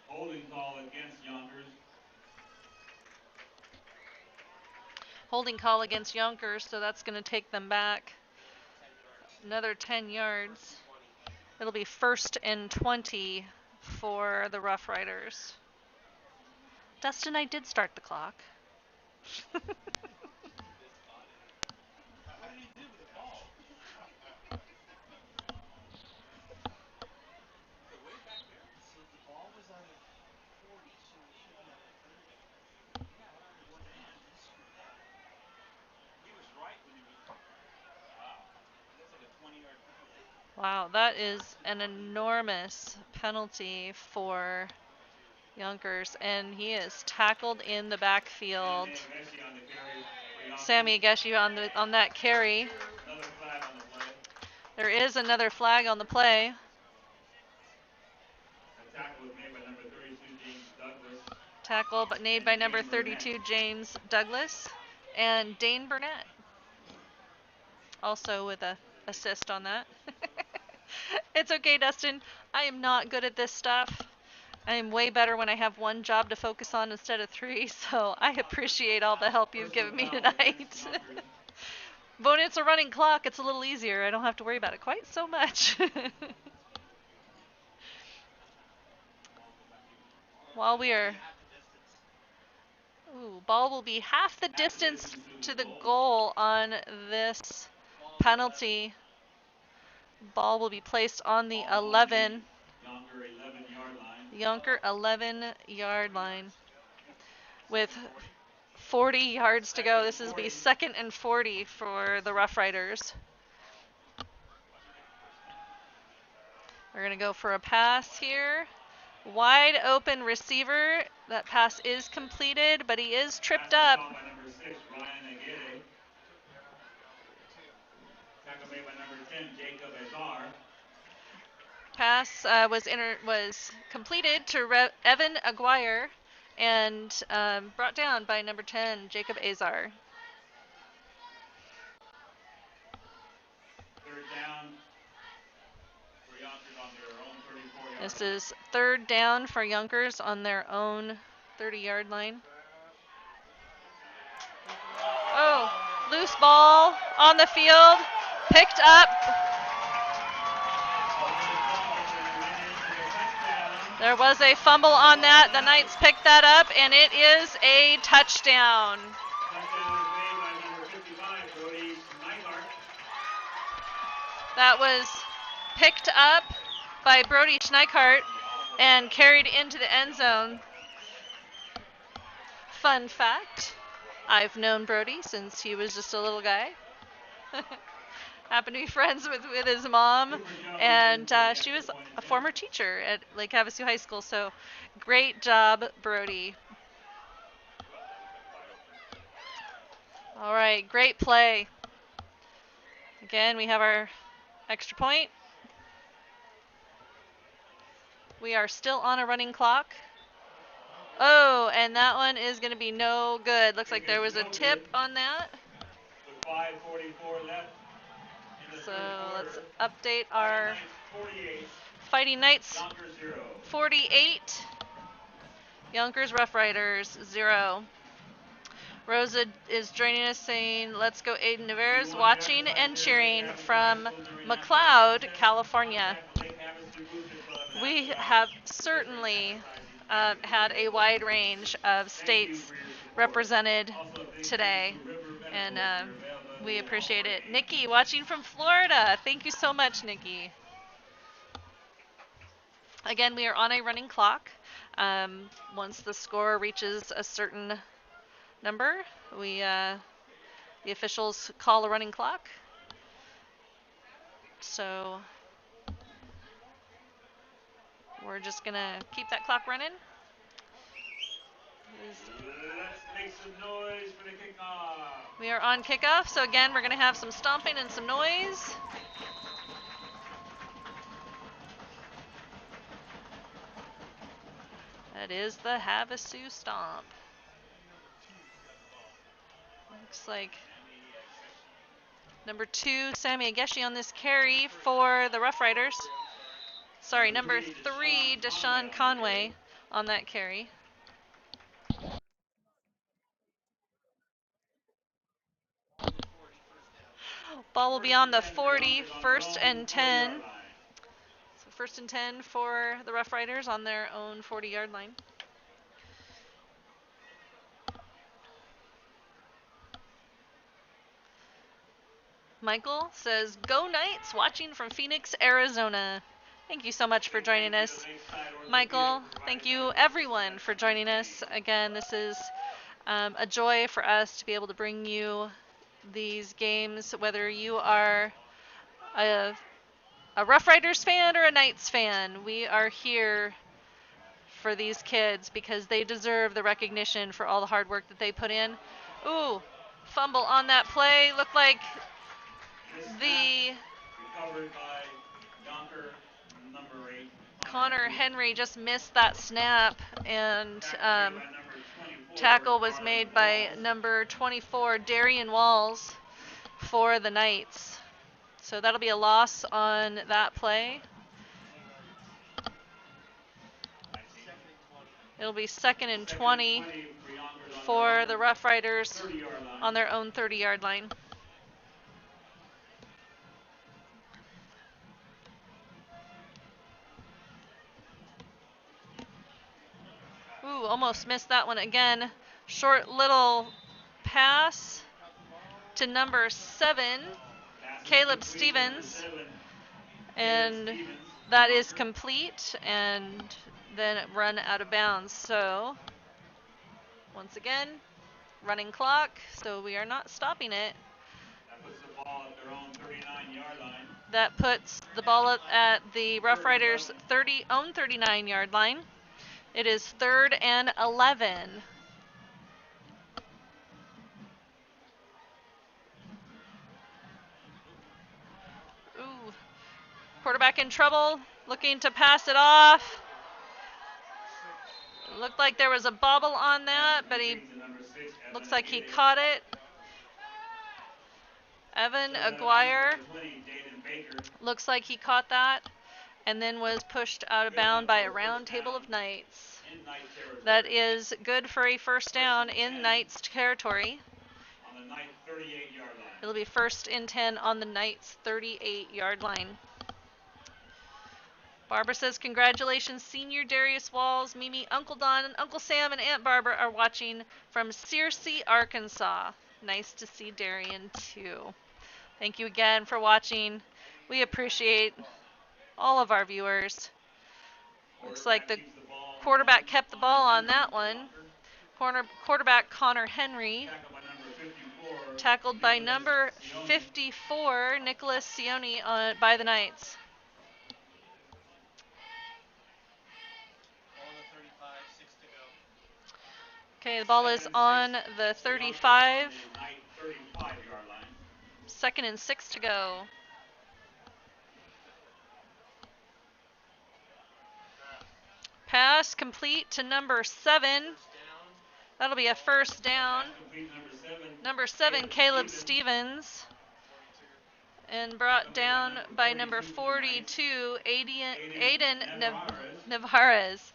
Holding call against Yonkers. Holding call against Yonkers, so that's going to take them back another 10 yards. It'll be 1st and 20 for the Roughriders. Dustin, I did start the clock. Wow, that is an enormous penalty for Yonkers, and he is tackled in the backfield. Sammy Ageshi on that carry. Another flag on the play. There is another flag on the play. A tackle was made by number 32, James Douglas. Tackle but made by number 32, James Douglas, and Dane Burnett. Also with a assist on that. It's okay, Dustin. I am not good at this stuff. I'm way better when I have one job to focus on instead of 3, so I appreciate all the help you've given me tonight. But when it's a running clock, it's a little easier. I don't have to worry about it quite so much. While we are... Ooh, ball will be half the distance to the goal on this penalty. Ball will be placed on the 11. Youngker 11-yard line. With 40 yards to go. This is be 2nd and 40 for the Roughriders. We're going to go for a pass here. Wide open receiver. That pass is completed, but he is tripped up. Pass was completed to Evan Aguirre and brought down by number 10, Jacob Azar. This is 3rd down for Younkers on their own 30-yard line. Oh, loose ball on the field, picked up. There was a fumble on that. The Knights picked that up, and it is a touchdown. That was picked up by Brody Schneikart and carried into the end zone. Fun fact, I've known Brody since he was just a little guy. Happened to be friends with his mom, and she was a former teacher at Lake Havasu High School, so great job, Brody. All right, great play. Again, we have our extra point. We are still on a running clock. Oh, and that one is going to be no good. Looks like there was a tip on that. So let's update our Fighting Knights 48, Youngers Roughriders 0. Rosa is joining us saying, let's go Aiden Navarez, watching and cheering from McLeod, California. We have certainly had a wide range of states represented today, and we appreciate it. Nikki, watching from Florida. Thank you so much, Nikki. Again, we are on a running clock. Once the score reaches a certain number, the officials call a running clock. So we're just gonna keep that clock running. Let's make some noise for the kickoff. We are on kickoff, so again, we're gonna have some stomping and some noise. That is the Havasu stomp. Looks like number 2, Sammy Ageshi on this carry for the Roughriders. Sorry, number 3, Deshaun Conway on that carry. Ball will be on the 40, 1st and 10. So 1st and 10 for the Roughriders on their own 40-yard line. Michael says, go Knights, watching from Phoenix, Arizona. Thank you so much for joining us, Michael. Thank you, everyone, for joining us. Again, this is a joy for us to be able to bring you these games, whether you are a Roughriders fan or a Knights fan. We are here for these kids because they deserve the recognition for all the hard work that they put in. Ooh, fumble on that play. Looked like the Connor Henry just missed that snap, and tackle was made by number 24, Darian Walls, for the Knights. So that'll be a loss on that play. It'll be 2nd and 20 for the Rough Riders on their own 30-yard line. Ooh, almost missed that one again. Short little pass to number 7, Caleb Stevens. And that is complete, and then run out of bounds. So, once again, running clock, so we are not stopping it. That puts the ball at the Rough Riders' own 39-yard line. It is 3rd and 11. Ooh, quarterback in trouble, looking to pass it off. Looked like there was a bobble on that, but he looks like he caught it. Evan Aguirre looks like he caught that and then was pushed out of bounds by a round table of Knights. That is good for a first down in Knights territory. It'll be 1st and 10 on the Knights 38-yard line. Barbara says, congratulations, Senior Darius Walls, Mimi, Uncle Don, Uncle Sam, and Aunt Barbara are watching from Searcy, Arkansas. Nice to see Darian, too. Thank you again for watching. We appreciate all of our viewers. Looks like the quarterback kept the ball on that one. Quarterback Connor Henry. Tackled by number 54, Nicholas Sione by the Knights. Okay, the ball is on the 35. 2nd and 6 to go. Pass complete to number 7. That'll be a first down. Number 7, Caleb Stevens. And brought down by number 42, Aiden Navarez.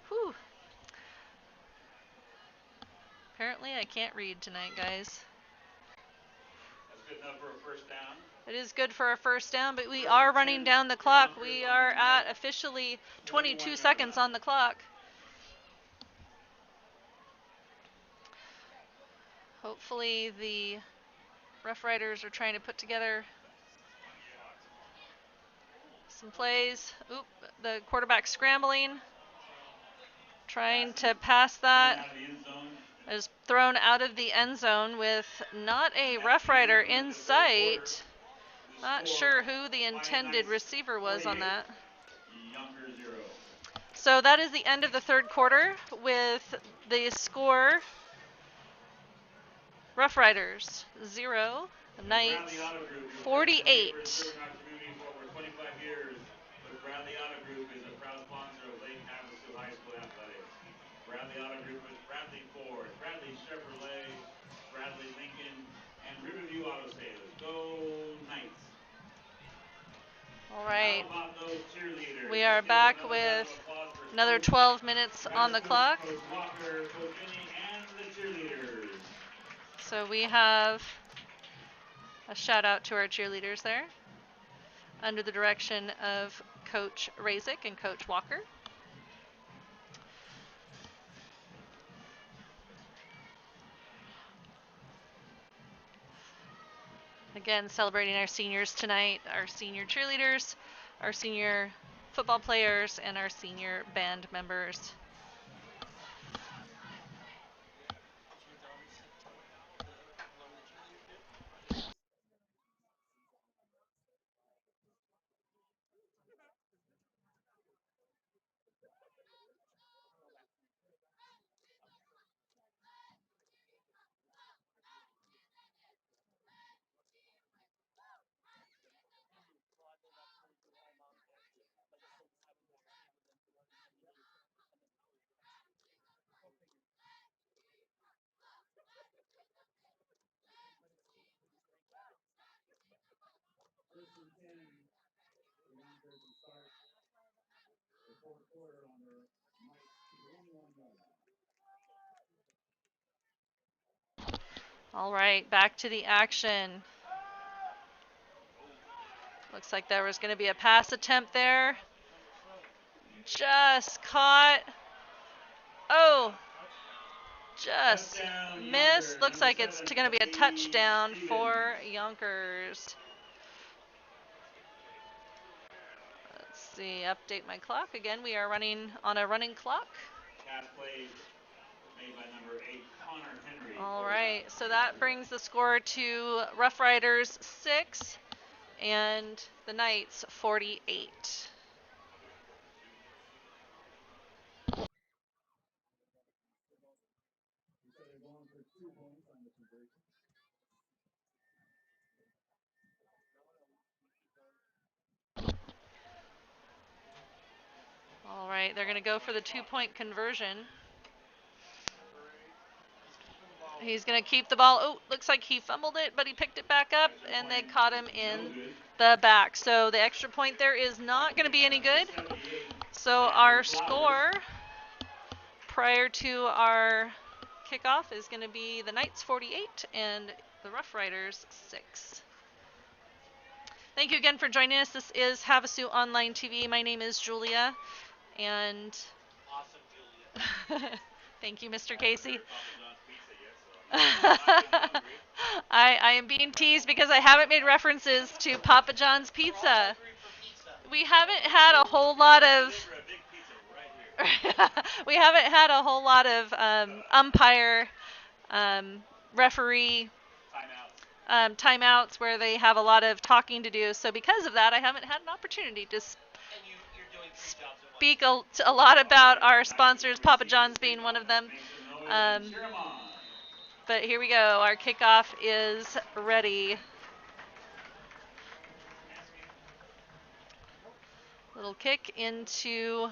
Whew. Apparently I can't read tonight, guys. That's good enough for a first down. It is good for a first down, but we are running down the clock. We are at officially 22 seconds on the clock. Hopefully the Rough Riders are trying to put together some plays. Oop, the quarterback scrambling. Trying to pass that. Is thrown out of the end zone with not a Rough Rider in sight. Not sure who the intended receiver was on that. So that is the end of the 3rd quarter with the score Rough Riders 0, Knights 48. Bradley Auto Group is a proud sponsor of Lake Havasu High School Athletics. Bradley Auto Group is Bradley Ford, Bradley Chevrolet, Bradley Lincoln, and Riverview Auto Sales. Go Knights. All right. We are back with another 12 minutes on the clock. Coach Walker, Coach Finney, and the cheerleaders. So we have a shout out to our cheerleaders there under the direction of Coach Razik and Coach Walker. Again, celebrating our seniors tonight, our senior cheerleaders, our senior football players, and our senior band members. All right, back to the action. Looks like there was going to be a pass attempt there. Just caught. Oh, just missed. Looks like it's going to be a touchdown for Yonkers. Let's see, update my clock again. We are running on a running clock. Pass play made by number 8, Connor Henry. All right, so that brings the score to Roughriders 6 and the Knights 48. All right, they're going to go for the 2-point conversion. He's going to keep the ball. Oh, looks like he fumbled it, but he picked it back up, and they caught him in the back. So the extra point there is not going to be any good. So our score prior to our kickoff is going to be the Knights 48 and the Roughriders 6. Thank you again for joining us. This is Havasu Online TV. My name is Julia, and awesome, Julia. Thank you, Mr. Casey. I am being teased because I haven't made references to Papa John's Pizza. We haven't had a whole lot of umpire, referee timeouts where they have a lot of talking to do. So because of that, I haven't had an opportunity to speak a lot about our sponsors, Papa John's being one of them. But here we go. Our kickoff is ready. Little kick into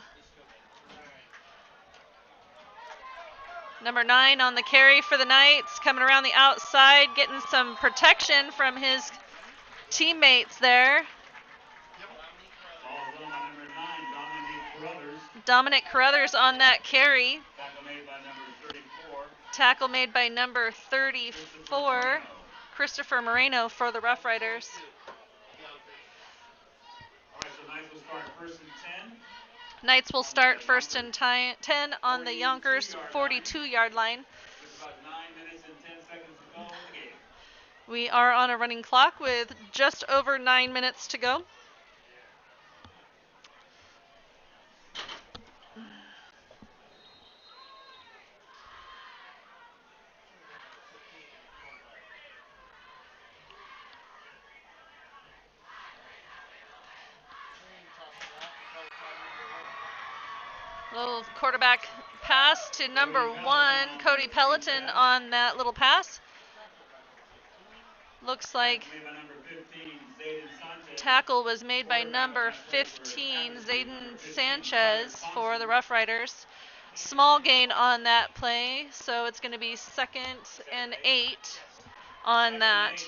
number 9 on the carry for the Knights, coming around the outside, getting some protection from his teammates there. Dominic Carruthers on that carry. Tackle made by number 34, Christopher Moreno for the Roughriders. Knights will start first and 10 on the Yonkers 42-yard line. We are on a running clock with just over 9 minutes to go. Little quarterback pass to number 1, Cody Peloton on that little pass. Looks like tackle was made by number 15, Zayden Sanchez for the Roughriders. Small gain on that play, so it's going to be 2nd and 8 on that.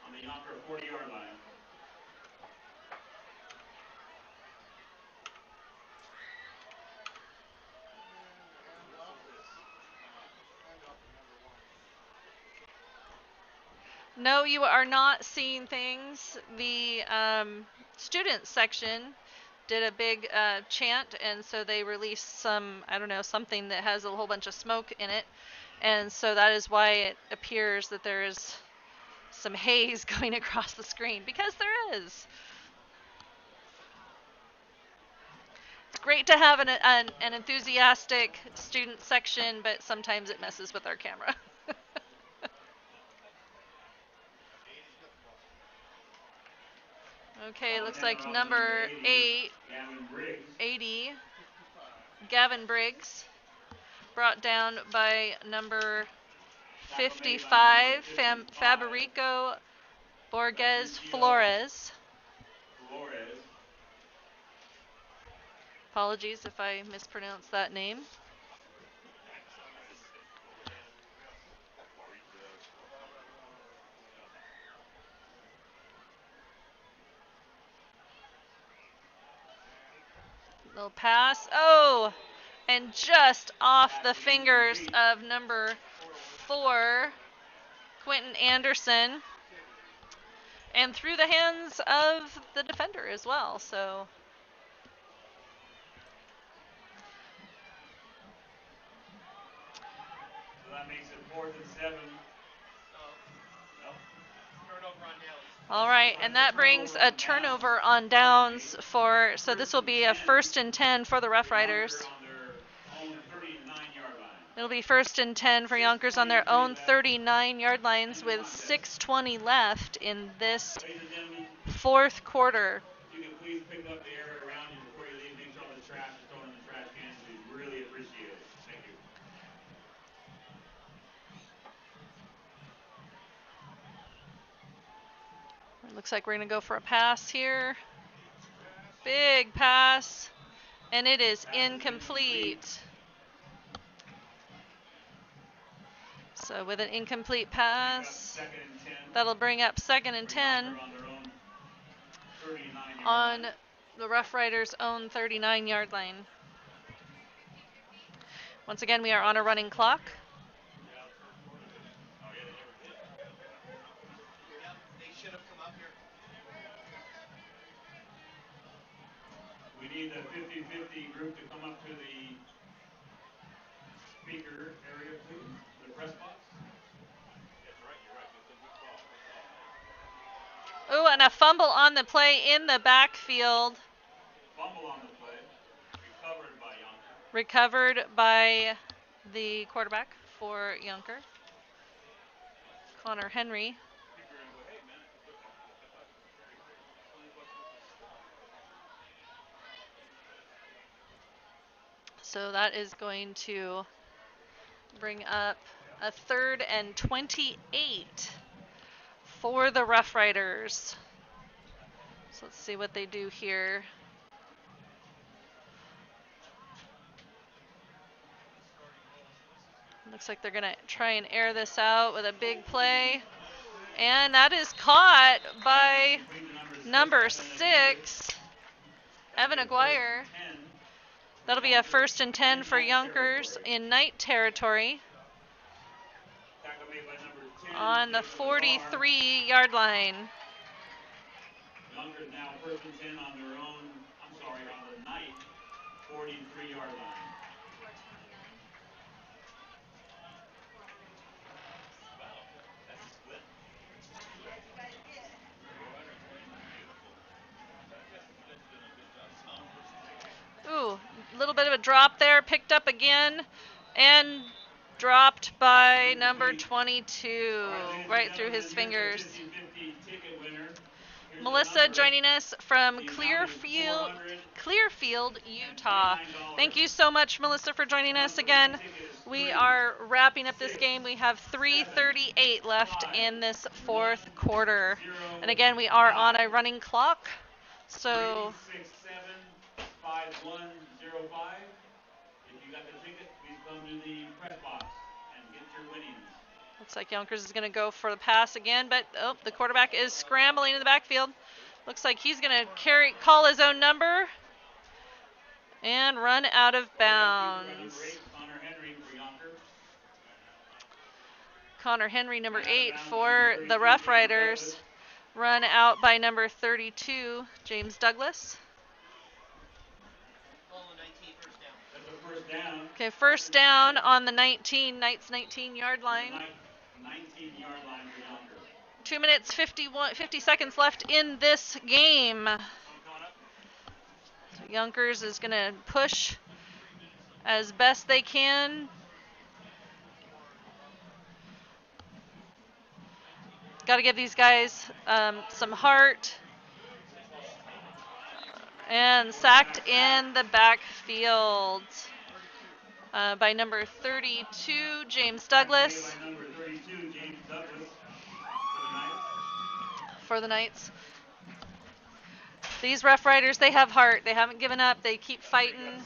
On the Youngker 40-yard line. No, you are not seeing things. The student section did a big chant, and so they released some, I don't know, something that has a whole bunch of smoke in it. And so that is why it appears that there is some haze going across the screen, because there is. It's great to have an enthusiastic student section, but sometimes it messes with our camera. Okay, looks like number 8, 80, Gavin Briggs, brought down by number 55, Faberico Borges Flores. Apologies if I mispronounced that name. Little pass. Oh, and just off the fingers of number for Quentin Anderson. And through the hands of the defender as well. So that makes it 4th and 7. all right, and that brings a turnover on downs for, so this will be a 1st and 10 for the Rough Riders. It'll be 1st and 10 for Yonkers on their own 39-yard lines with 6:20 left in this 4th quarter. You can please pick up the area around you before you leave. Make sure all the trash is thrown in the trash cans. We really appreciate it. Thank you. It looks like we're going to go for a pass here. Big pass. And it is incomplete. So with an incomplete pass, that'll bring up 2nd and 10 on the Rough Riders' own 39-yard line. Once again, we are on a running clock. We need the 50-50 group to come up to the speaker area, please. The press box. Ooh, and a fumble on the play in the backfield. Fumble on the play. Recovered by Youngker. Recovered by the quarterback for Youngker, Connor Henry. So that is going to bring up a 3rd and 28 for the Rough Riders. So let's see what they do here. Looks like they're going to try and air this out with a big play. And that is caught by number 6, Evan Aguirre. That'll be a 1st and 10 for Yonkers in night territory on the 43-yard line. Yonkers now 1st and 10 on their own, on the night 43-yard line. Ooh, a little bit of a drop there, picked up again, and dropped by number 22, right through his fingers. Melissa joining us from Clearfield, Utah. Thank you so much, Melissa, for joining us again. We are wrapping up this game. We have 3:38 left in this 4th quarter. And again, we are on a running clock. So 5105. If you got the ticket, please come to the press box and get your winnings. Looks like Yonkers is going to go for the pass again, but the quarterback is scrambling in the backfield. Looks like he's going to call his own number and run out of bounds. Connor Henry, number 8 for the Rough Riders, run out by number 32, James Douglas. Okay, 1st down on the Knight's 19-yard line. 19-yard line for Yonkers. 2 minutes, 50 seconds left in this game. So Yonkers is going to push as best they can. Got to give these guys some heart. And sacked in the backfield by number 32, James Douglas. Number 32, James Douglas for the Knights. These Rough Riders, they have heart. They haven't given up. They keep fighting.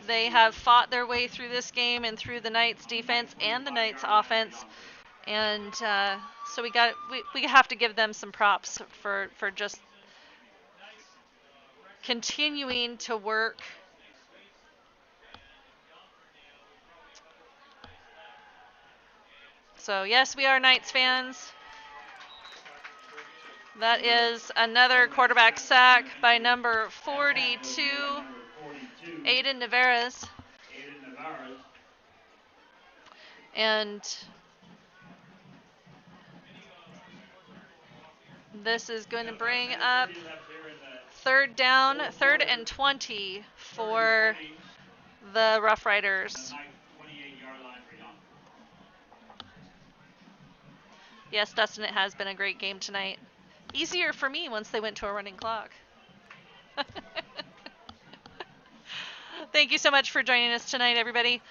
They have fought their way through this game and through the Knights defense and the Knights offense. And so we have to give them some props for just continuing to work. So yes, we are Knights fans. That is another quarterback sack by number 42, Aiden Alvarez. And this is going to bring up third and 20 for the Roughriders. Yes, Dustin, it has been a great game tonight. Easier for me once they went to a running clock. Thank you so much for joining us tonight, everybody.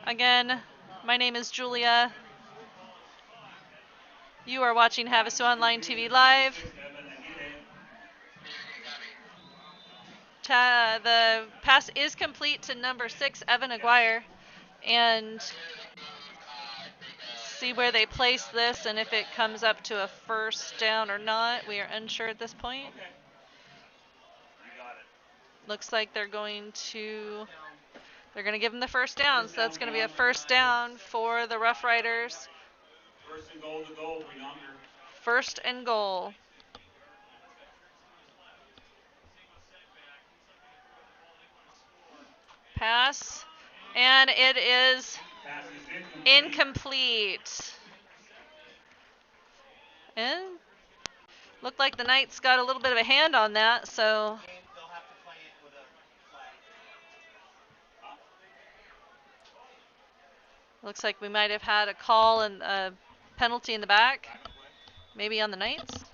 Again, my name is Julia. You are watching Havasu Online TV Live. The pass is complete to number 6, Evan Aguirre. And see where they place this and if it comes up to a first down or not. We are unsure at this point. Looks like they're going to give them the first down. So that's going to be a first down for the Roughriders. First and goal to go for Youngker. First and goal. Pass. And it is incomplete. And looked like the Knights got a little bit of a hand on that, so looks like we might have had a call and a penalty in the back. Maybe on the Knights.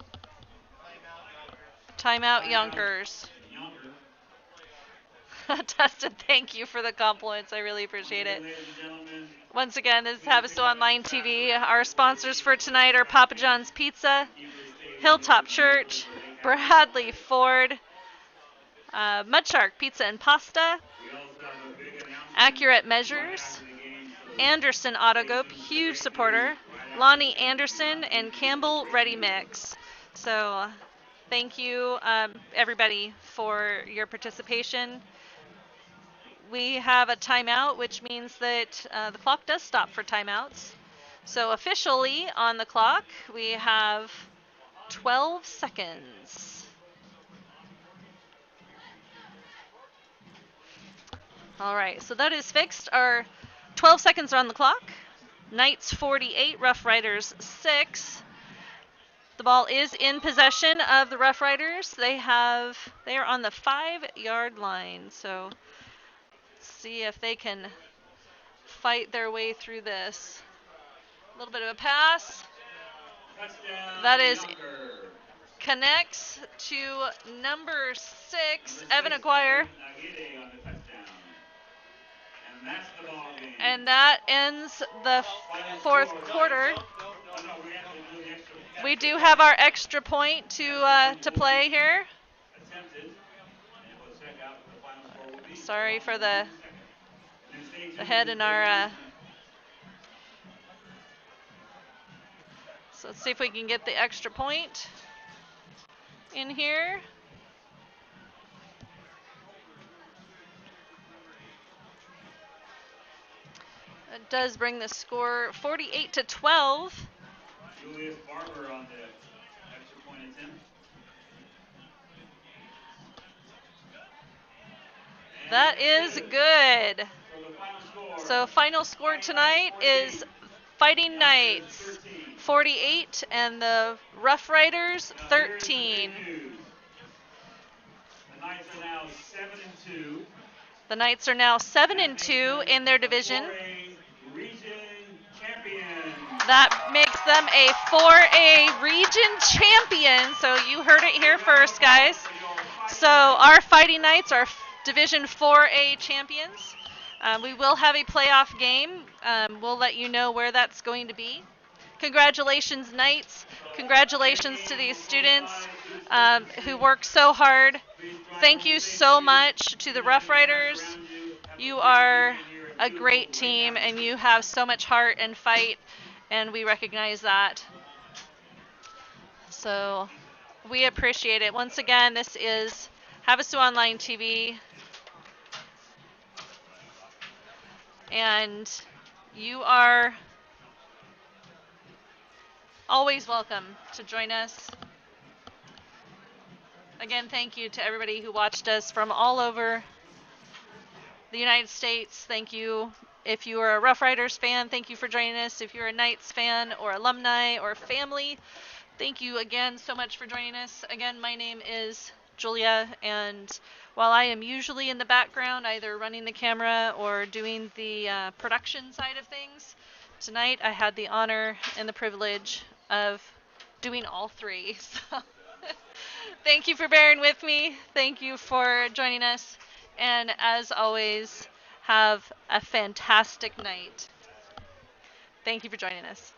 Timeout Yonkers. Dustin, thank you for the compliments. I really appreciate it. Once again, this is Havasu Online TV. Our sponsors for tonight are Papa John's Pizza, Hilltop Church, Bradley Ford, Mudshark Pizza and Pasta, Accurate Measures, Anderson Autogope, huge supporter, Lonnie Anderson, and Campbell Ready Mix. So thank you, everybody, for your participation. We have a timeout, which means that the clock does stop for timeouts. So officially on the clock, we have 12 seconds. All right, so that is fixed. Our 12 seconds are on the clock. Knights 48, Roughriders 6. The ball is in possession of the Roughriders. They are on the 5-yard line. So let's see if they can fight their way through this. A little bit of a pass. That is connects to number 6, Evan Aguirre. And that ends the fourth quarter. We do have our extra point to play here. Sorry for the head in our. So let's see if we can get the extra point in here. It does bring the score 48-12. Julius Barber on the extra point attempt. That is good. So final score tonight is Fighting Knights 48 and the Roughriders 13. The Knights are now 7-2. The Knights are now 7-2 in their division. That makes them a 4A region champion. So you heard it here first, guys. So our Fighting Knights are Division 4A champions. We will have a playoff game. We'll let you know where that's going to be. Congratulations, Knights. Congratulations to these students who work so hard. Thank you so much to the Roughriders. You are a great team, and you have so much heart and fight, and we recognize that. So we appreciate it. Once again, this is Havasu Online TV. And you are always welcome to join us. Again, thank you to everybody who watched us from all over the United States. Thank you. If you are a Rough Riders fan, thank you for joining us. If you're a Knights fan or alumni or family, thank you again so much for joining us. Again, my name is Julia, and while I am usually in the background, either running the camera or doing the production side of things, tonight I had the honor and the privilege of doing all three. So thank you for bearing with me. Thank you for joining us. And as always, have a fantastic night. Thank you for joining us.